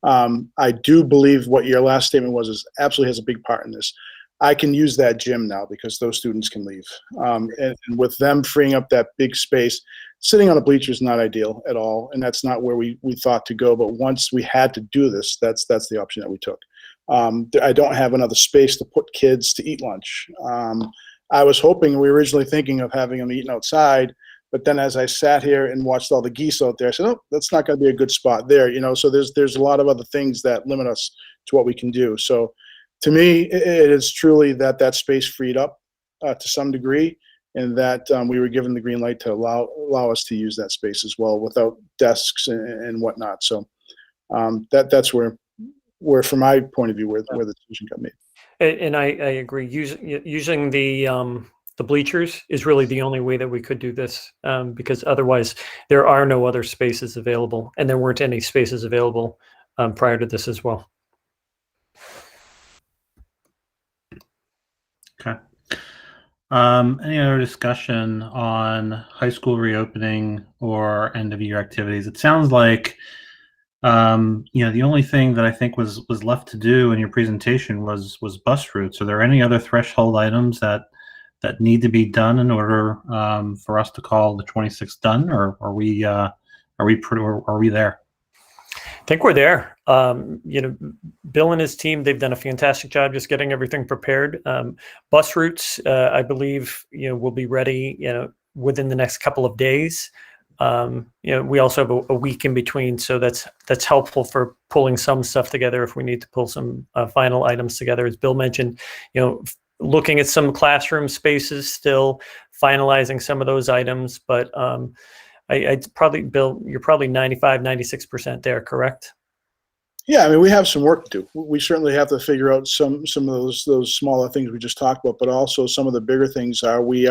I do believe what your last statement was absolutely has a big part in this. I can use that gym now because those students can leave, and with them freeing up that big space, sitting on a bleacher is not ideal at all, and that's not where we thought to go. But once we had to do this, that's the option that we took. I don't have another space to put kids to eat lunch. I was hoping, we were originally thinking of having them eating outside, but then as I sat here and watched all the geese out there, I said, oh, that's not going to be a good spot there. So there's a lot of other things that limit us to what we can do. So to me, it is truly that space freed up to some degree, and that we were given the green light to allow us to use that space as well without desks and whatnot. So that's where from my point of view, where the decision got made. And I agree. Using the bleachers is really the only way that we could do this, because otherwise there are no other spaces available, and there weren't any spaces available prior to this as well. Okay. Any other discussion on high school reopening or end of year activities? It sounds like the only thing that I think was left to do in your presentation was bus routes. Are there any other threshold items that need to be done in order for us to call the 26th done, or are we there? I think we're there. Bill and his team, they've done a fantastic job just getting everything prepared. Bus routes, I believe, will be ready, within the next couple of days. We also have a week in between, so that's helpful for pulling some stuff together if we need to pull some final items together. As Bill mentioned, looking at some classroom spaces, still finalizing some of those items, but I'd probably, Bill, you're probably 95, 96% there, correct? Yeah, we have some work to do. We certainly have to figure out some of those smaller things we just talked about, but also some of the bigger things are we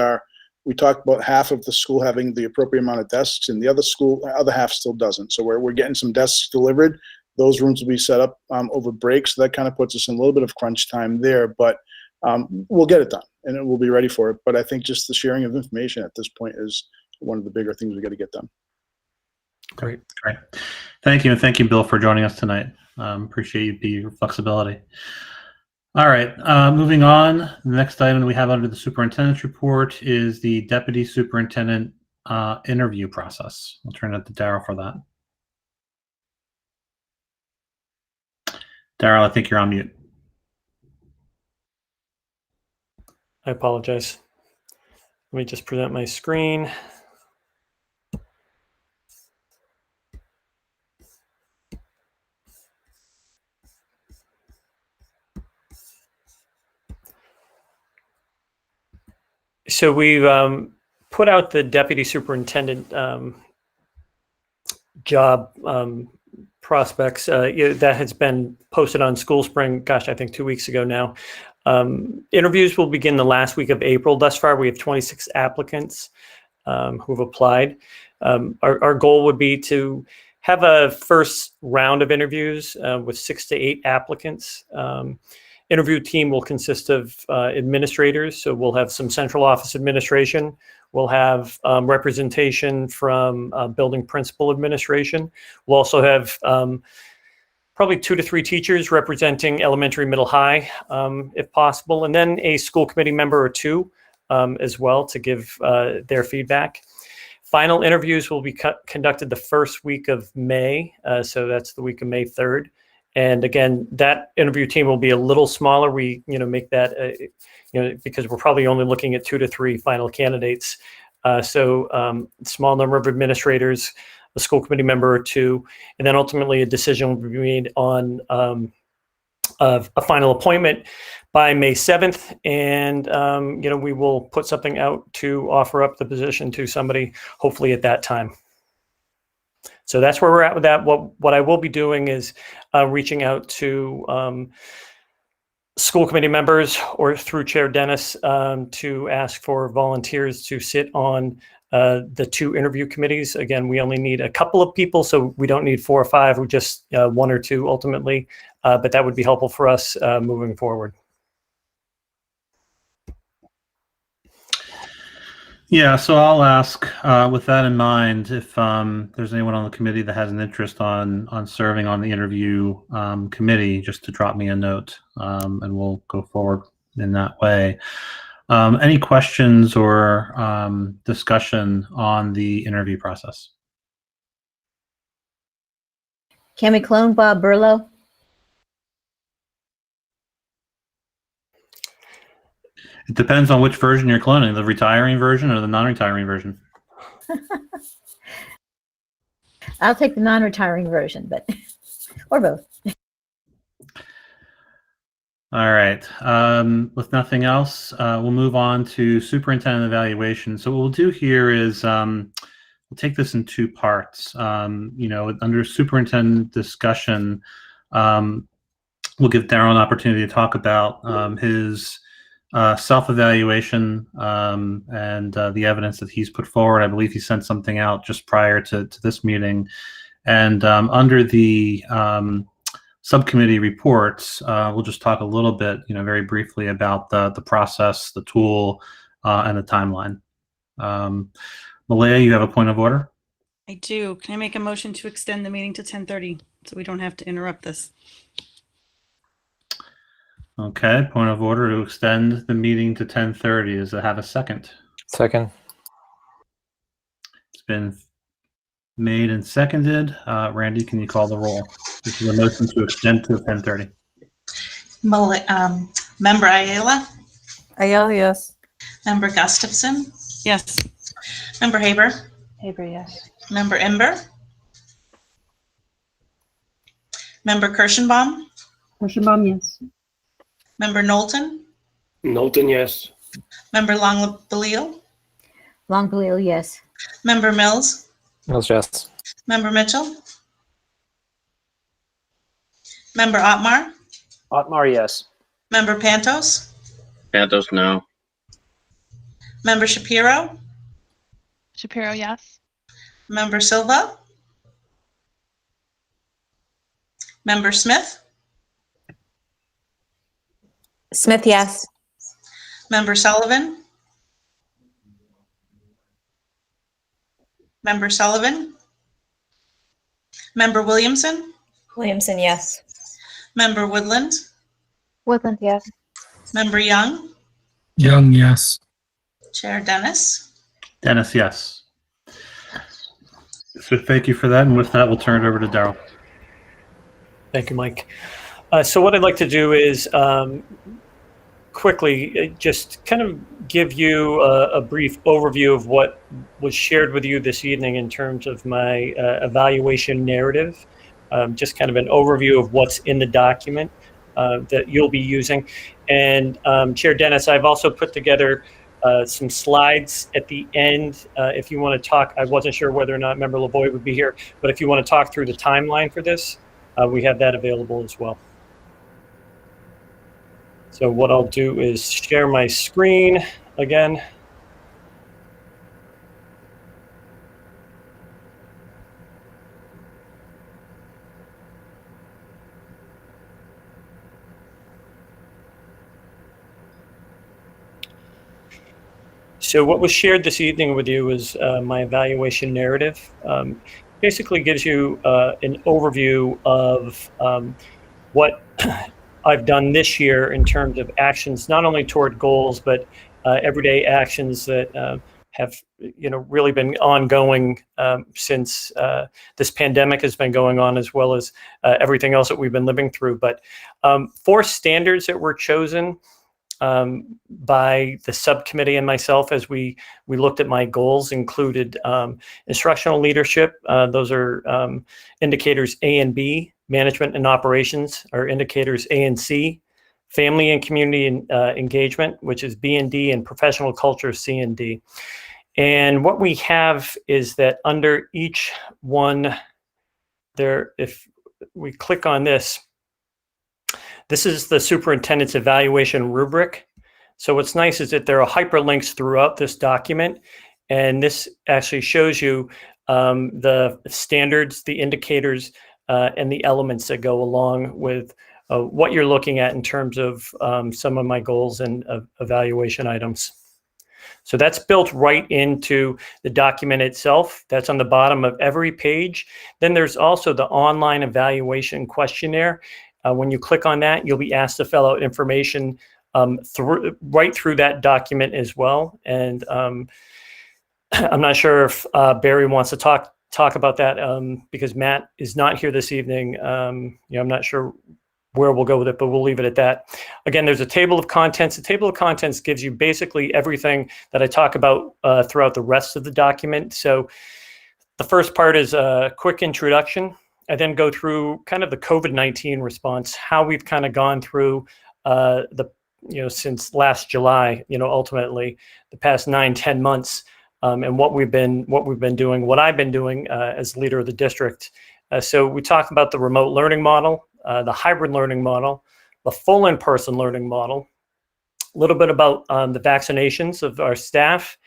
talked about half of the school having the appropriate amount of desks, and the other half still doesn't. So we're getting some desks delivered. Those rooms will be set up over break, so that kind of puts us in a little bit of crunch time there, but we'll get it done, and we'll be ready for it. But I think just the sharing of information at this point is one of the bigger things we got to get done. Great. Thank you, and thank you, Bill, for joining us tonight. Appreciate your flexibility. All right, moving on. The next item we have under the superintendent's report is the deputy superintendent interview process. I'll turn it to Daryl for that. Daryl, I think you're on mute. I apologize. Let me just present my screen. So we've put out the deputy superintendent job prospects. That has been posted on School Spring, I think 2 weeks ago now. Interviews will begin the last week of April. Thus far, we have 26 applicants who have applied. Our goal would be to have a first round of interviews with 6 to 8 applicants. Interview team will consist of administrators, so we'll have some central office administration. We'll have representation from building principal administration. We'll also have probably 2 to 3 teachers representing elementary, middle, high, if possible, and then a school committee member or 2 as well to give their feedback. Final interviews will be conducted the first week of May, so that's the week of May 3rd. And again, that interview team will be a little smaller. We, make that, because we're probably only looking at 2 to 3 final candidates. So small number of administrators, a school committee member or 2, and then ultimately a decision will be made on a final appointment by May 7th. And, we will put something out to offer up the position to somebody, hopefully at that time. So that's where we're at with that. What I will be doing is reaching out to school committee members or through Chair Dennis to ask for volunteers to sit on the 2 interview committees. Again, we only need a couple of people, so we don't need 4 or 5. We just 1 or 2 ultimately, but that would be helpful for us moving forward. Yeah, so I'll ask, with that in mind, if there's anyone on the committee that has an interest on serving on the interview committee, just to drop me a note, and we'll go forward in that way. Any questions or discussion on the interview process? Can we clone Bob Burlow? It depends on which version you're cloning, the retiring version or the non-retiring version. I'll take the non-retiring version, but or both. All right. With nothing else, we'll move on to superintendent evaluation. So what we'll do here is we'll take this in 2 parts. Under superintendent discussion, we'll give Darryl an opportunity to talk about his self-evaluation and the evidence that he's put forward. I believe he sent something out just prior to this meeting. And under the subcommittee reports, we'll just talk a little bit, very briefly about the process, the tool, and the timeline. Malaya, you have a point of order? I do. Can I make a motion to extend the meeting to 10:30 so we don't have to interrupt this? Okay, point of order to extend the meeting to 10:30. Does it have a second? Second. It's been made and seconded. Randy, can you call the roll? This is a motion to extend to 10:30. Member Ayala? Ayala, yes. Member Gustafson? Yes. Member Haber? Haber, yes. Member Ember? Member Kirschenbaum? Kirschenbaum, yes. Member Knowlton? Knowlton, yes. Member Long-Belil? Long-Belil, yes. Member Mills? Mills, yes. Member Mitchell? Member Otmar? Otmar, yes. Member Pantos? Pantos, no. Member Shapiro? Shapiro, yes. Member Silva? Member Smith? Smith, yes. Member Sullivan? Member Sullivan? Member Williamson? Williamson, yes. Member Woodland? Woodland, yes. Member Young? Young, yes. Chair Dennis? Dennis, yes. So thank you for that. And with that, we'll turn it over to Darryl. Thank you, Mike. So what I'd like to do is quickly just kind of give you a brief overview of what was shared with you this evening in terms of my evaluation narrative. Just kind of an overview of what's in the document that you'll be using. And Chair Dennis, I've also put together some slides at the end. If you want to talk, I wasn't sure whether or not Member LaVoy would be here, but if you want to talk through the timeline for this, we have that available as well. So what I'll do is share my screen again. So what was shared this evening with you was my evaluation narrative. Basically gives you an overview of what I've done this year in terms of actions, not only toward goals, but everyday actions that have really been ongoing since this pandemic has been going on, as well as everything else that we've been living through. But 4 standards that were chosen by the subcommittee and myself as we looked at my goals included instructional leadership. Those are indicators A and B. Management and operations are indicators A and C. Family and community engagement, which is B and D, and professional culture, C and D. And what we have is that under each one, if we click on this, this is the superintendent's evaluation rubric. So what's nice is that there are hyperlinks throughout this document, and this actually shows you the standards, the indicators, and the elements that go along with what you're looking at in terms of some of my goals and evaluation items. So that's built right into the document itself. That's on the bottom of every page. Then there's also the online evaluation questionnaire. When you click on that, you'll be asked to fill out information right through that document as well. And I'm not sure if Barry wants to talk about that because Matt is not here this evening. I'm not sure where we'll go with it, but we'll leave it at that. Again, there's a table of contents. The table of contents gives you basically everything that I talk about throughout the rest of the document. So the first part is a quick introduction. I then go through kind of the COVID-19 response, how we've kind of gone through since last July, ultimately the past 9-10 months, and what we've been doing, what I've been doing as leader of the district. So we talk about the remote learning model, the hybrid learning model, the full in-person learning model, a little bit about the vaccinations of our staff.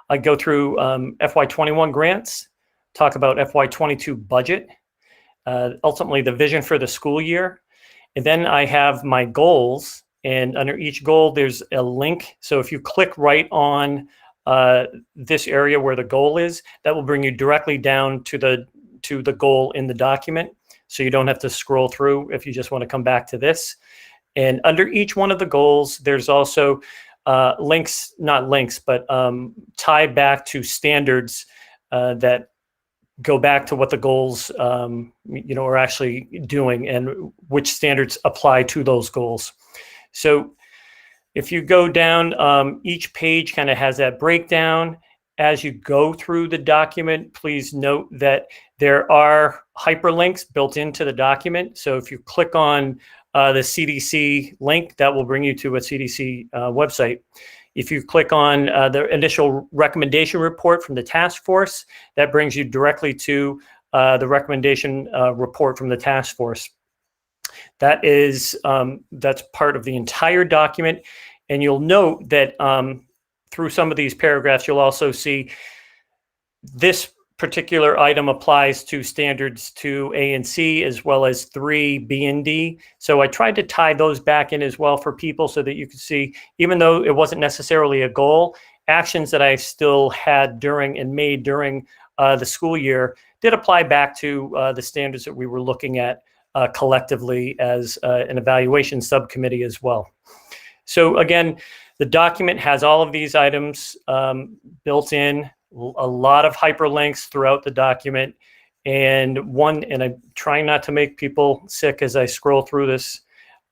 I go through FY21 grants, talk about FY22 budget, ultimately the vision for the school year. And then I have my goals, and under each goal, there's a link. So if you click right on this area where the goal is, that will bring you directly down to the goal in the document. So you don't have to scroll through if you just want to come back to this. And under each one of the goals, there's also links, not links, but tie back to standards that go back to what the goals are actually doing and which standards apply to those goals. So if you go down, each page kind of has that breakdown. As you go through the document, please note that there are hyperlinks built into the document. So if you click on the CDC link, that will bring you to a CDC website. If you click on the initial recommendation report from the task force, that brings you directly to the recommendation report from the task force. That is, that's part of the entire document. And you'll note that through some of these paragraphs, you'll also see this particular item applies to standards 2A and C, as well as 3B and D. So I tried to tie those back in as well for people so that you could see, even though it wasn't necessarily a goal, actions that I still had during and made during the school year did apply back to the standards that we were looking at collectively as an evaluation subcommittee as well. So again, the document has all of these items built in, a lot of hyperlinks throughout the document. And I'm trying not to make people sick as I scroll through this.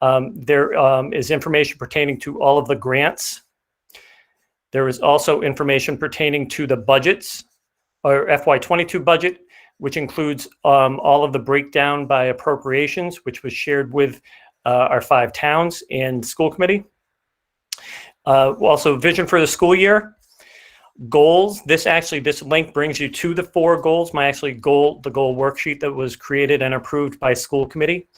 There is information pertaining to all of the grants. There is also information pertaining to the budgets, or FY22 budget, which includes all of the breakdown by appropriations, which was shared with our 5 towns and school committee. Also, vision for the school year, goals. This link brings you to the 4 goals. The goal worksheet that was created and approved by school committee.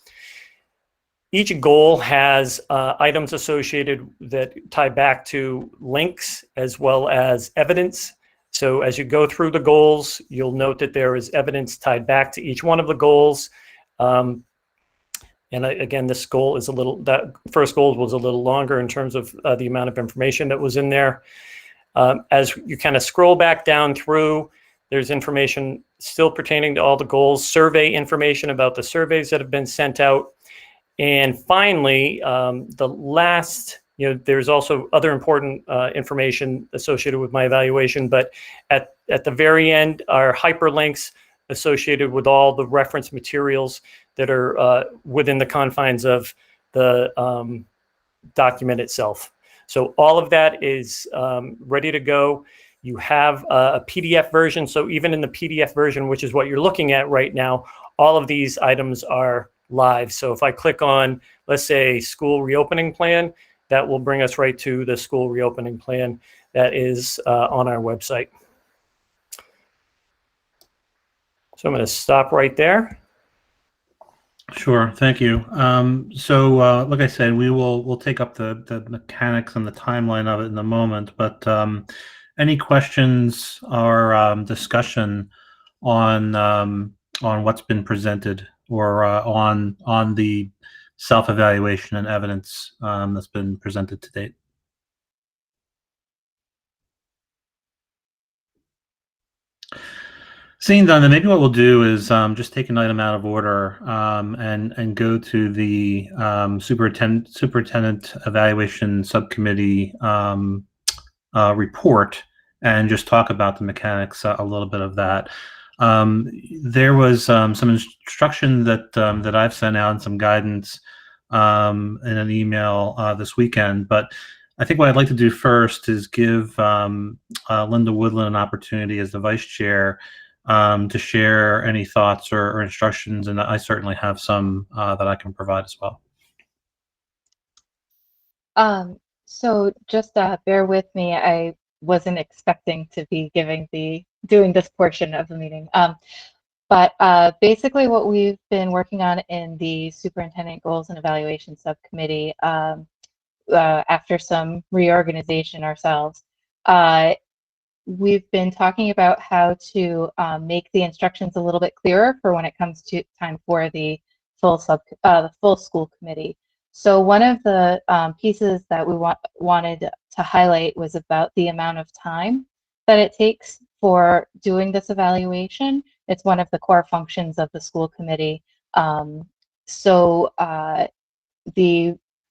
Each goal has items associated that tie back to links as well as evidence. So as you go through the goals, you'll note that there is evidence tied back to each one of the goals. And again, this goal is that first goal was a little longer in terms of the amount of information that was in there. As you kind of scroll back down through, there's information still pertaining to all the goals, survey information about the surveys that have been sent out. And finally, the last, there's also other important information associated with my evaluation, but at the very end are hyperlinks associated with all the reference materials that are within the confines of the document itself. So all of that is ready to go. You have a PDF version. So even in the PDF version, which is what you're looking at right now, all of these items are live. So if I click on, let's say, school reopening plan, that will bring us right to the school reopening plan that is on our website. So I'm going to stop right there. Sure, thank you. Like I said, we'll take up the mechanics and the timeline of it in a moment. But any questions or discussion on what's been presented or on the self-evaluation and evidence that's been presented to date? Seeing done, then maybe what we'll do is just take an item out of order and go to the superintendent evaluation subcommittee report and just talk about the mechanics a little bit of that. There was some instruction that I've sent out and some guidance in an email this weekend, but I think what I'd like to do first is give Linda Woodland an opportunity as the vice chair to share any thoughts or instructions, and I certainly have some that I can provide as well. So just bear with me. I wasn't expecting to be doing this portion of the meeting. But basically what we've been working on in the Superintendent Goals and Evaluation Subcommittee after some reorganization ourselves, we've been talking about how to make the instructions a little bit clearer for when it comes to time for the full school committee. So one of the pieces that we wanted to highlight was about the amount of time that it takes for doing this evaluation. It's one of the core functions of the school committee. The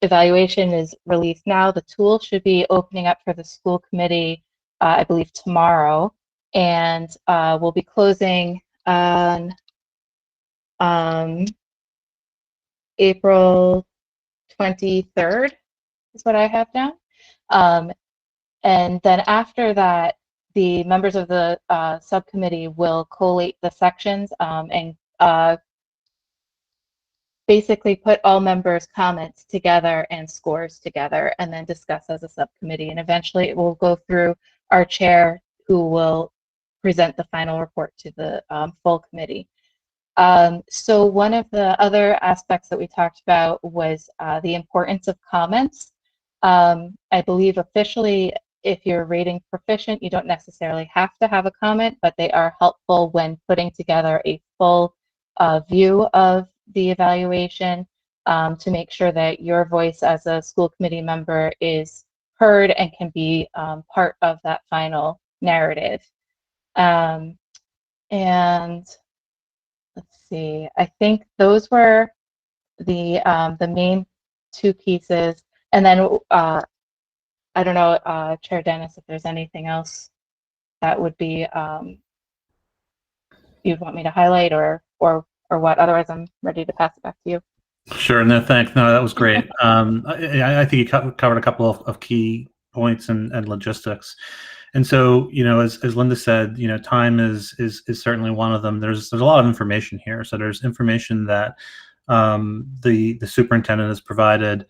evaluation is released now. The tool should be opening up for the school committee I believe tomorrow, and we'll be closing on April 23rd is what I have down. And then after that, the members of the subcommittee will collate the sections and basically put all members' comments together and scores together and then discuss as a subcommittee. And eventually it will go through our chair, who will present the final report to the full committee. So one of the other aspects that we talked about was the importance of comments. I believe officially, if you're rating proficient, you don't necessarily have to have a comment, but they are helpful when putting together a full view of the evaluation to make sure that your voice as a school committee member is heard and can be part of that final narrative. And let's see, I think those were the main two pieces. And then I don't know, Chair Dennis, if there's anything else that would be you'd want me to highlight or what. Otherwise, I'm ready to pass it back to you. Sure. No, thanks. No, that was great. I think you covered a couple of key points and logistics. And so, as Linda said, time is certainly one of them. There's a lot of information here. So there's information that the superintendent has provided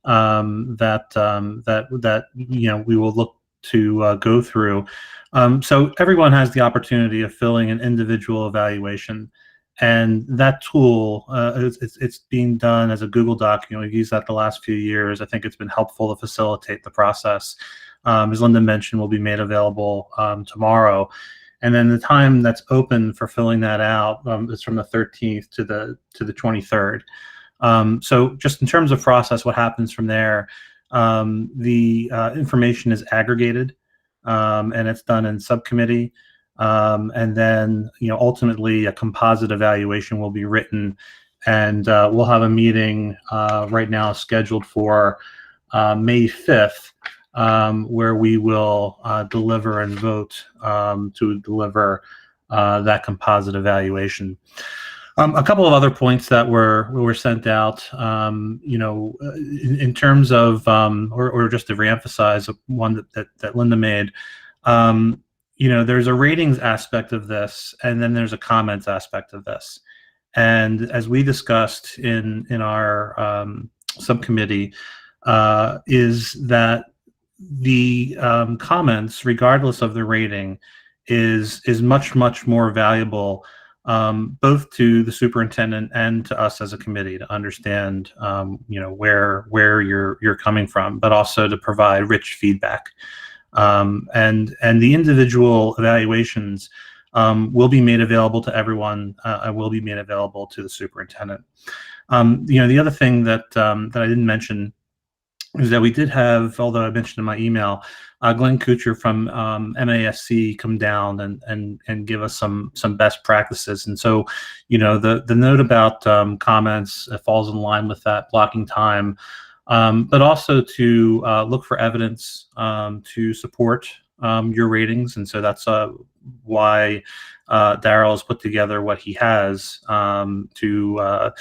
that we will look to go through. So everyone has the opportunity of filling an individual evaluation. And that tool, it's being done as a Google Doc. We've used that the last few years. I think it's been helpful to facilitate the process. As Linda mentioned, will be made available tomorrow. And then the time that's open for filling that out is from the 13th to the 23rd. So just in terms of process, what happens from there, the information is aggregated and it's done in subcommittee. And then, ultimately a composite evaluation will be written, and we'll have a meeting right now scheduled for May 5th, where we will deliver and vote to deliver that composite evaluation. A couple of other points that were sent out, in terms of, or just to reemphasize one that Linda made. There's a ratings aspect of this, and then there's a comments aspect of this. And as we discussed in our subcommittee, is that the comments, regardless of the rating, is much more valuable both to the superintendent and to us as a committee to understand, where you're coming from, but also to provide rich feedback. And the individual evaluations will be made available to everyone. And will be made available to the superintendent. The other thing that that I didn't mention is that we did have, although I mentioned in my email, Glenn Kuchar from MASC come down and give us some best practices. And so, the note about comments falls in line with that, blocking time, but also to look for evidence to support your ratings. And so that's why Daryl has put together what he has to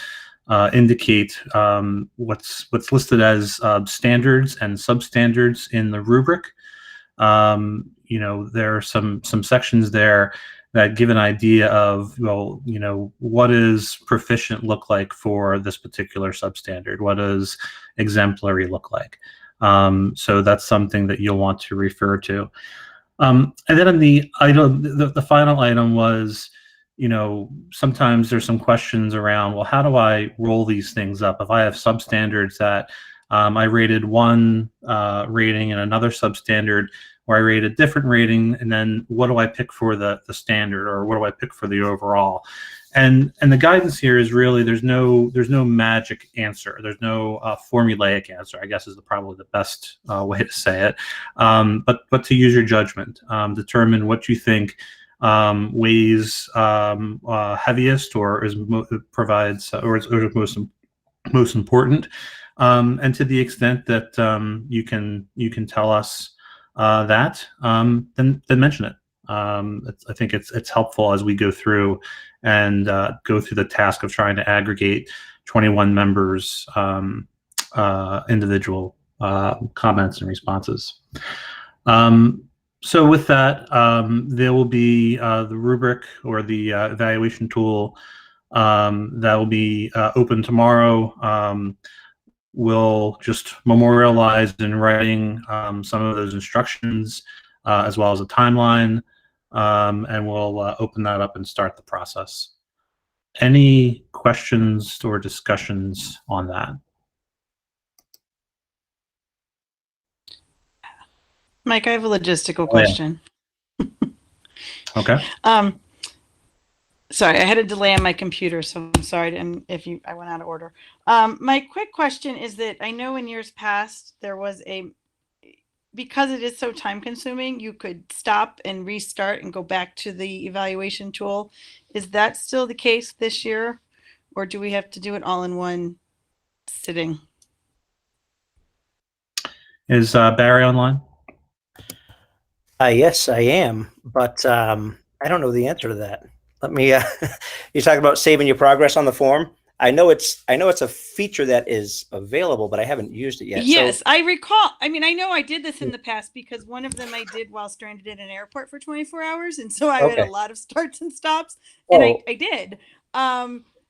indicate what's listed as standards and substandards in the rubric. There are some sections there that give an idea of, what does proficient look like for this particular substandard? What does exemplary look like? So that's something that you'll want to refer to. And then on the item, the final item was, sometimes there's some questions around, well, how do I roll these things up? If I have substandards that I rated one rating and another substandard where I rate a different rating, and then what do I pick for the standard, or what do I pick for the overall? And the guidance here is really there's no magic answer. There's no formulaic answer, I guess, is probably the best way to say it. But to use your judgment, determine what you think weighs heaviest, or provides or is most important, and to the extent that you can tell us that, then mention it. I think it's helpful as we go through the task of trying to aggregate 21 members' individual comments and responses. So with that, there will be the rubric, or the evaluation tool that will be open tomorrow. We'll just memorialize in writing some of those instructions, as well as a timeline, and we'll open that up and start the process. Any questions or discussions on that? Mike, I have a logistical question. Okay. Sorry, I had a delay on my computer, so I'm sorry I went out of order. My quick question is that I know in years past there was because it is so time consuming, you could stop and restart and go back to the evaluation tool. Is that still the case this year, or do we have to do it all in one sitting? Is Barry online? Yes, I am, but I don't know the answer to that. Let me. You talk about saving your progress on the form. I know it's a feature that is available, but I haven't used it yet. Yes, so, I recall. I mean, I know I did this in the past because one of them I did while stranded in an airport for 24 hours, and so I had a lot of starts and stops, and I did.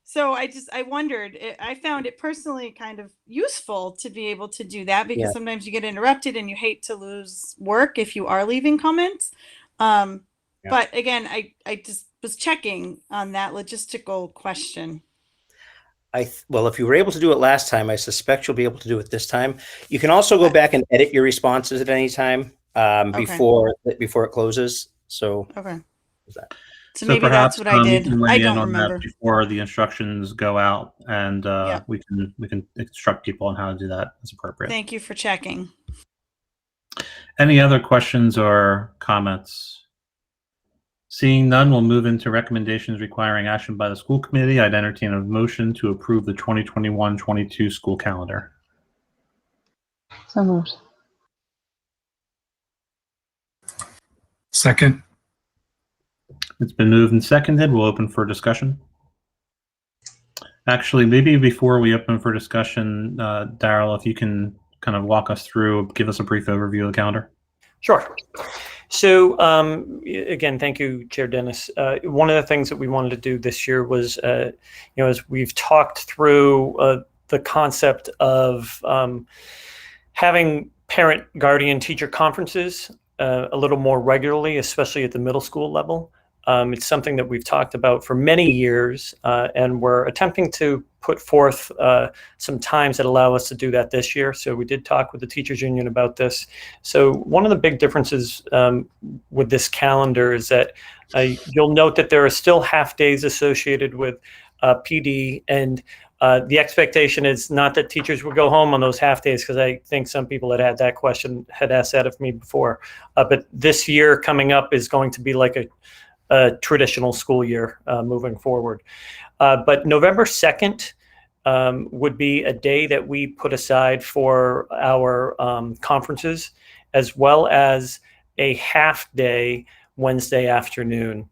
So I wondered. I found it personally kind of useful to be able to do that because sometimes you get interrupted and you hate to lose work if you are leaving comments. But again, I just was checking on that logistical question. Well, if you were able to do it last time, I suspect you'll be able to do it this time. You can also go back and edit your responses at any time before it closes. So So maybe perhaps, that's what I did. You can I weigh in don't on remember. that before the instructions go out, and we can instruct people on how to do that as appropriate. Thank you for checking. Any other questions or comments? Seeing none, we'll move into recommendations requiring action by the school committee. I'd entertain a motion to approve the 2021-22 school calendar. So moved. Second. It's been moved and seconded. We'll open for discussion. Actually, maybe before we open for discussion, Daryl, if you can kind of walk us through, give us a brief overview of the calendar. Sure. So again, thank you, Chair Dennis. One of the things that we wanted to do this year was, as we've talked through the concept of having parent, guardian, teacher conferences a little more regularly, especially at the middle school level. It's something that we've talked about for many years, and we're attempting to put forth some times that allow us to do that this year. So we did talk with the teachers union about this. So one of the big differences with this calendar is that you'll note that there are still half days associated with PD, and the expectation is not that teachers would go home on those half days, because I think some people had that question, had asked that of me before. But this year coming up is going to be like a traditional school year moving forward. But November 2nd would be a day that we put aside for our conferences, as well as a half day Wednesday afternoon.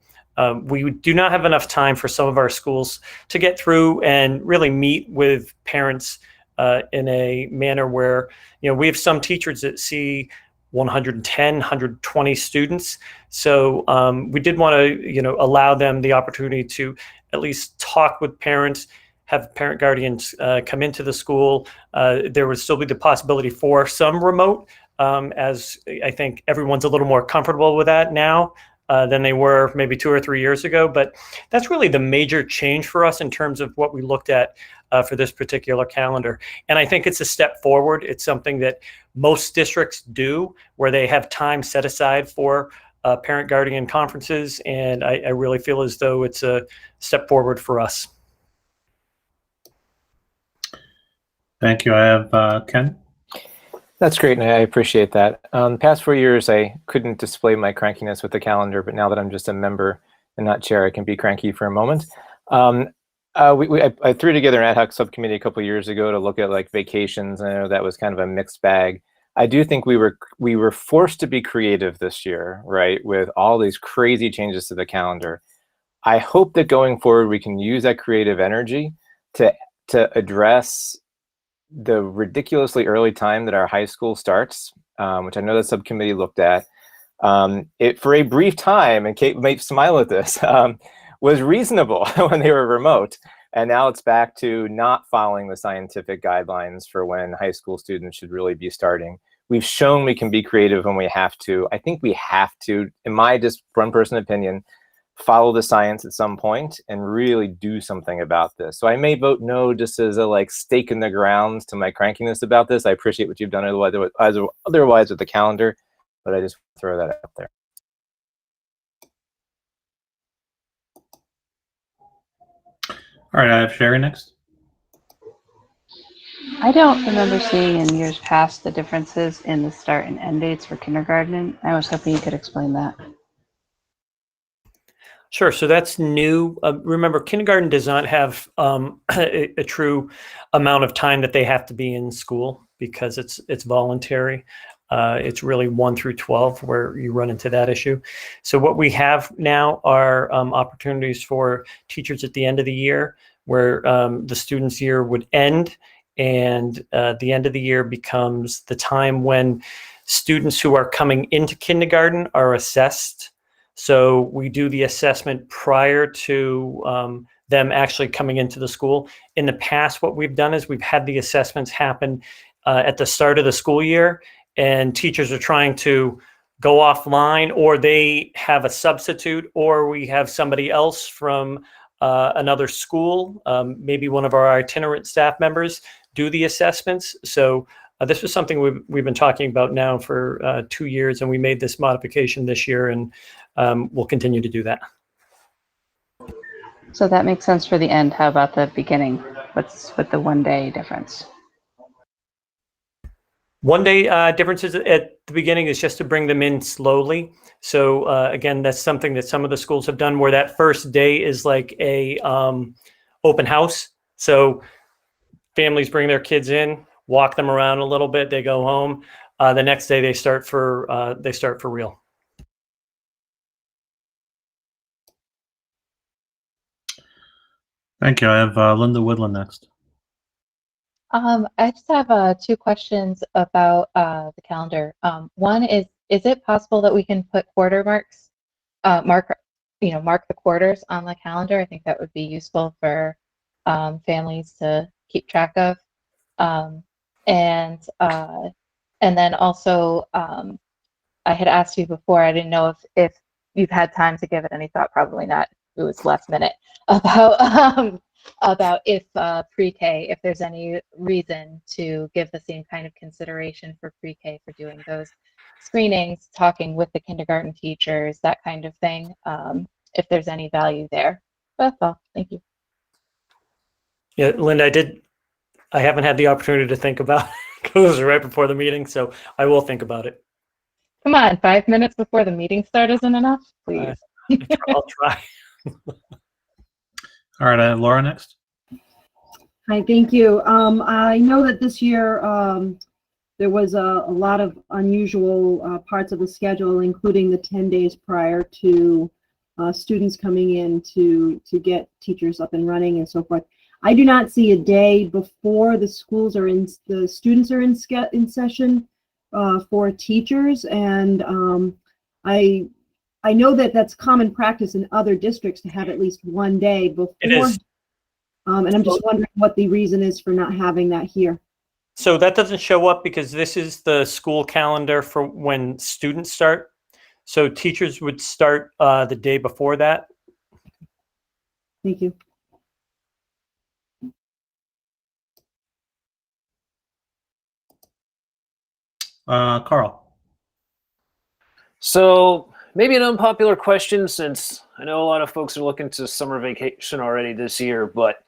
We do not have enough time for some of our schools to get through and really meet with parents in a manner where, we have some teachers that see 110, 120 students. So we did want to, allow them the opportunity to at least talk with parents, have parent guardians come into the school. There would still be the possibility for some remote, as I think everyone's a little more comfortable with that now than they were maybe 2 or 3 years ago. But that's really the major change for us in terms of what we looked at for this particular calendar. And I think it's a step forward. It's something that most districts do, where they have time set aside for parent guardian conferences. And I really feel as though it's a step forward for us. Thank you. I have Ken. That's great, and I appreciate that. The past 4 years, I couldn't display my crankiness with the calendar, but now that I'm just a member and not chair, I can be cranky for a moment. I threw together an ad hoc subcommittee a couple of years ago to look at like vacations. I know that was kind of a mixed bag. I do think we were forced to be creative this year, right, with all these crazy changes to the calendar. I hope that going forward we can use that creative energy to address the ridiculously early time that our high school starts, which I know the subcommittee looked at. It for a brief time, and Kate might smile at this, was reasonable when they were remote. And now it's back to not following the scientific guidelines for when high school students should really be starting. We've shown we can be creative when we have to. I think we have to, in my just one person opinion, follow the science at some point and really do something about this. So I may vote no just as a like stake in the ground to my crankiness about this. I appreciate what you've done otherwise with the calendar, but I just throw that out there. All right, I have Sherry next. I don't remember seeing in years past the differences in the start and end dates for kindergarten. I was hoping you could explain that. Sure. So that's new. Remember, kindergarten does not have a true amount of time that they have to be in school because it's voluntary. It's really 1 through 12 where you run into that issue. So what we have now are opportunities for teachers at the end of the year where the student's year would end, and the end of the year becomes the time when students who are coming into kindergarten are assessed. So we do the assessment prior to them actually coming into the school. In the past, what we've done is we've had the assessments happen at the start of the school year, and teachers are trying to go offline, or they have a substitute, or we have somebody else from another school, maybe one of our itinerant staff members, do the assessments. So this was something we've been talking about now for 2 years, and we made this modification this year, and we'll continue to do that. So that makes sense for the end. How about the beginning? What's with the 1 day difference? 1 day differences at the beginning is just to bring them in slowly. So again, that's something that some of the schools have done, where that first day is like a open house. So families bring their kids in, walk them around a little bit, they go home. The next day they start for real. Thank you. I have Linda Woodland next. I just have 2 questions about the calendar. One is it possible that we can put quarter marks, mark the quarters on the calendar? I think that would be useful for families to keep track of. And then also, I had asked you before, I didn't know if you've had time to give it any thought, probably not, it was last minute, about if pre-K, if there's any reason to give the same kind of consideration for pre-K for doing those screenings, talking with the kindergarten teachers, that kind of thing, if there's any value there. That's all. Thank you. Yeah, Linda, I haven't had the opportunity to think about it because it was right before the meeting, so I will think about it. Come on, 5 minutes before the meeting start isn't enough, please. I'll try. All right, Laura next. Hi, thank you. I know that this year there was a lot of unusual parts of the schedule, including the 10 days prior to students coming in to get teachers up and running and so forth. I do not see a day before the students are in session for teachers, and I know that that's common practice in other districts to have at least one day before. It is. And I'm just wondering what the reason is for not having that here. So that doesn't show up because this is the school calendar for when students start. So teachers would start the day before that. Thank you. Carl. So maybe an unpopular question, since I know a lot of folks are looking to summer vacation already this year, but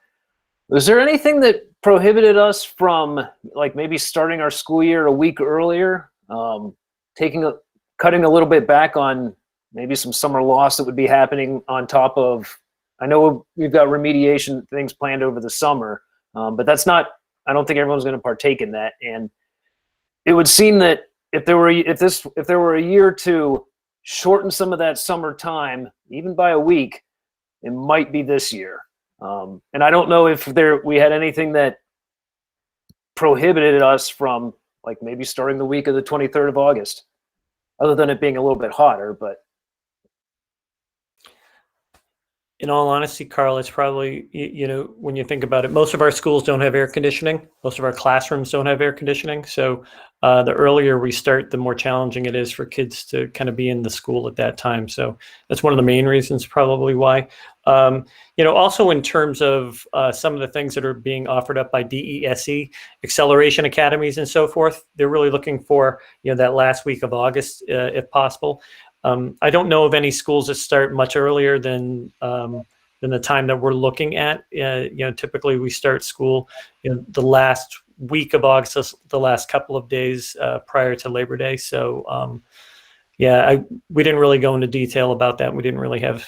was there anything that prohibited us from, like, maybe starting our school year a week earlier, cutting a little bit back on maybe some summer loss that would be happening on top of, I know we've got remediation things planned over the summer, but that's not, I don't think everyone's going to partake in that. And it would seem that if there were a year to shorten some of that summer time, even by a week, it might be this year. And I don't know if we had anything that prohibited us from, like, maybe starting the week of the 23rd of August, other than it being a little bit hotter. But in all honesty, Carl, it's probably, when you think about it, most of our schools don't have air conditioning. Most of our classrooms don't have air conditioning. So the earlier we start, the more challenging it is for kids to kind of be in the school at that time. So that's one of the main reasons probably why. Also in terms of some of the things that are being offered up by DESE, acceleration academies and so forth, they're really looking for, that last week of August, if possible. I don't know of any schools that start much earlier than the time that we're looking at. Typically we start school the last week of August, the last couple of days prior to Labor Day. So we didn't really go into detail about that. We didn't really have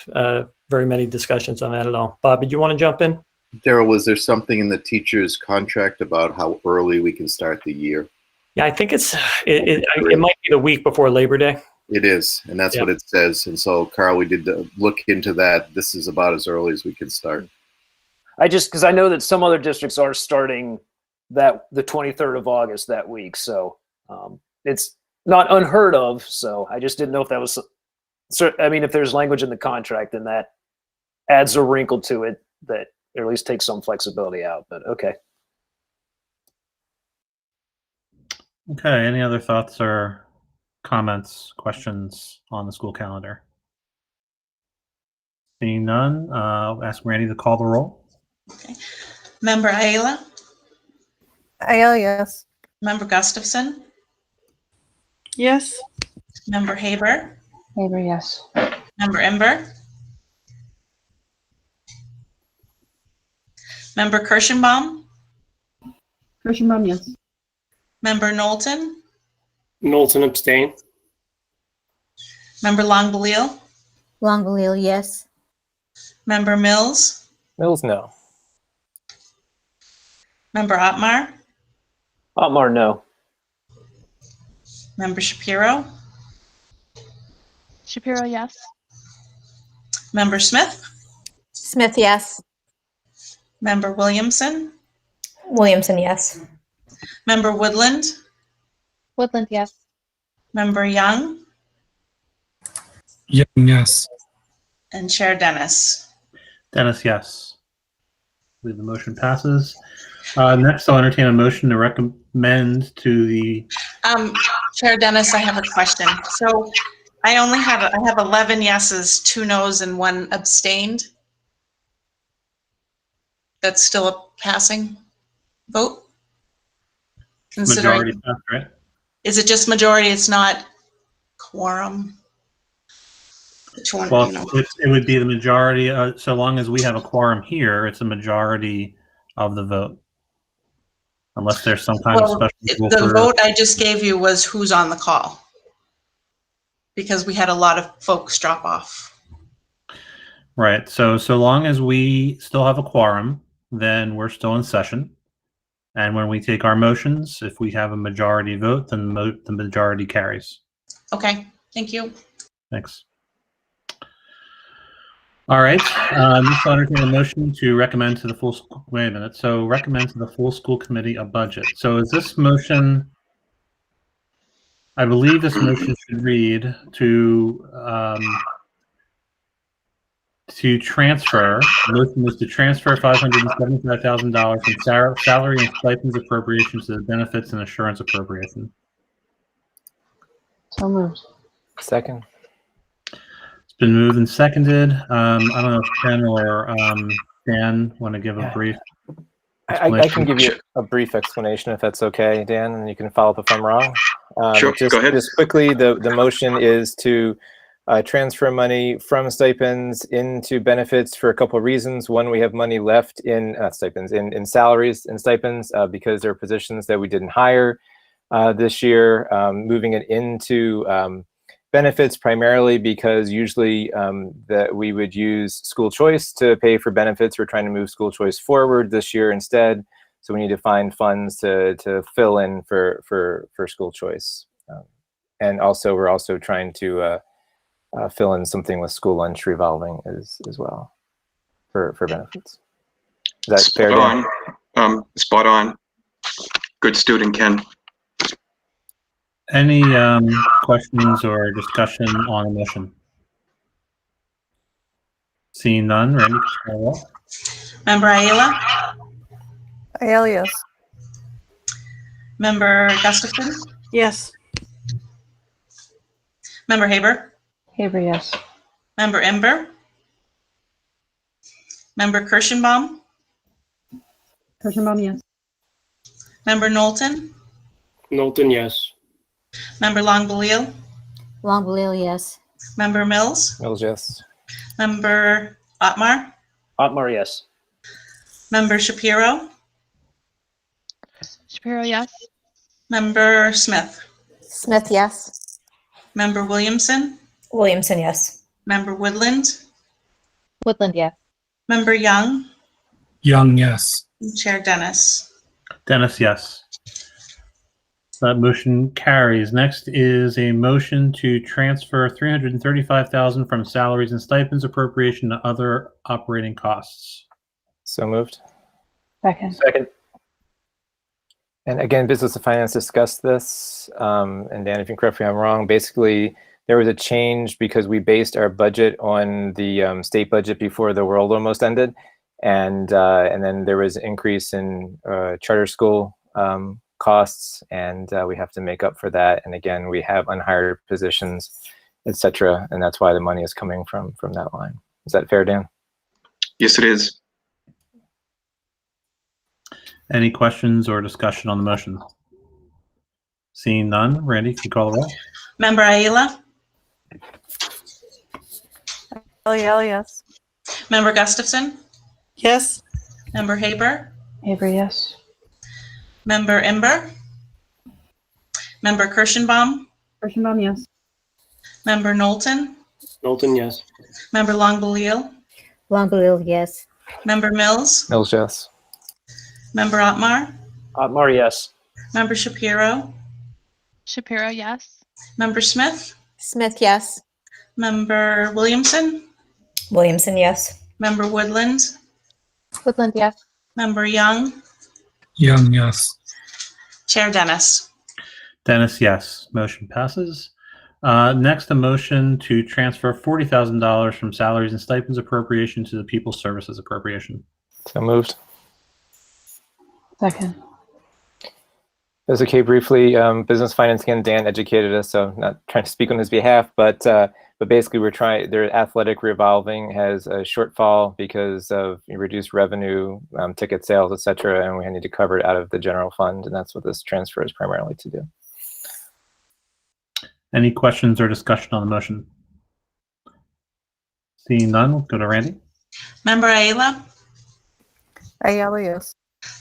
very many discussions on that at all. Bob, did you want to jump in? Daryl, was there something in the teacher's contract about how early we can start the year? Yeah, I think it might be the week before Labor Day. It is, and that's what it says. And so, Carl, we did look into that. This is about as early as we can start. Because I know that some other districts are starting the 23rd of August that week. So it's not unheard of. So I just didn't know if that was, if there's language in the contract, then that adds a wrinkle to it that at least takes some flexibility out. But okay. Okay, any other thoughts or comments, questions on the school calendar? Seeing none, I'll ask Randy to call the roll. Okay. Member Ayala? Ayala, yes. Member Gustafson? Yes. Member Haber? Haber, yes. Member Ember? Member Kirschenbaum? Kirschenbaum, yes. Member Knowlton? Knowlton, abstain. Member Longbeliel? Longbeliel, yes. Member Mills? Mills, no. Member Otmar? Otmar, no. Member Shapiro? Shapiro, yes. Member Smith? Smith, yes. Member Williamson? Williamson, yes. Member Woodland? Woodland, yes. Member Young? Yes. And Chair Dennis? Dennis, yes. I believe the motion passes. Next, I'll entertain a motion to recommend to the... Chair Dennis, I have a question. So I have 11 yeses, 2 noes, and 1 abstained. That's still a passing vote? Majority pass, right? Is it just majority? It's not quorum? Which one, Well, you know? it would be the majority, so long as we have a quorum here, it's a majority of the vote. Unless there's some kind of Well, special rule the for. vote I just gave you was who's on the call. Because we had a lot of folks drop off. Right. So long as we still have a quorum, then we're still in session. And when we take our motions, if we have a majority vote, then the majority carries. Okay, thank you. Thanks. All right. This entertain a motion to recommend to the full school. Wait a minute. So recommend to the full school committee a budget. So is this motion? I believe this motion should read to transfer. The motion was to transfer $575,000 from salary and stipends appropriations to the benefits and assurance appropriation. So moved. Second. It's been moved and seconded. I don't know if Ken or Dan want to give a brief I can give you a brief explanation if that's okay, Dan, and you can follow up if I'm wrong. Sure, go ahead. Just quickly, the motion is to transfer money from stipends into benefits for a couple of reasons. One, we have money left in stipends, in salaries and stipends because there are positions that we didn't hire this year, moving it into benefits primarily because usually that we would use school choice to pay for benefits. We're trying to move school choice forward this year instead. So we need to find funds to fill in for school choice. And also we're also trying to fill in something with school lunch revolving as well for benefits. Is that fair, Dan? Spot on. Good student, Ken. Any questions or discussion on the motion? Seeing none, Randy, Member Ayala? Ayala, yes. Member Gustafson? Yes. Member Haber? Haber, yes. Member Ember? Member Kirschenbaum? Kirschenbaum, yes. Member Knowlton? Knowlton, yes. Member Longbeliel? Longbeliel, yes. Member Mills? Mills, yes. Member Otmar? Otmar, yes. Member Shapiro? Shapiro, yes. Member Smith? Smith, yes. Member Williamson? Williamson, yes. Member Woodland? Woodland, yes. Member Young? Young, yes. And Chair Dennis? Dennis, yes. That motion carries. Next is a motion to transfer $335,000 from salaries and stipends appropriation to other operating costs. So moved. Second. Second. And again, Business and Finance discussed this. And Dan, if you can correct me if I'm wrong, basically there was a change because we based our budget on the state budget before the world almost ended. And then there was an increase in charter school costs, and we have to make up for that. And again, we have unhired positions, etc. And that's why the money is coming from that line. Is that fair, Dan? Yes, it is. Any questions or discussion on the motion? Seeing none, Randy, can you call the roll? Member Ayala? Ayala, yes. Member Gustafson? Yes. Member Haber? Haber, yes. Member Ember? Member Kirschenbaum? Kirschenbaum, yes. Member Knowlton? Knowlton, yes. Member Longbeliel? Longbeliel, yes. Member Mills? Mills, yes. Member Otmar? Otmar, yes. Member Shapiro? Shapiro, yes. Member Smith? Smith, yes. Member Williamson? Williamson, yes. Member Woodland? Woodland, yes. Member Young? Young, yes. Chair Dennis? Dennis, yes. Motion passes. Next, a motion to transfer $40,000 from salaries and stipends appropriation to the people services appropriation. So moved. Second. That's okay. Briefly, business finance again. Dan educated us, so not trying to speak on his behalf, but basically we're trying. Their athletic revolving has a shortfall because of reduced revenue, ticket sales, etc., and we need to cover it out of the general fund, and that's what this transfer is primarily to do. Any questions or discussion on the motion? Seeing none, we'll go to Randy. Member Ayala? Ayala, yes.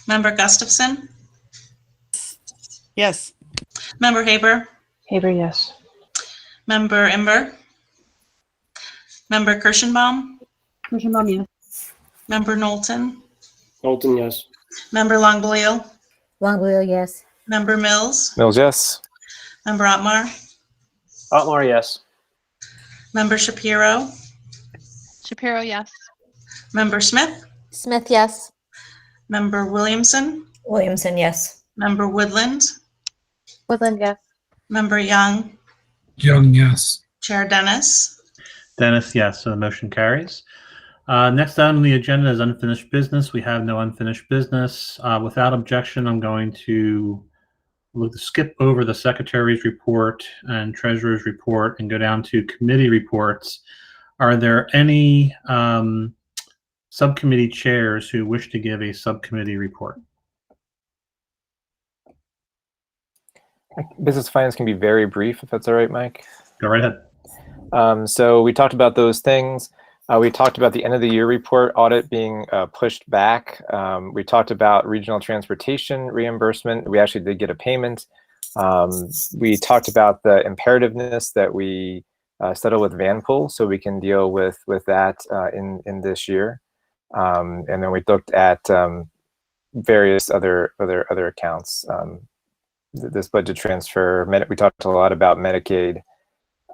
Member Gustafson? Yes. Member Haber? Haber, yes. Member Imber? Member Kirschenbaum? Kirschenbaum, yes. Member Knowlton? Knowlton, yes. Member Longbeliel? Longbeliel, yes. Member Mills? Mills, yes. Member Otmar? Otmar, yes. Member Shapiro? Shapiro, yes. Member Smith? Smith, yes. Member Williamson? Williamson, yes. Member Woodland? Woodland, yes. Member Young? Young, yes. Chair Dennis? Dennis, yes. So the motion carries. Next item on the agenda is unfinished business. We have no unfinished business. Without objection, I'm going to skip over the secretary's report and treasurer's report and go down to committee reports. Are there any subcommittee chairs who wish to give a subcommittee report? Business finance can be very brief, if that's all right, Mike. Go right ahead. So we talked about those things. We talked about the end of the year report audit being pushed back. We talked about regional transportation reimbursement. We actually did get a payment. We talked about the imperativeness that we settle with Vanpool so we can deal with that in this year. And then we looked at various other accounts. This budget transfer, we talked a lot about Medicaid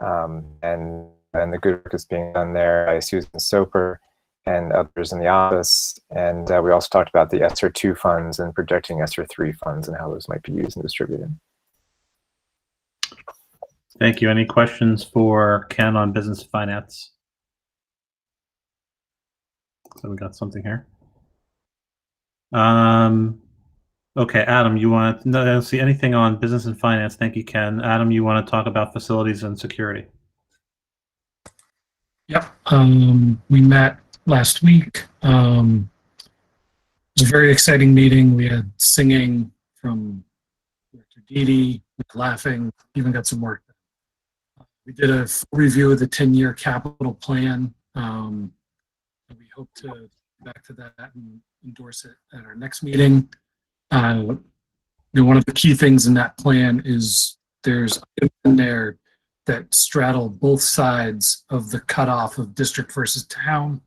and the good work that's being done there by Susan Soper and others in the office. And we also talked about the ESSER 2 funds and projecting ESSER 3 funds and how those might be used and distributed. Thank you. Any questions for Ken on business finance? So we got something here. Okay, Adam, you want to, no, I don't see anything on business and finance. Thank you, Ken. Adam, you want to talk about facilities and security? Yep. We met last week. It was a very exciting meeting. We had singing from Director Didi, laughing, even got some work. We did a full review of the 10-year capital plan. We hope to get back to that and endorse it at our next meeting. One of the key things in that plan is there's in there that straddle both sides of the cutoff of district versus town,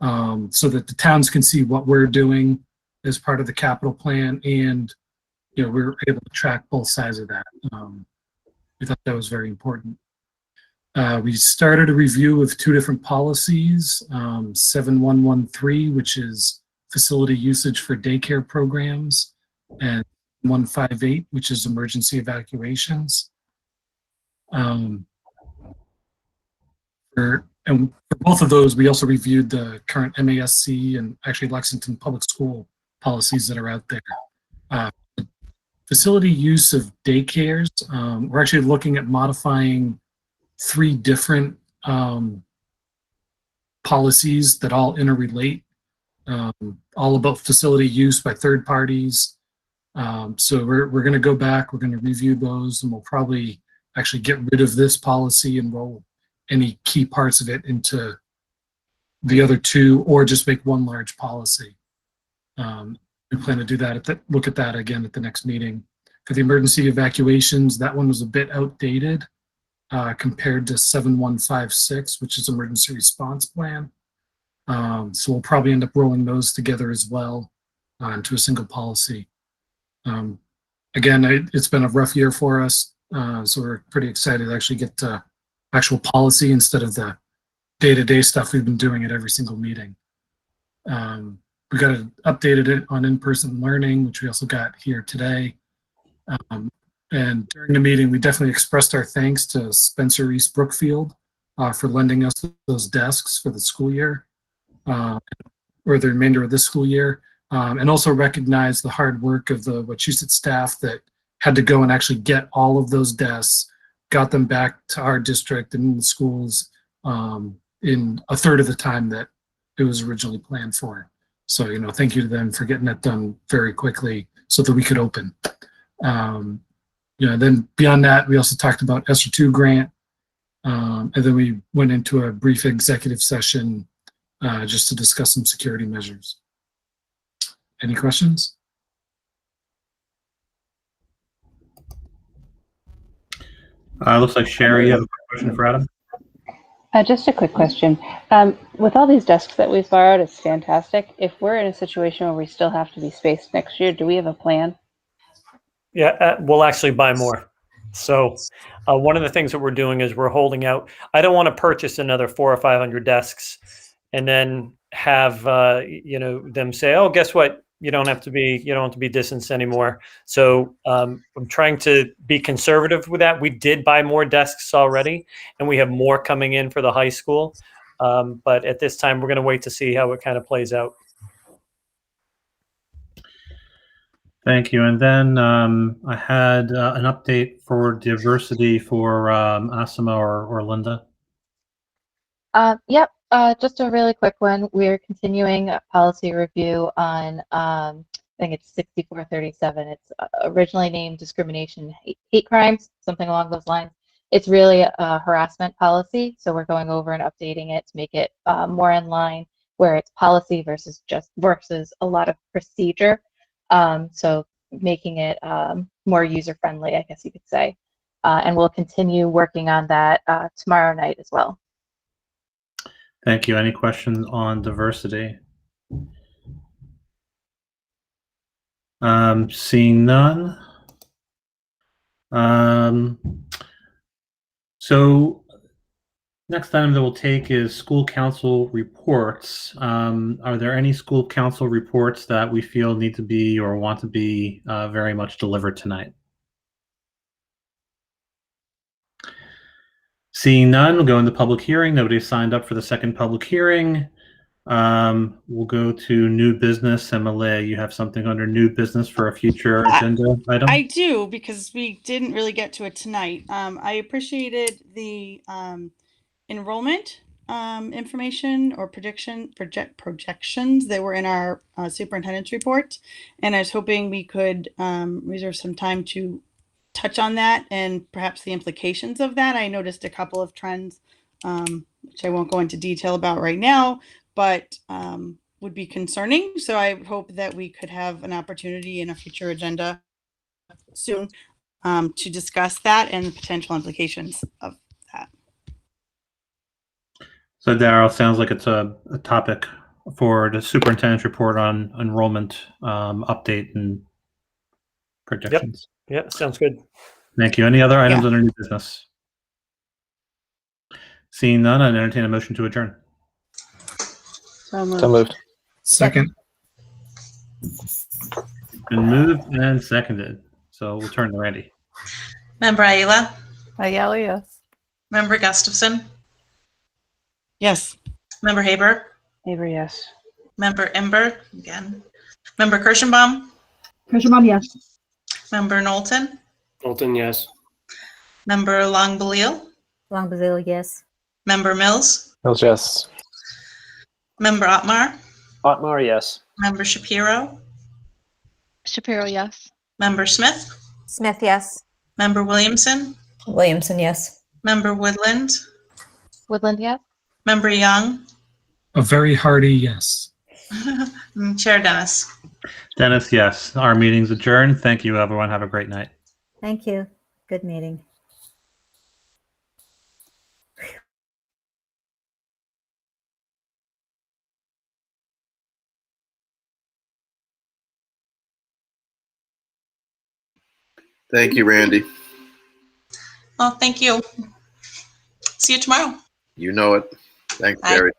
so that the towns can see what we're doing as part of the capital plan, and we're able to track both sides of that. We thought that was very important. We started a review of two different policies, 7113, which is facility usage for daycare programs, and 158, which is emergency evacuations. For both of those, we also reviewed the current MASC and actually Lexington Public School policies that are out there. Facility use of daycares, we're actually looking at modifying 3 different policies that all interrelate, all about facility use by third parties. So we're going to go back, we're going to review those, and we'll probably actually get rid of this policy and roll any key parts of it into the other 2, or just make one large policy. We plan to do that look at that again at the next meeting. For the emergency evacuations, that one was a bit outdated compared to 7156, which is emergency response plan. So we'll probably end up rolling those together as well into a single policy. Again, it's been a rough year for us, so we're pretty excited to actually get to actual policy instead of the day-to-day stuff we've been doing at every single meeting. We got updated it on in-person learning, which we also got here today. And during the meeting, we definitely expressed our thanks to Spencer East Brookfield for lending us those desks for the school year, or the remainder of this school year, and also recognize the hard work of the Wachusett staff that had to go and actually get all of those desks, got them back to our district and the schools in a third of the time that it was originally planned for. So, you know, thank you to them for getting that done very quickly so that we could open. You know, then beyond that, we also talked about ESSER 2 grant. And then we went into a brief executive session just to discuss some security measures. Any questions? Looks like Sherry, you have a question for Adam? Just a quick question. With all these desks that we've borrowed, it's fantastic. If we're in a situation where we still have to be spaced next year, do we have a plan? Yeah, we'll actually buy more. So one of the things that we're doing is we're holding out. I don't want to purchase another 400 or 500 desks and then have you know, them say, oh, guess what? You don't have to be distanced anymore. So I'm trying to be conservative with that. We did buy more desks already, and we have more coming in for the high school. But at this time, we're going to wait to see how it kind of plays out. Thank you. And then I had an update for diversity for Asima or Linda. Yep, just a really quick one. We're continuing a policy review on, I think it's 6437. It's originally named discrimination, hate crimes, something along those lines. It's really a harassment policy, so we're going over and updating it to make it more in line where it's policy versus a lot of procedure. So making it more user-friendly, I guess you could say. And we'll continue working on that tomorrow night as well. Thank you. Any questions on diversity? Seeing none. So next item that we'll take is school council reports. Are there any school council reports that we feel need to be or want to be very much delivered tonight? Seeing none, we'll go into public hearing. Nobody signed up for the second public hearing. We'll go to new business. Emily, you have something under new business for a future agenda item? I do, because we didn't really get to it tonight. I appreciated the enrollment information or projections that were in our superintendent's report. And I was hoping we could reserve some time to touch on that and perhaps the implications of that. I noticed a couple of trends, which I won't go into detail about right now, but would be concerning. So I hope that we could have an opportunity in a future agenda soon to discuss that and the potential implications of that. So Darryl, sounds like it's a topic for the superintendent's report on enrollment update and projections. Yep, sounds good. Thank you. Any other items under new business? Seeing none, I'd entertain a motion to adjourn. So moved. So moved. Second. Been moved and seconded. So we'll turn to Randy. Member Ayala? Ayala, yes. Member Gustafson? Yes. Member Haber? Haber, yes. Member Ember, again. Member Kirschenbaum? Kirschenbaum, yes. Member Knowlton? Knowlton, yes. Member Long-Balil? Long-Bazile, yes. Member Mills? Mills, yes. Member Otmar? Otmar, yes. Member Shapiro? Shapiro, yes. Member Smith? Smith, yes. Member Williamson? Williamson, yes. Member Woodland? Woodland, yes. Member Young? A very hearty yes. Chair Dennis? Dennis, yes. Our meeting's adjourned. Thank you, everyone. Have a great night. Thank you. Good meeting. Thank you, Randy. Well, thank you. See you tomorrow. You know it. Thanks, Bye. Gary.